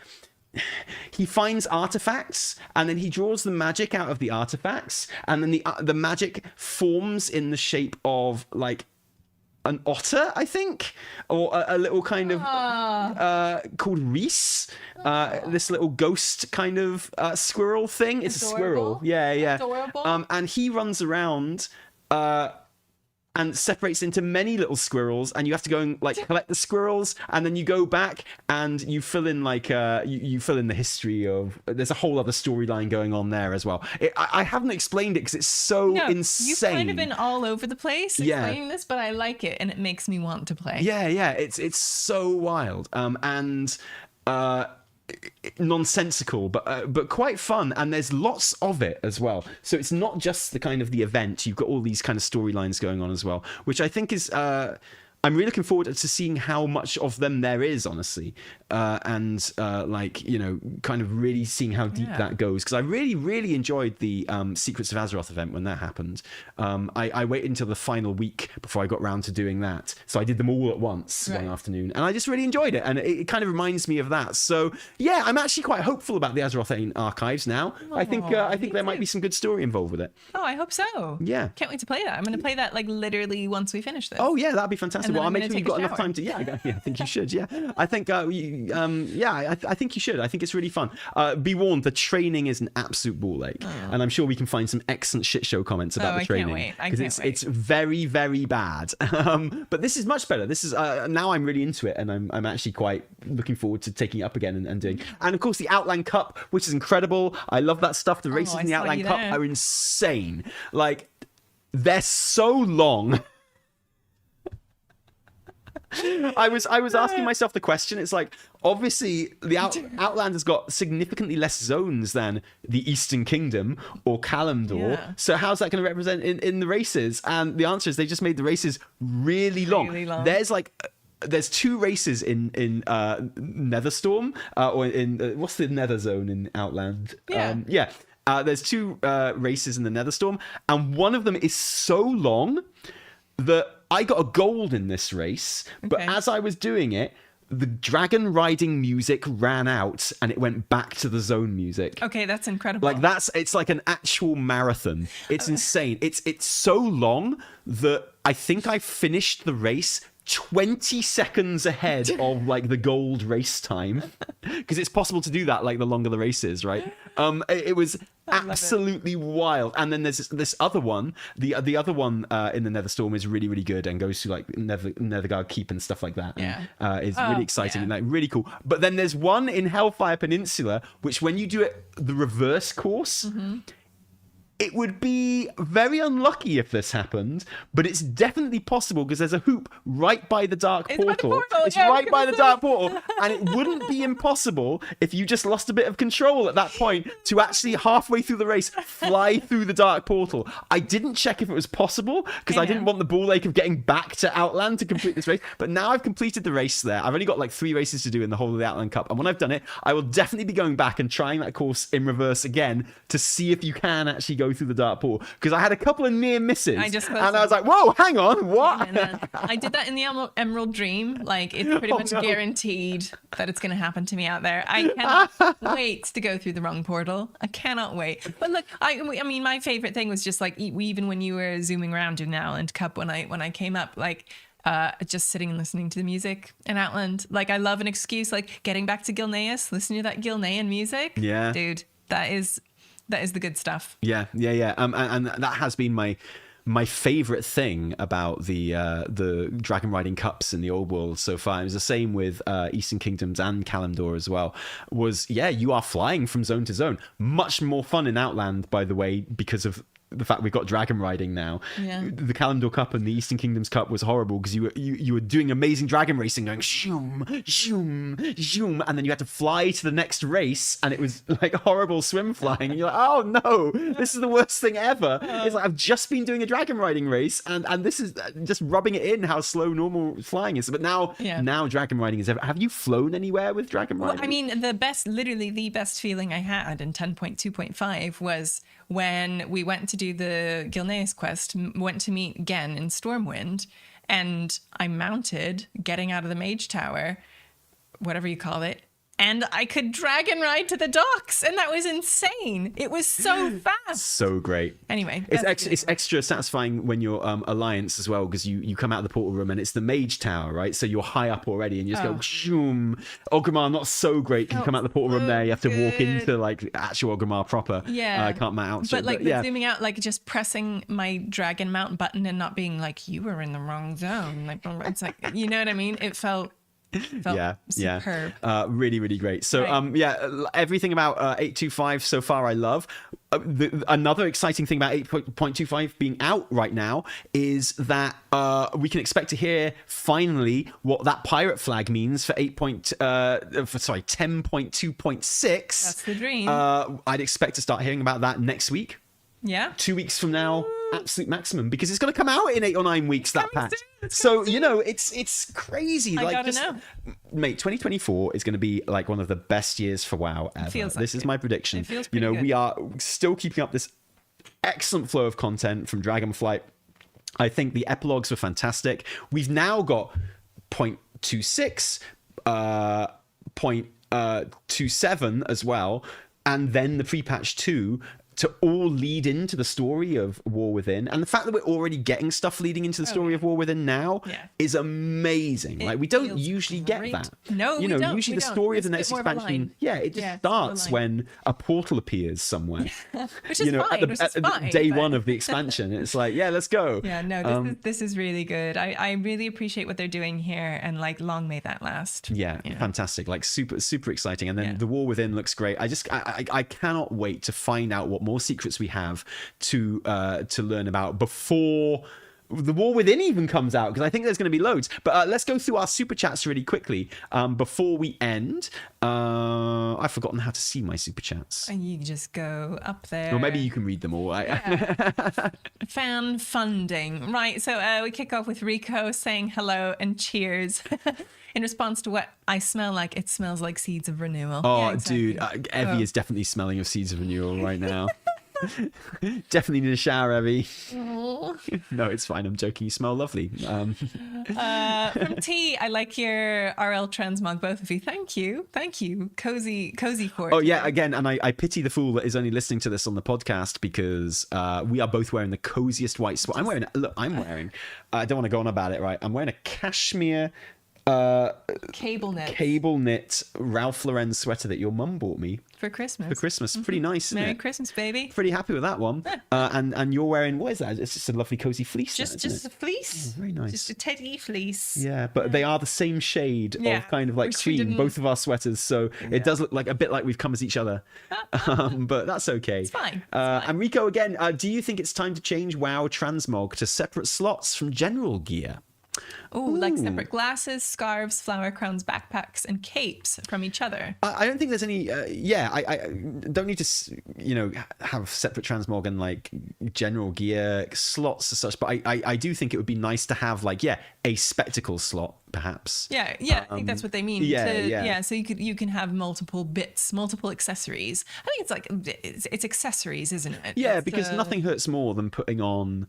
he finds artifacts, and then he draws the magic out of the artifacts, and then the magic forms in the shape of like an otter, I think, or a little kind of called Reese, this little ghost kind of squirrel thing. It's a squirrel, yeah. Adorable. And he runs around and separates into many little squirrels, and you have to go and like collect the squirrels, and then you go back and you fill in like you fill in the history of. There's a whole other storyline going on there as well. I haven't explained it because it's so insane. You've kind of been all over the place explaining this, but I like it, and it makes me want to play. Yeah, it's so wild, and nonsensical, but quite fun, and there's lots of it as well. So it's not just the kind of the event. You've got all these kind of storylines going on as well, which I think is I'm really looking forward to seeing how much of them there is, honestly, and like, you know, kind of really seeing how deep that goes, because I really enjoyed the Secrets of Azeroth event when that happened. I waited until the final week before I got round to doing that, so I did them all at once one afternoon, and I just really enjoyed it, and it kind of reminds me of that. So yeah, I'm actually quite hopeful about the Azeroth archives now. I think there might be some good story involved with it. I hope so. Yeah, can't wait to play that. I'm going to play that like literally once we finish this. Oh yeah, that'd be fantastic. Well, I'll make sure you've got enough time to. Yeah, I think you should. Yeah, I think. I think you should. I think it's really fun. Be warned, the training is an absolute ball ache, and I'm sure we can find some excellent shit show comments about the training, because it's very bad. But this is much better. This is now I'm really into it, and I'm actually quite looking forward to taking it up again and doing. And of course, the Outland Cup, which is incredible. I love that stuff. The races in the Outland Cup are insane. Like, they're so long. I was asking myself the question. It's like, obviously the Outland has got significantly less zones than the Eastern Kingdom or Kalimdor. So how's that going to represent in the races? And the answer is they just made the races really long. There's 2 races in Netherstorm, or in what's the Nether zone in Outland? There's 2 races in the Netherstorm, and one of them is so long that I got a gold in this race, but as I was doing it, the dragon riding music ran out and it went back to the zone music. Okay, that's incredible. Like, it's like an actual marathon. It's insane. It's so long that I think I finished the race 20 seconds ahead of like the gold race time, because it's possible to do that like the longer the race is, right? It was absolutely wild. And then there's this other one, the other one in the Netherstorm is really good and goes to like Netherguard Keep and stuff like that. It's really exciting and like really cool. But then there's one in Hellfire Peninsula, which when you do it the reverse course, it would be very unlucky if this happened, but it's definitely possible because there's a hoop right by the dark portal. It's right by the dark portal, and it wouldn't be impossible if you just lost a bit of control at that point to actually halfway through the race fly through the dark portal. I didn't check if it was possible because I didn't want the ball ache of getting back to Outland to complete this race, but now I've completed the race there. I've only got like 3 races to do in the whole of the Outland Cup, and when I've done it, I will definitely be going back and trying that course in reverse again to see if you can actually go go through the dark portal, because I had a couple of near misses. I was like, whoa, hang on, what? And then I did that in the Emerald Dream. Like, it's pretty much guaranteed that it's going to happen to me out there. I cannot wait to go through the wrong portal. I cannot wait. But look, I mean, my favorite thing was just like, even when you were zooming around in Outland Cup, when I came up, like, just sitting and listening to the music in Outland. Like, I love an excuse, like getting back to Gilneas, listening to that Gilnean music. Yeah, dude, that is the good stuff. Yeah. And that has been my favorite thing about the dragon riding cups in the old world so far. It was the same with Eastern Kingdoms and Kalimdor as well. You are flying from zone to zone. Much more fun in Outland, by the way, because of the fact we've got dragon riding now. Yeah. The Kalimdor Cup and the Eastern Kingdoms Cup was horrible because you were doing amazing dragon racing, going zoom, zoom, zoom, and then you had to fly to the next race, and it was like horrible swim flying, and you're like, oh no, this is the worst thing ever. It's like, I've just been doing a dragon riding race, and this is just rubbing it in how slow normal flying is. But now dragon riding is ever. Have you flown anywhere with dragon riding? Well, I mean, literally the best feeling I had in 10.2.5 was when we went to do the Gilneas quest, went to meet Genn in Stormwind, and I mounted, getting out of the mage tower, whatever you call it, and I could dragon ride to the docks, and that was insane. It was so fast. So great. Anyway, it's extra satisfying when you're Alliance as well, because you come out of the portal room and it's the mage tower, right? So you're high up already, and you just go zoom. Orgrimmar, not so great. You come out the portal room there, you have to walk into like actual Orgrimmar proper. Yeah, I can't mount. But like zooming out, like just pressing my dragon mount button and not being like, you were in the wrong zone. Like, it's like, you know what I mean? It felt superb. Really, really great. So everything about 8.25 so far I love. Another exciting thing about 8.25 being out right now is that we can expect to hear finally what that pirate flag means for 10.2.6. That's the dream. I'd expect to start hearing about that next week. Yeah. 2 weeks from now, absolute maximum, because it's going to come out in 8 or 9 weeks, that patch. So, it's crazy. I gotta know. Mate, 2024 is going to be like one of the best years for WoW ever. This is my prediction. It feels pretty good. We are still keeping up this excellent flow of content from Dragonflight. I think the epilogues were fantastic. We've now got 0.26, 0.27 as well, and then the pre-patch 2 to all lead into the story of War Within. And the fact that we're already getting stuff leading into the story of War Within now is amazing. Like, we don't usually get that. No, we don't. Usually the story of the next expansion, it just starts when a portal appears somewhere. Which is fine. At day one of the expansion. It's like, let's go. Yeah, no, this is really good. I really appreciate what they're doing here, and like, long may that last. Yeah, fantastic. Like, super, super exciting. And then the War Within looks great. I cannot wait to find out what more secrets we have to learn about before the War Within even comes out, because I think there's going to be loads. But let's go through our super chats really quickly before we end. I've forgotten how to see my super chats. And you just go up there. Or maybe you can read them all. Fan funding. Right, so we kick off with Rico saying hello and cheers. In response to what I smell like, it smells like seeds of renewal. Oh, exactly. Dude, Evie is definitely smelling of seeds of renewal right now. Definitely need a shower, Evie. No, it's fine. I'm joking. You smell lovely. From T, I like your RL Transmog, both of you. Thank you. Cozy court. Oh yeah, again, and I pity the fool that is only listening to this on the podcast, because we are both wearing the coziest white sweater. I'm wearing. I don't want to go on about it, right? I'm wearing a cashmere cable knit Ralph Lauren sweater that your mum bought me for Christmas. Mm-hmm. Pretty nice, isn't Merry it? Christmas, baby. Pretty happy with that one. And you're wearing, what is that? It's just a lovely cozy fleece. Just a fleece. Oh, very nice. Just a teddy fleece. Yeah, but they are the same shade of kind of like cream, both of our sweaters. So it does look like a bit like we've come as each other. But that's okay. It's fine. And Rico, again, do you think it's time to change WoW Transmog to separate slots from general gear? Like separate glasses, scarves, flower crowns, backpacks, and capes from each other. I don't think there's any. I don't need to, have separate transmog and like general gear slots as such. But I do think it would be nice to have a spectacle slot, perhaps. Yeah. I think that's what they mean. Yeah. So you can have multiple bits, multiple accessories. I think it's like it's accessories, isn't it? Yeah, it's, because nothing hurts more than putting on,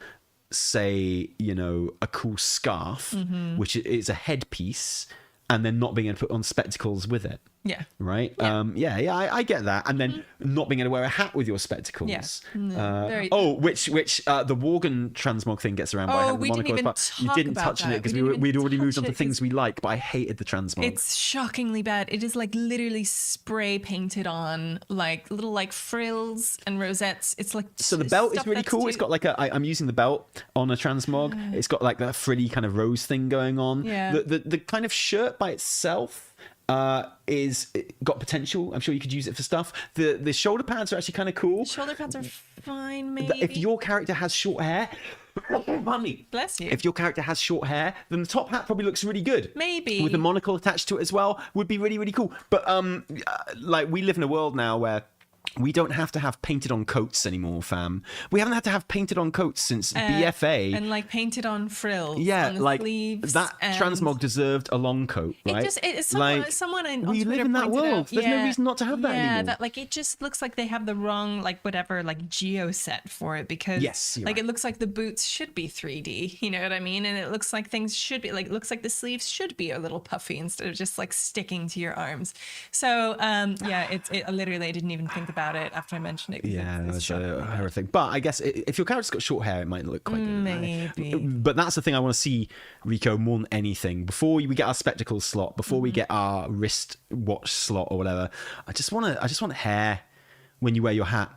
say, a cool scarf, which is a headpiece, and then not being able to put on spectacles with it. Yeah. Right? Yeah. I get that. And then not being able to wear a hat with your spectacles. Yeah. Which the Worgen transmog thing gets around by having the monocle. You didn't touch on it because we'd already moved on to things we like, but I hated the transmog. It's shockingly bad. It is like literally spray painted on like little like frills and rosettes. It's like so the belt is really cool. It's got like I'm using the belt on a transmog. It's got like that frilly kind of rose thing going on. Yeah. The kind of shirt by itself is got potential. I'm sure you could use it for stuff. The shoulder pads are actually kind of cool. Shoulder pads are fine, maybe. If your character has short hair, bless you. If your character has short hair, then the top hat probably looks really good. Maybe with the monocle attached to it as well would be really, really cool. But like we live in a world now where we don't have to have painted on coats anymore, fam. We haven't had to have painted on coats since BFA. And like painted on frills. Yeah, on the like sleeves that transmog deserved a long coat, right? Someone on we Twitter live in that pointed world. out, There's no reason not to have that anymore. Yeah, that like it just looks like they have the wrong geo set for it because it looks like the boots should be 3D. You know what I mean? And it looks like things should be it looks like the sleeves should be a little puffy instead of just like sticking to your arms. So it literally I didn't even think about it after I mentioned it. Yeah, that's a horrific. But I guess if your character's got short hair, it might look quite good. Maybe. But that's the thing I want to see, Rico, more than anything. Before we get our spectacles slot, before we get our wrist watch slot or whatever, I just want hair when you wear your hat.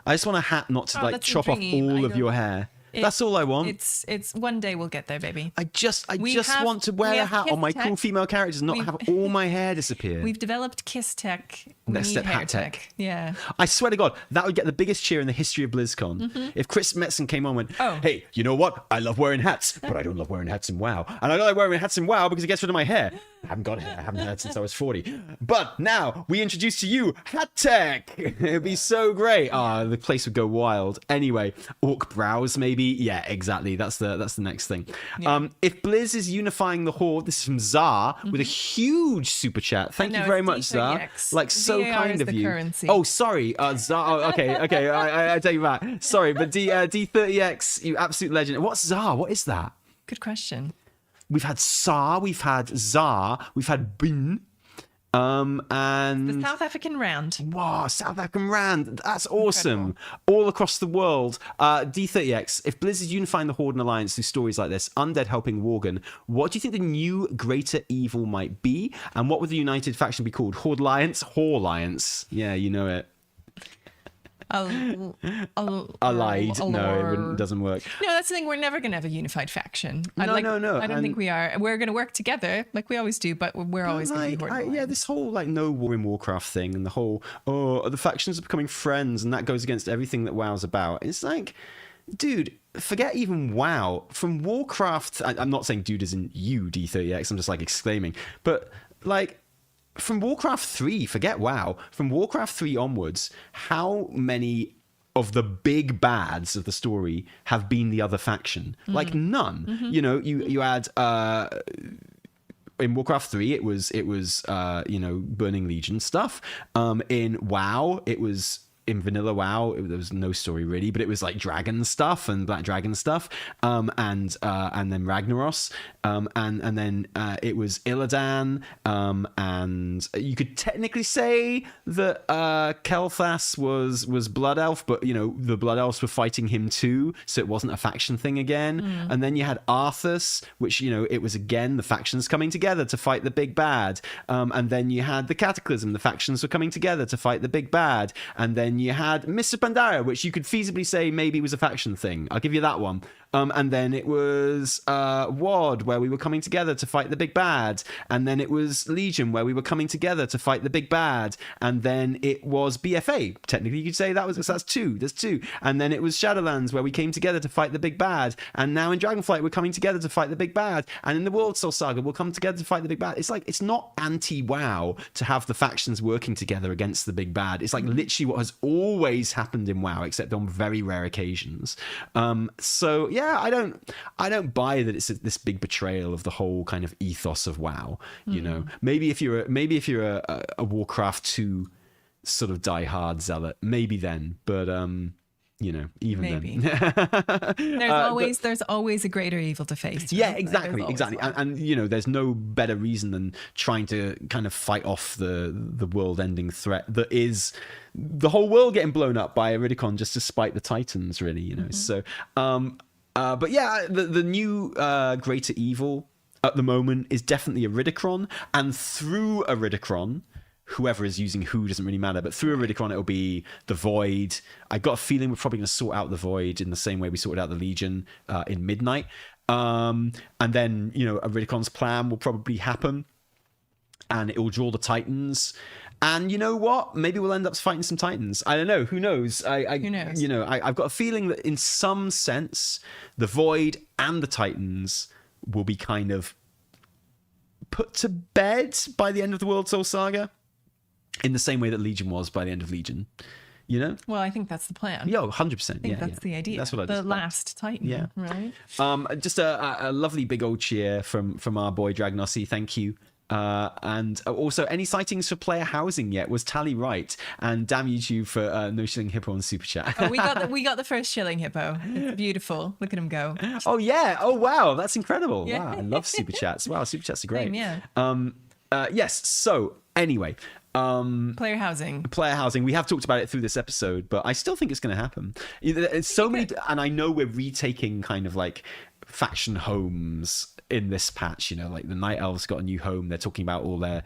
I just want a hat not to chop off all of your hair. That's all I want. It's one day we'll get there, baby. I just want to wear a hat on my cool female characters and not have all my hair disappear. We've developed kiss tech. Next step, hat tech. Yeah. I swear to God, that would get the biggest cheer in the history of BlizzCon. If Chris Metzen came on and went, hey, you know what? I love wearing hats, but I don't love wearing hats in WoW. And I don't like wearing hats in WoW because it gets rid of my hair. I haven't got hair. I haven't had since I was 40. But now we introduce to you hat tech. It'd be so great. The place would go wild. Anyway, orc brows maybe. Yeah, exactly. That's the next thing. Yeah. If Blizz is unifying the Horde, this is from Zar with a huge super chat. Thank you very much, Zar. Like so kind of you. Currency. Oh, sorry, Zar. Okay. I take you back. Sorry, but D30X, you absolute legend. What's Zar? What is that? Good question. We've had Sar, we've had Zar, we've had Bin, and the South African Rand. Wow, South African Rand. That's awesome. Incredible. All across the world. D30X, if Blizz is unifying the Horde and Alliance through stories like this, Undead helping Worgen, what do you think the new greater evil might be? And what would the united faction be called? Horde Alliance? Horde Alliance. Yeah, you know it. Allied. No, it doesn't work. No, that's the thing. We're never going to have a unified faction. No. I don't think we are. We're going to work together like we always do, but we're always going to be Horde. Yeah, this whole no war in Warcraft thing and the whole, the factions are becoming friends and that goes against everything that WoW's about. It's like, dude, forget even WoW. From Warcraft, I'm not saying dude as in you, D30X, I'm just exclaiming. But from Warcraft 3, forget WoW, from Warcraft 3 onwards, how many of the big bads of the story have been the other faction? None. You had in Warcraft 3 it was Burning Legion stuff. In WoW it was, in vanilla WoW, there was no story really, but it was dragon stuff and Black Dragon stuff, and then Ragnaros, and then it was Illidan, and you could technically say that Kel'Thas was Blood Elf, but the Blood Elves were fighting him too, so it wasn't a faction thing again. And then you had Arthas, which it was again the factions coming together to fight the big bad, and then you had the Cataclysm, the factions were coming together to fight the big bad, and then you had Mr. Pandaria, which you could feasibly say maybe was a faction thing. I'll give you that one. And then it was WoD, where we were coming together to fight the big bad. And then it was Legion, where we were coming together to fight the big bad. And then it was BFA. Technically, you could say that's two. There's two. And then it was Shadowlands, where we came together to fight the big bad. And now in Dragonflight, we're coming together to fight the big bad. And in the World Soul Saga, we'll come together to fight the big bad. It's like, it's not anti-WoW to have the factions working together against the big bad. It's like literally what has always happened in WoW, except on very rare occasions. So yeah, I don't buy that it's this big betrayal of the whole kind of ethos of WoW. You know, maybe if you're a Warcraft 2 sort of diehard zealot, maybe then, but you know, even maybe. Then. there's always a greater evil to face. Yeah, exactly. And you know, there's no better reason than trying to kind of fight off the world-ending threat that is the whole world getting blown up by Iridikron just to spite the Titans, really, you know. So but yeah, the new greater evil at the moment is definitely Iridikron, and through Iridikron, whoever is using who doesn't really matter, but through Iridikron it'll be the Void. I got a feeling we're probably going to sort out the Void in the same way we sorted out the Legion in Midnight. And then, you know, Iridikron's plan will probably happen, and it will draw the Titans. And you know what? Maybe we'll end up fighting some Titans. I don't know. Who knows? Who knows? You know, I've got a feeling that in some sense, the Void and the Titans will be kind of put to bed by the end of the World Soul Saga, in the same way that Legion was by the end of Legion. You know? Well, I think that's the plan. Yeah, 100%. I think that's the idea. That's what I The last Titan. Yeah. Right. Just a lovely big old cheer from our boy Dragnossi. Thank you. And also, any sightings for player housing yet? Was Tally right? And damn YouTube for no shilling hippo on super chat. Oh, we got the first shilling hippo. It's beautiful. Look at him go. Oh yeah. Oh wow, that's incredible. Yeah. Wow, I love super chats. Wow, super chats are great. Same, yeah. Yes. So anyway. Player housing. We have talked about it through this episode, but I still think it's going to happen. It's so many, and I know we're retaking kind of like faction homes in this patch. You know, like the Night Elves got a new home. They're talking about all their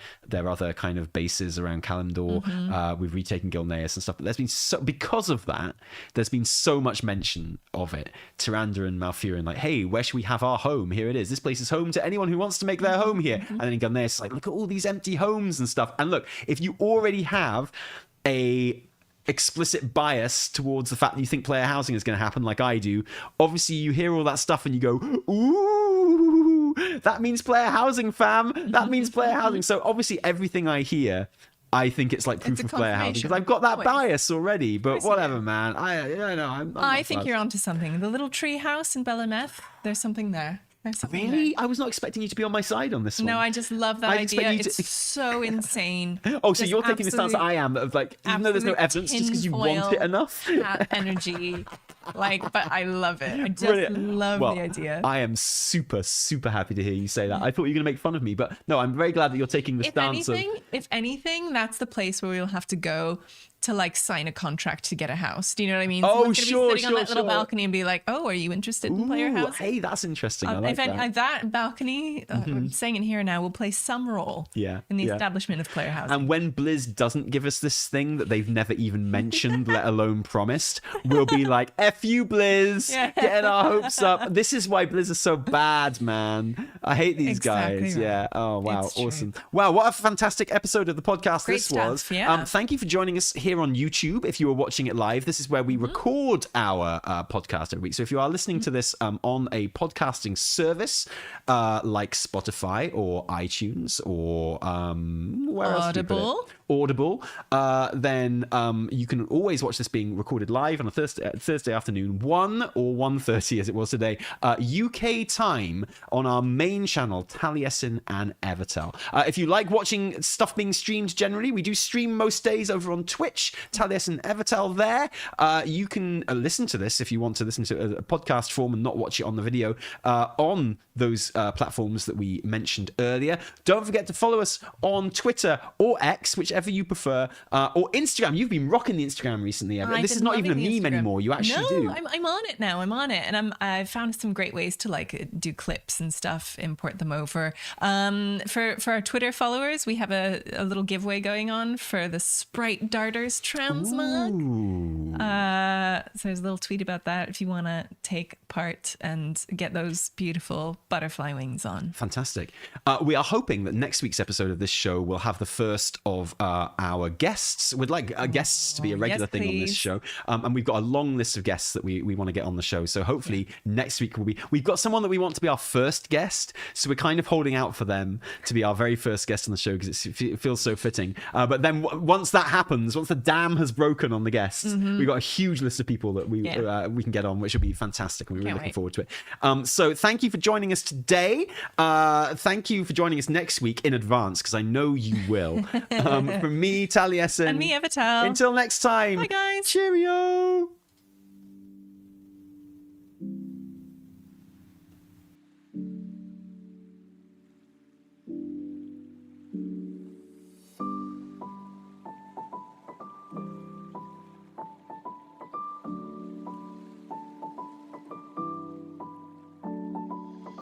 other kind of bases around Kalimdor. We've retaken Gilneas and stuff. But there's been because of that, there's been so much mention of it. Tyrande and Malfurion, like, hey, where should we have our home? Here it is. This place is home to anyone who wants to make their home here. And then Gilneas is like, look at all these empty homes and stuff. And look, if you already have a explicit bias towards the fact that you think player housing is going to happen, like I do, obviously you hear all that stuff and you go, ooh, that means player housing, fam. That means player housing. So obviously everything I hear, I think it's like proof of player housing, because I've got that bias already. But whatever, man. I know. I think you're onto something. The little tree house in Bel'ameth, there's something there. Really? I was not expecting you to be on my side on this one. No, I just love that idea. It's so insane. Oh, so you're taking the stance that I am, of like, even though there's no evidence, just because you want it enough? Energy. Like, but I love it. I just love the idea. I am super, super happy to hear you say that. I thought you were going to make fun of me, but no, I'm very glad that you're taking the stance If anything, that's the place where we'll have to go to like sign a contract to get a house. Do you know what I mean? Oh, be sitting on that little balcony and be like, oh, are you interested in player housing? Hey, that's interesting. I like that balcony, I'm saying it here now, will play some role in the establishment of player housing. And when Blizz doesn't give us this thing that they've never even mentioned, let alone promised, we'll be like, F you, Blizz, getting our hopes up. This is why Blizz is so bad, man. I hate these guys. Right. Yeah. Oh, wow. It's awesome. True. Wow, what a fantastic episode of the podcast Great this stuff, was. Yeah. Thank you for joining us here on YouTube. If you were watching it live, this is where we record our podcast every week. So if you are listening to this on a podcasting service like Spotify or iTunes or where else do we put it? Audible, then you can always watch this being recorded live on a Thursday afternoon, 1 or 1:30 as it was today, UK time on our main channel, Taliesin and Evitel. If you like watching stuff being streamed generally, we do stream most days over on Twitch, Taliesin Evitel there. You can listen to this if you want to listen to a podcast form and not watch it on the video on those platforms that we mentioned earlier. Don't forget to follow us on Twitter or X, whichever you prefer, or Instagram. You've been rocking the Instagram recently, Evan. This is not even a meme anymore. You actually do. I'm on it now. I'm on it, and I've found some great ways to like do clips and stuff, import them over. For our Twitter followers, we have a little giveaway going on for the Sprite Darters Transmog. So there's a little tweet about that if you want to take part and get those beautiful butterfly wings on. Fantastic. We are hoping that next week's episode of this show will have the first of our guests. We'd like guests to be a regular thing on this show. And we've got a long list of guests that we want to get on the show. So hopefully next week we've got someone that we want to be our first guest. So we're kind of holding out for them to be our very first guest on the show because it feels so fitting. But then once that happens, once the dam has broken on the guests, we've got a huge list of people that we can get on, which will be fantastic. And we're really looking forward to it. So thank you for joining us today. Thank you for joining us next week in advance, because I know you will. From me, Taliesin. And me, Evitel. Until next time. Bye, guys. Cheerio.